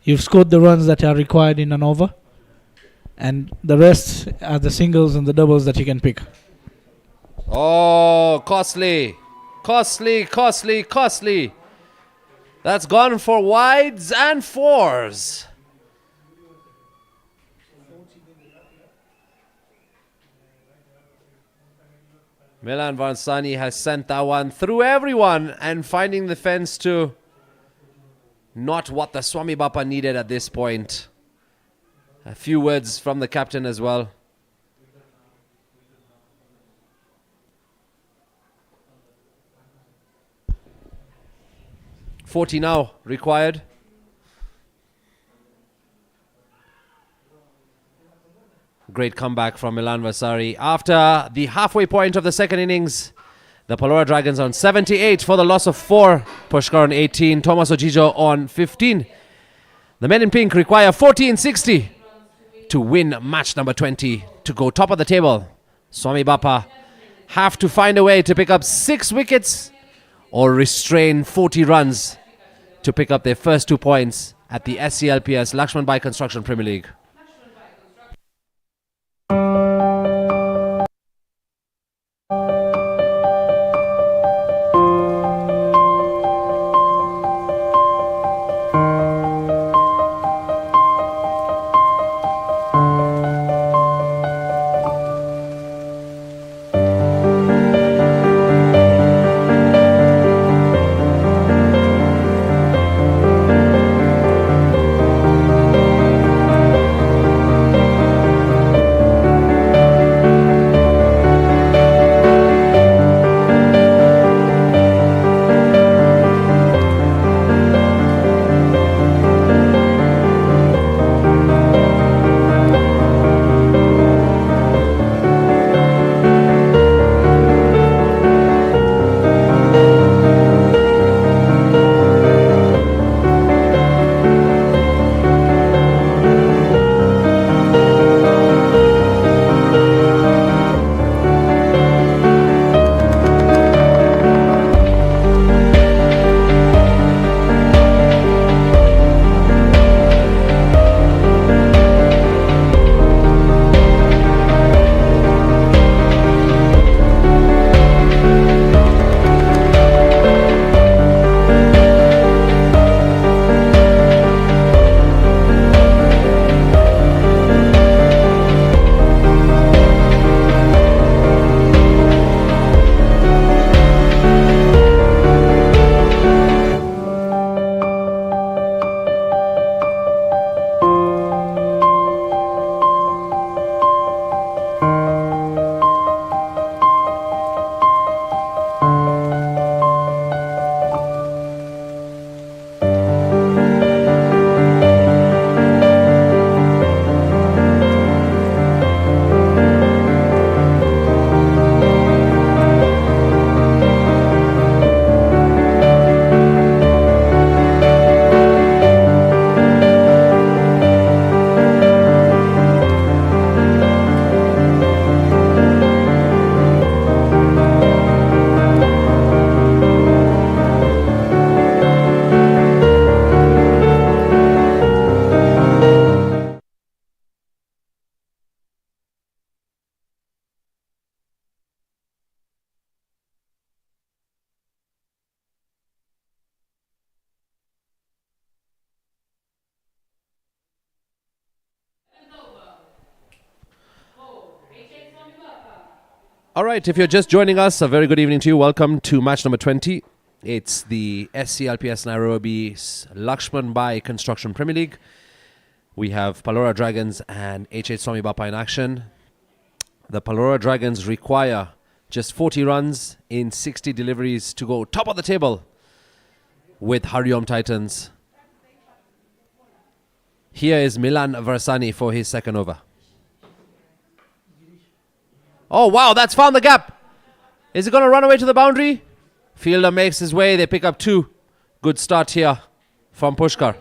you've scored the runs that are required in an over, and the rest are the singles and the doubles that you can pick. Oh, costly. That's gone for wides and fours. Milan Varsani has sent that one through everyone and finding the fence to not what the SWAMIBAPA needed at this point. A few words from the captain as well. .40 now required. Great comeback from Milan Vasari. After the halfway point of the second innings, the Palora Dragons on 78 for the loss of 4. Pushkar on 18, Thomas Ojijo on 15. The men in pink require 14-60 to win match number 20 to go top of the table. SWAMIBAPA have to find a way to pick up 6 wickets or restrain 40 runs to pick up their first 2 points at the SCLPS LAXMANBHAI Construction Premier League. All right, if you're just joining us, a very good evening to you. Welcome to match number 20. It's the SCLPS Nairobi's LAXMANBHAI Construction Premier League. We have Palora Dragons and H.H. SWAMIBAPA in action. The Palora Dragons require just 40 runs in 60 deliveries to go top of the table with Hariom Titans. Here is Milan Varsani for his second over. Oh, wow, that's found the gap. Is it going to run away to the boundary? Fielder makes his way. They pick up 2. Good start here from Pushkar.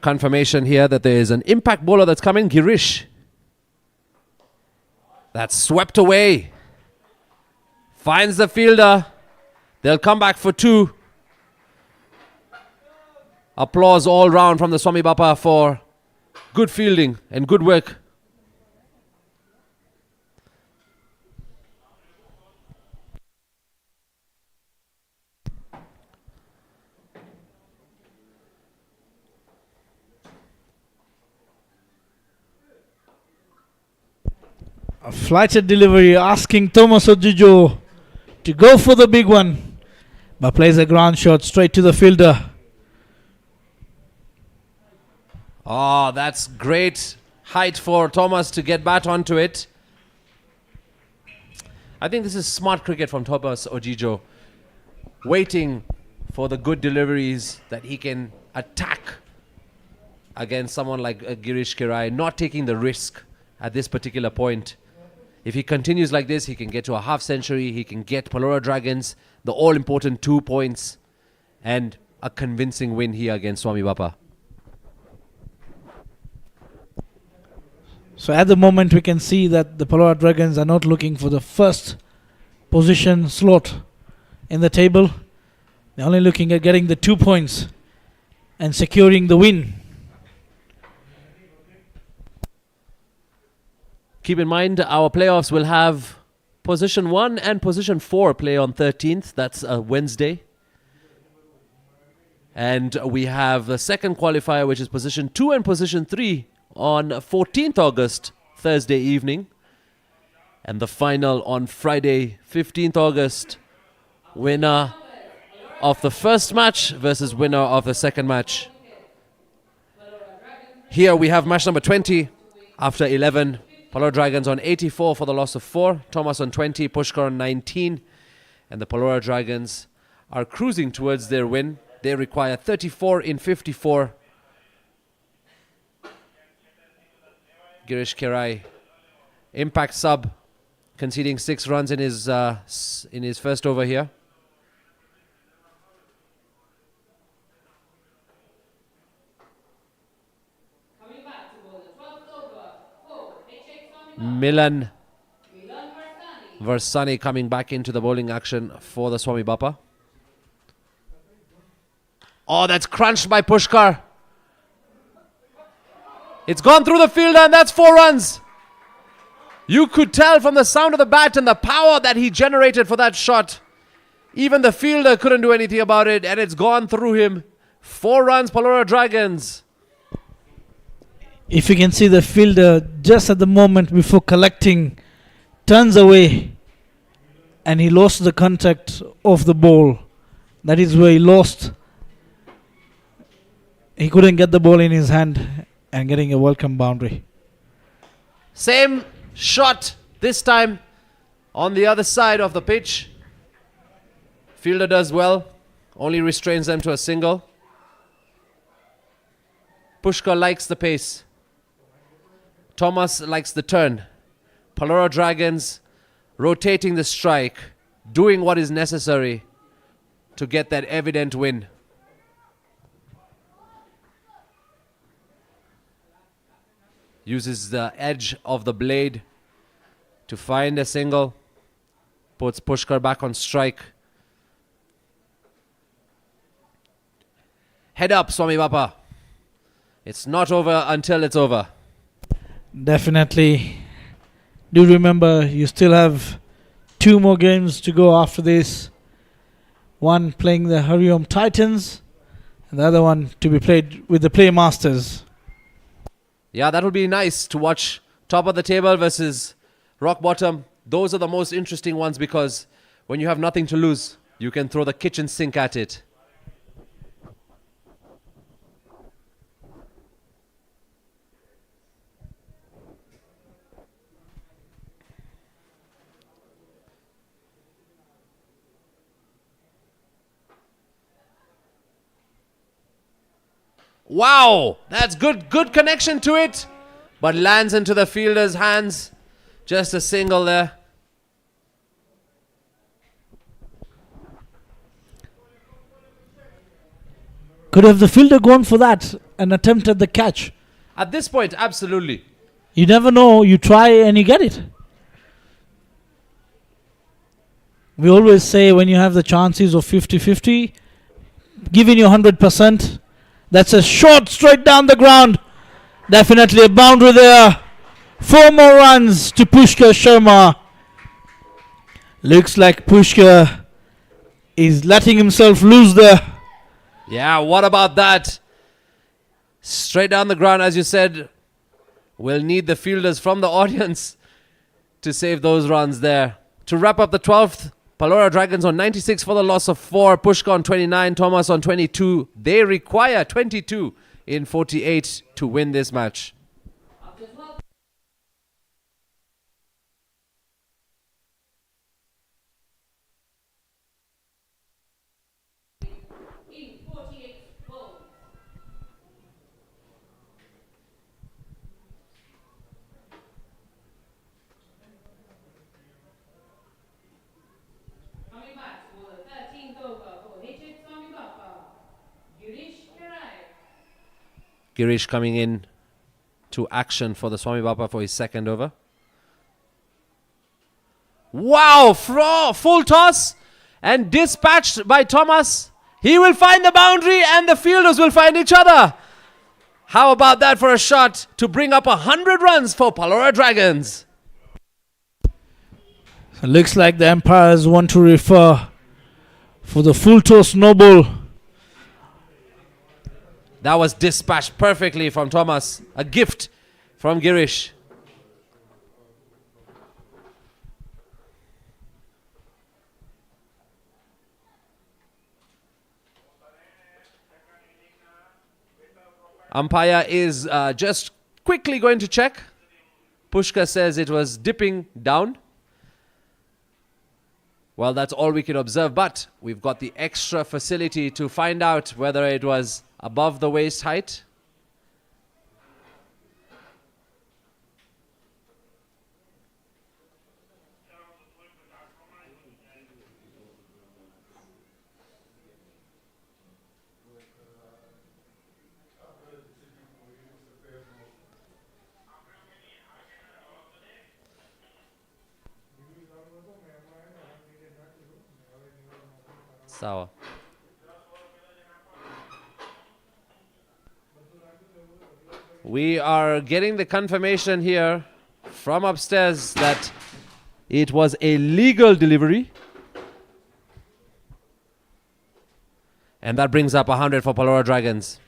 confirmation here that there is an impact bowler that's coming, Girish. That's swept away. Finds the fielder. They'll come back for 2. Applause all round from the SWAMIBAPA for good fielding and good work. A flighted delivery asking Thomas Ojijo to go for the big one, but plays a ground shot straight to the fielder. Oh, that's great height for Thomas to get bat onto it. I think this is smart cricket from Thomas Ojijo, waiting for the good deliveries that he can attack against someone like Girish Kirai, not taking the risk at this particular point. If he continues like this, he can get to a half century, he can get PALORA Dragons the all-important 2 points and a convincing win here against SWAMIBAPA. So at the moment we can see that the PALORA Dragons are not looking for the first position slot in the table. They're only looking at getting the 2 points and securing the win. Keep in mind, our playoffs will have position 1 and position 4 play on 13th. That's a Wednesday. And we have the second qualifier, which is position 2 and position 3 on 14th August, Thursday evening. And the final on Friday, 15th August. Winner of the first match versus winner of the second match. Here we have match number 20 after 11. PALORA Dragons on 84 for the loss of 4. Thomas on 20, Pushkar on 19. And the PALORA Dragons are cruising towards their win. They require 34 in 54. Girish Kirai, impact sub, conceding 6 runs in his first over here. Milan Varsani coming back into the bowling action for the SWAMIBAPA. Oh, that's crunched by Pushkar. It's gone through the fielder and that's 4 runs. You could tell from the sound of the bat and the power that he generated for that shot. Even the fielder couldn't do anything about it and it's gone through him. 4 runs, PALORA Dragons. If you can see the fielder just at the moment before collecting, turns away and he lost the contact of the ball. That is where he lost. He couldn't get the ball in his hand and getting a welcome boundary. Same shot this time on the other side of the pitch. Fielder does well, only restrains them to a single. Pushkar likes the pace. Thomas likes the turn. PALORA Dragons rotating the strike, doing what is necessary to get that evident win. Uses the edge of the blade to find a single. Puts Pushkar back on strike. Head up, SWAMIBAPA. It's not over until it's over. Definitely. Do remember you still have 2 more games to go after this. One playing the Hariom Titans and the other one to be played with the Playmasters. Yeah, that would be nice to watch top of the table versus rock bottom. Those are the most interesting ones because when you have nothing to lose, you can throw the kitchen sink at it. Wow, that's good connection to it, but lands into the fielder's hands. Just a single there. Could have the fielder gone for that an attempt at the catch. At this point, absolutely. You never know. You try and you get it. We always say when you have the chances of 50-50, giving you 100%. That's a shot straight down the ground. Definitely a boundary there. 4 more runs to Pushkar Sharma. Looks like Pushkar is letting himself loose there. Yeah, what about that? Straight down the ground, as you said. We'll need the fielders from the audience to save those runs there. To wrap up the 12th, Palora Dragons on 96 for the loss of 4. Pushkar on 29, Thomas on 22. They require 22 in 48 to win this match. In 48 balls. Coming back for the 13th over for HH SWAMIBAPA, Girish Kerai. Girish coming in to action for the SWAMIBAPA for his second over. Wow, full toss and dispatched by Thomas. He will find the boundary and the fielders will find each other. How about that for a shot to bring up 100 runs for Palora Dragons? So looks like the umpires want to refer for the full toss no ball. That was dispatched perfectly from Thomas. A gift from Girish. Umpire is just quickly going to check. Pushkar says it was dipping down. Well, that's all we can observe, but we've got the extra facility to find out whether it was above the waist height. Sour. We are getting the confirmation here from upstairs that it was a legal delivery. And that brings up 100 for Palora Dragons.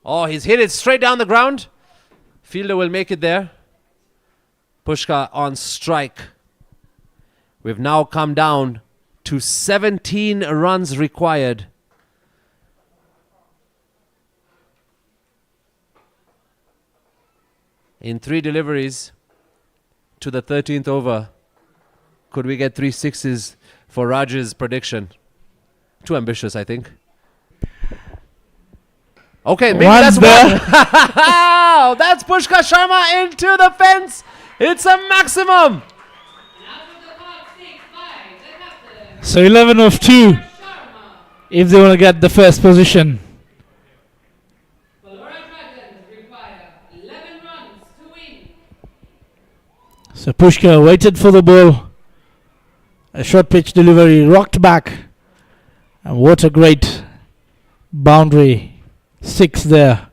Oh, he's hit it straight down the ground. Fielder will make it there. Pushkar on strike. We've now come down to 17 runs required. In 3 deliveries to the 13th over. Could we get 3 sixes for Raj's prediction? Too ambitious, I think. Okay, maybe One's that's there. one. That's Pushkar Sharma into the fence. It's a maximum. So 11 of 2 if they want to get the first position. So Pushkar waited for the ball. A short pitch delivery, rocked back. And what a great boundary. 6 there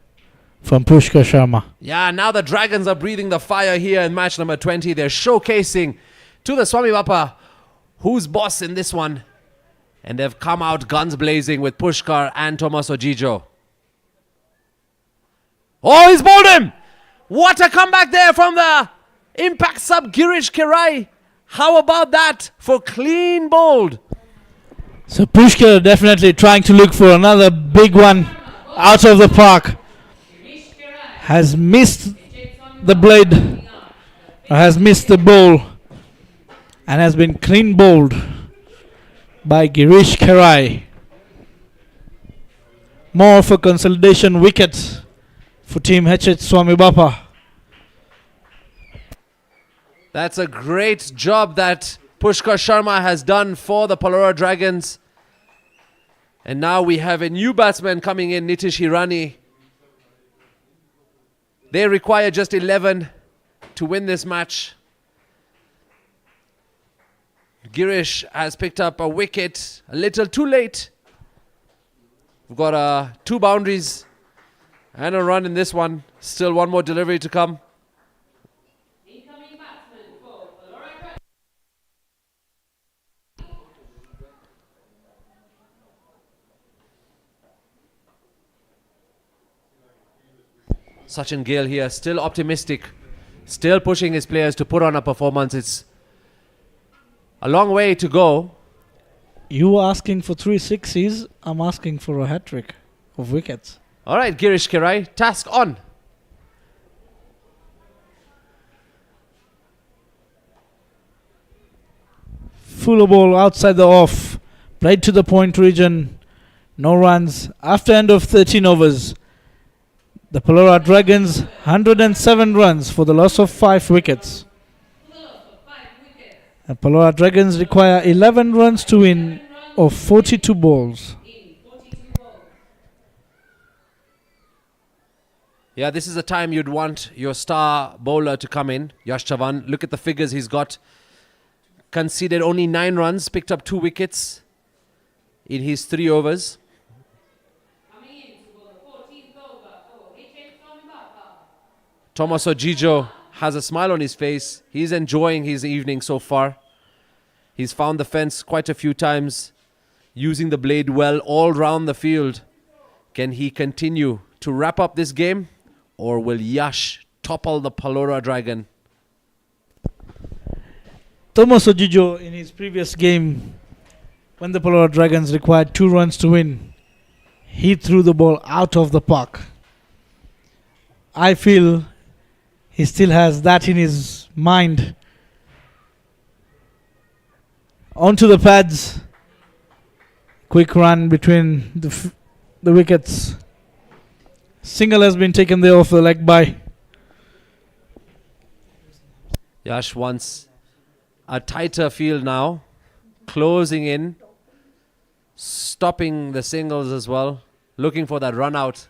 from Pushkar Sharma. Yeah, now the Dragons are breathing the fire here in match number 20. They're showcasing to the SWAMIBAPA who's boss in this one. And they've come out guns blazing with Pushkar and Thomas Ojijo. Oh, he's bowled him! What a comeback there from the impact sub Girish Kerai. How about that for clean bowled? So Pushkar definitely trying to look for another big one out of the park. Has missed the blade, has missed the ball, and has been clean bowled by Girish Kerai. more of a consolidation wicket for Team HH SWAMIBAPA. That's a great job that Pushkar Sharma has done for the PALORA Dragons. And now we have a new batsman coming in, Nitish Hirani. They require just 11 to win this match. Girish has picked up a wicket a little too late. We've got 2 boundaries and a run in this one. Still one more delivery to come. Incoming batsman for PALORA Dragons. Sachin Gill here, still optimistic, still pushing his players to put on a performance. It's a long way to go. You were asking for 3 sixes. I'm asking for a hat-trick of wickets. All right, Girish Kirai, task on. Fuller ball outside the off. Played to the point region. No runs. After end of 13 overs. The PALORA Dragons 107 runs for the loss of 5 wickets. The PALORA Dragons require 11 runs to win of 42 balls. Yeah, this is a time you'd want your star bowler to come in. Yash Chavan, look at the figures he's got. Conceded only 9 runs, picked up 2 wickets in his 3 overs. Thomas Ojijo has a smile on his face. He's enjoying his evening so far. He's found the fence quite a few times, using the blade well all round the field. Can he continue to wrap up this game, or will Yash topple the PALORA Dragon? Thomas Ojijo in his previous game, when the PALORA Dragons required 2 runs to win, he threw the ball out of the park. I feel he still has that in his mind. Onto the pads. Quick run between the wickets. Single has been taken there off the leg by. Yash wants a tighter field now. Closing in. Stopping the singles as well. Looking for that run out.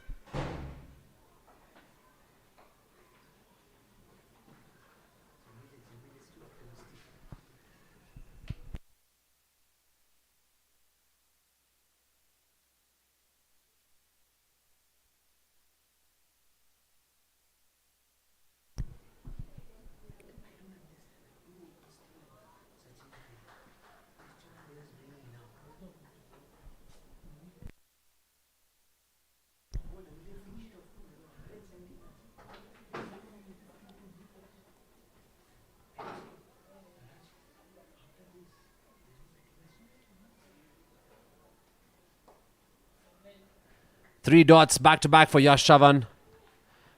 Three dots back to back for Yash Chavan.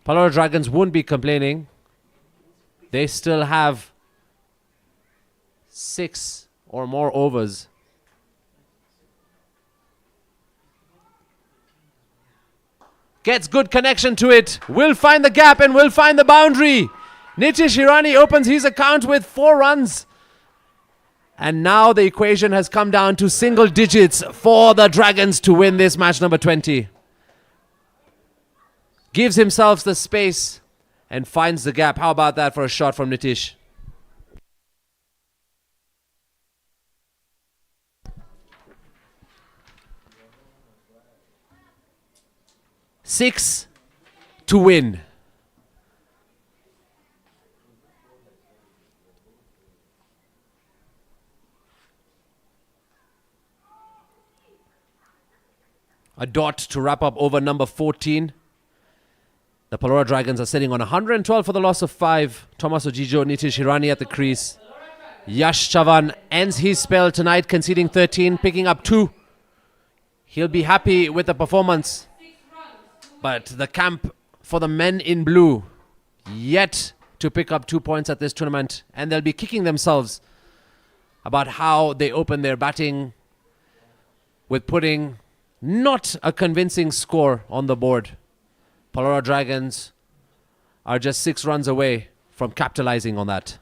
PALORA Dragons won't be complaining. They still have 6 or more overs. Gets good connection to it. Will find the gap and will find the boundary. Nitish Hirani opens his account with 4 runs. And now the equation has come down to single digits for the Dragons to win this match number 20. Gives himself the space and finds the gap. How about that for a shot from Nitish? Six to win. A dot to wrap up over number 14. The PALORA Dragons are sitting on 112 for the loss of 5. Thomas Ojijo, Nitish Hirani at the crease. Yash Chavan ends his spell tonight, conceding 13, picking up 2. He'll be happy with the performance. But the camp for the men in blue yet to pick up 2 points at this tournament. And they'll be kicking themselves about how they open their batting with putting Not a convincing score on the board. Palora Dragons are just 6 runs away from capitalizing on that.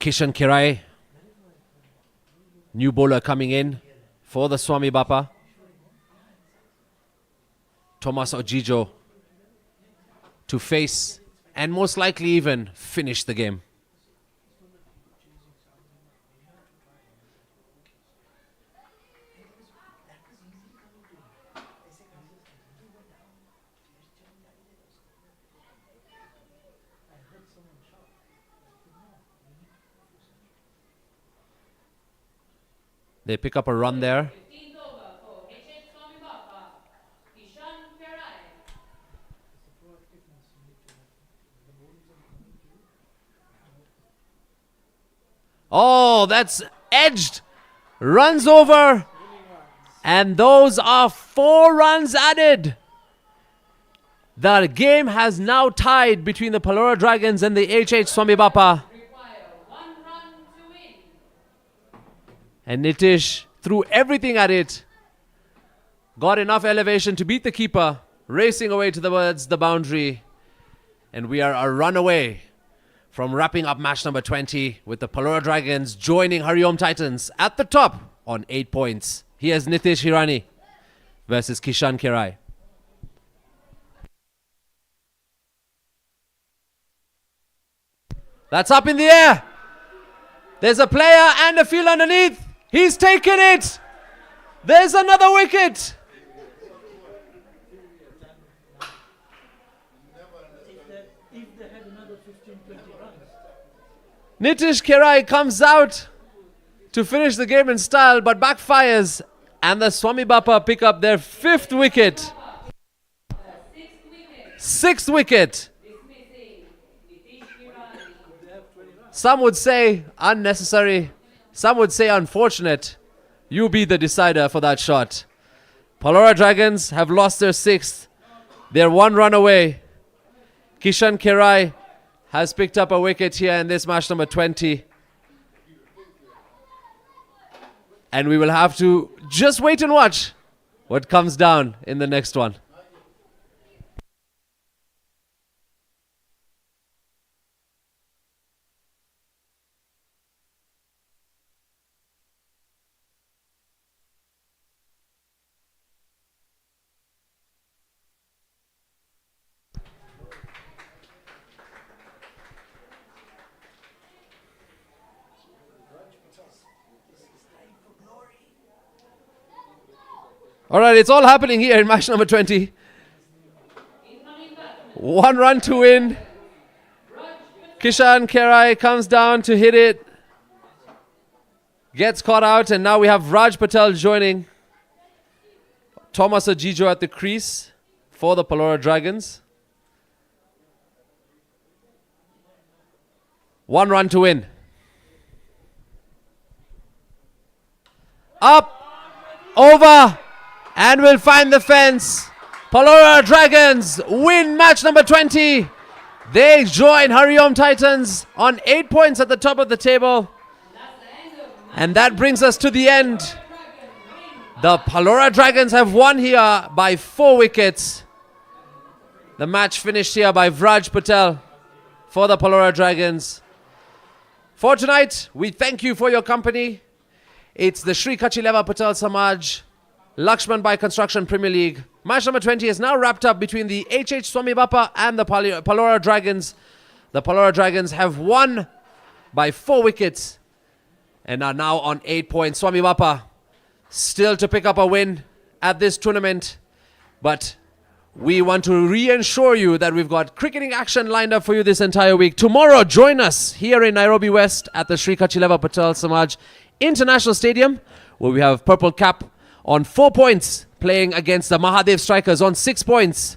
Kishan Kirai, new bowler coming in for the SWAMIBAPA. Thomas Ojijo to face and most likely even finish the game. They pick up a run there. 15th over for HH SWAMIBAPA, Kishan Kirai. Oh, that's edged. Runs over. And those are 4 runs added. The game has now tied between the Palora Dragons and the HH SWAMIBAPA. Require 1 run to win. And Nitish threw everything at it. Got enough elevation to beat the keeper. Racing away towards the boundary. And we are a run away from wrapping up match number 20 with the Palora Dragons joining Hariom Titans at the top on 8 points. Here's Nitish Hirani versus Kishan Kirai. That's up in the air. There's a player and a field underneath. He's taken it. There's another wicket. Nitish Kirai comes out to finish the game in style, but backfires, and the SWAMIBAPA pick up their 5th wicket. 6th wicket. Some would say unnecessary. Some would say unfortunate. You be the decider for that shot. Palora Dragons have lost their 6th. They're 1 run away. Kishan Kirai has picked up a wicket here in this match number 20. And we will have to just wait and watch what comes down in the next one. All right, it's all happening here in match number 20. 1 run to win. Kishan Kirai comes down to hit it. Gets caught out, and now we have Raj Patel joining. Thomas Ojijo at the crease for the Palora Dragons. 1 run to win. Up, over, and we'll find the fence. Palora Dragons win match number 20. They join Hariom Titans on 8 points at the top of the table. And that brings us to the end. The Palora Dragons have won here by 4 wickets. The match finished here by Vraj Patel for the Palora Dragons. For tonight, we thank you for your company. It's the Shri Kachileva Patel Samaj LAXMANBHAI Construction Premier League. Match number 20 is now wrapped up between the HH SWAMIBAPA and the Palora Dragons. The Palora Dragons have won by 4 wickets and are now on 8 points. SWAMIBAPA still to pick up a win at this tournament, but we want to reassure you that we've got cricketing action lined up for you this entire week. Tomorrow, join us here in Nairobi West at the Shri Kachileva Patel Samaj International Stadium, where we have Purple Cap on 4 points, playing against the Mahadev Strikers on 6 points.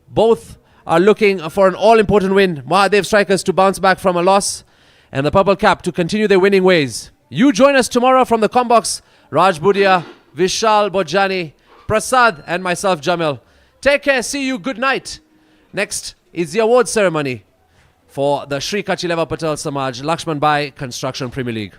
Both are looking for an all-important win. Mahadev Strikers to bounce back from a loss, and the Purple Cap to continue their winning ways. You join us tomorrow from the Combox. Raj Budia, Vishal Bojani, Prasad, and myself, Jamil. Take care, see you, good night, Next is the award ceremony for the Sri Kachileva Patel Samaj LAXMANBHAI Construction Premier League.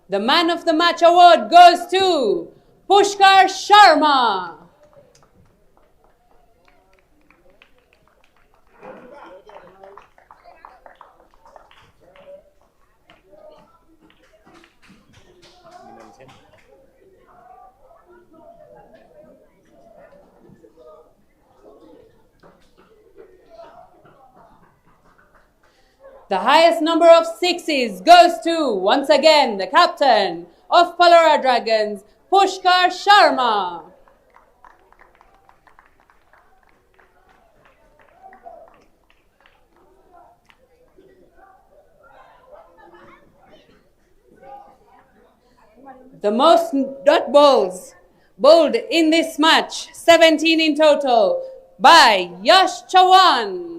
The Man of the Match award goes to Pushkar Sharma. The highest number of sixes goes to, once again, the captain of PALORA Dragons, Pushkar Sharma. The most dot balls bowled in this match, 17 in total, by Yash Chawan.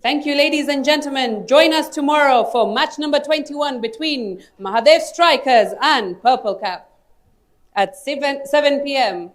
Thank you, ladies and gentlemen. Join us tomorrow for match number 21 between Mahadev Strikers and Purple Cap at 7 p.m.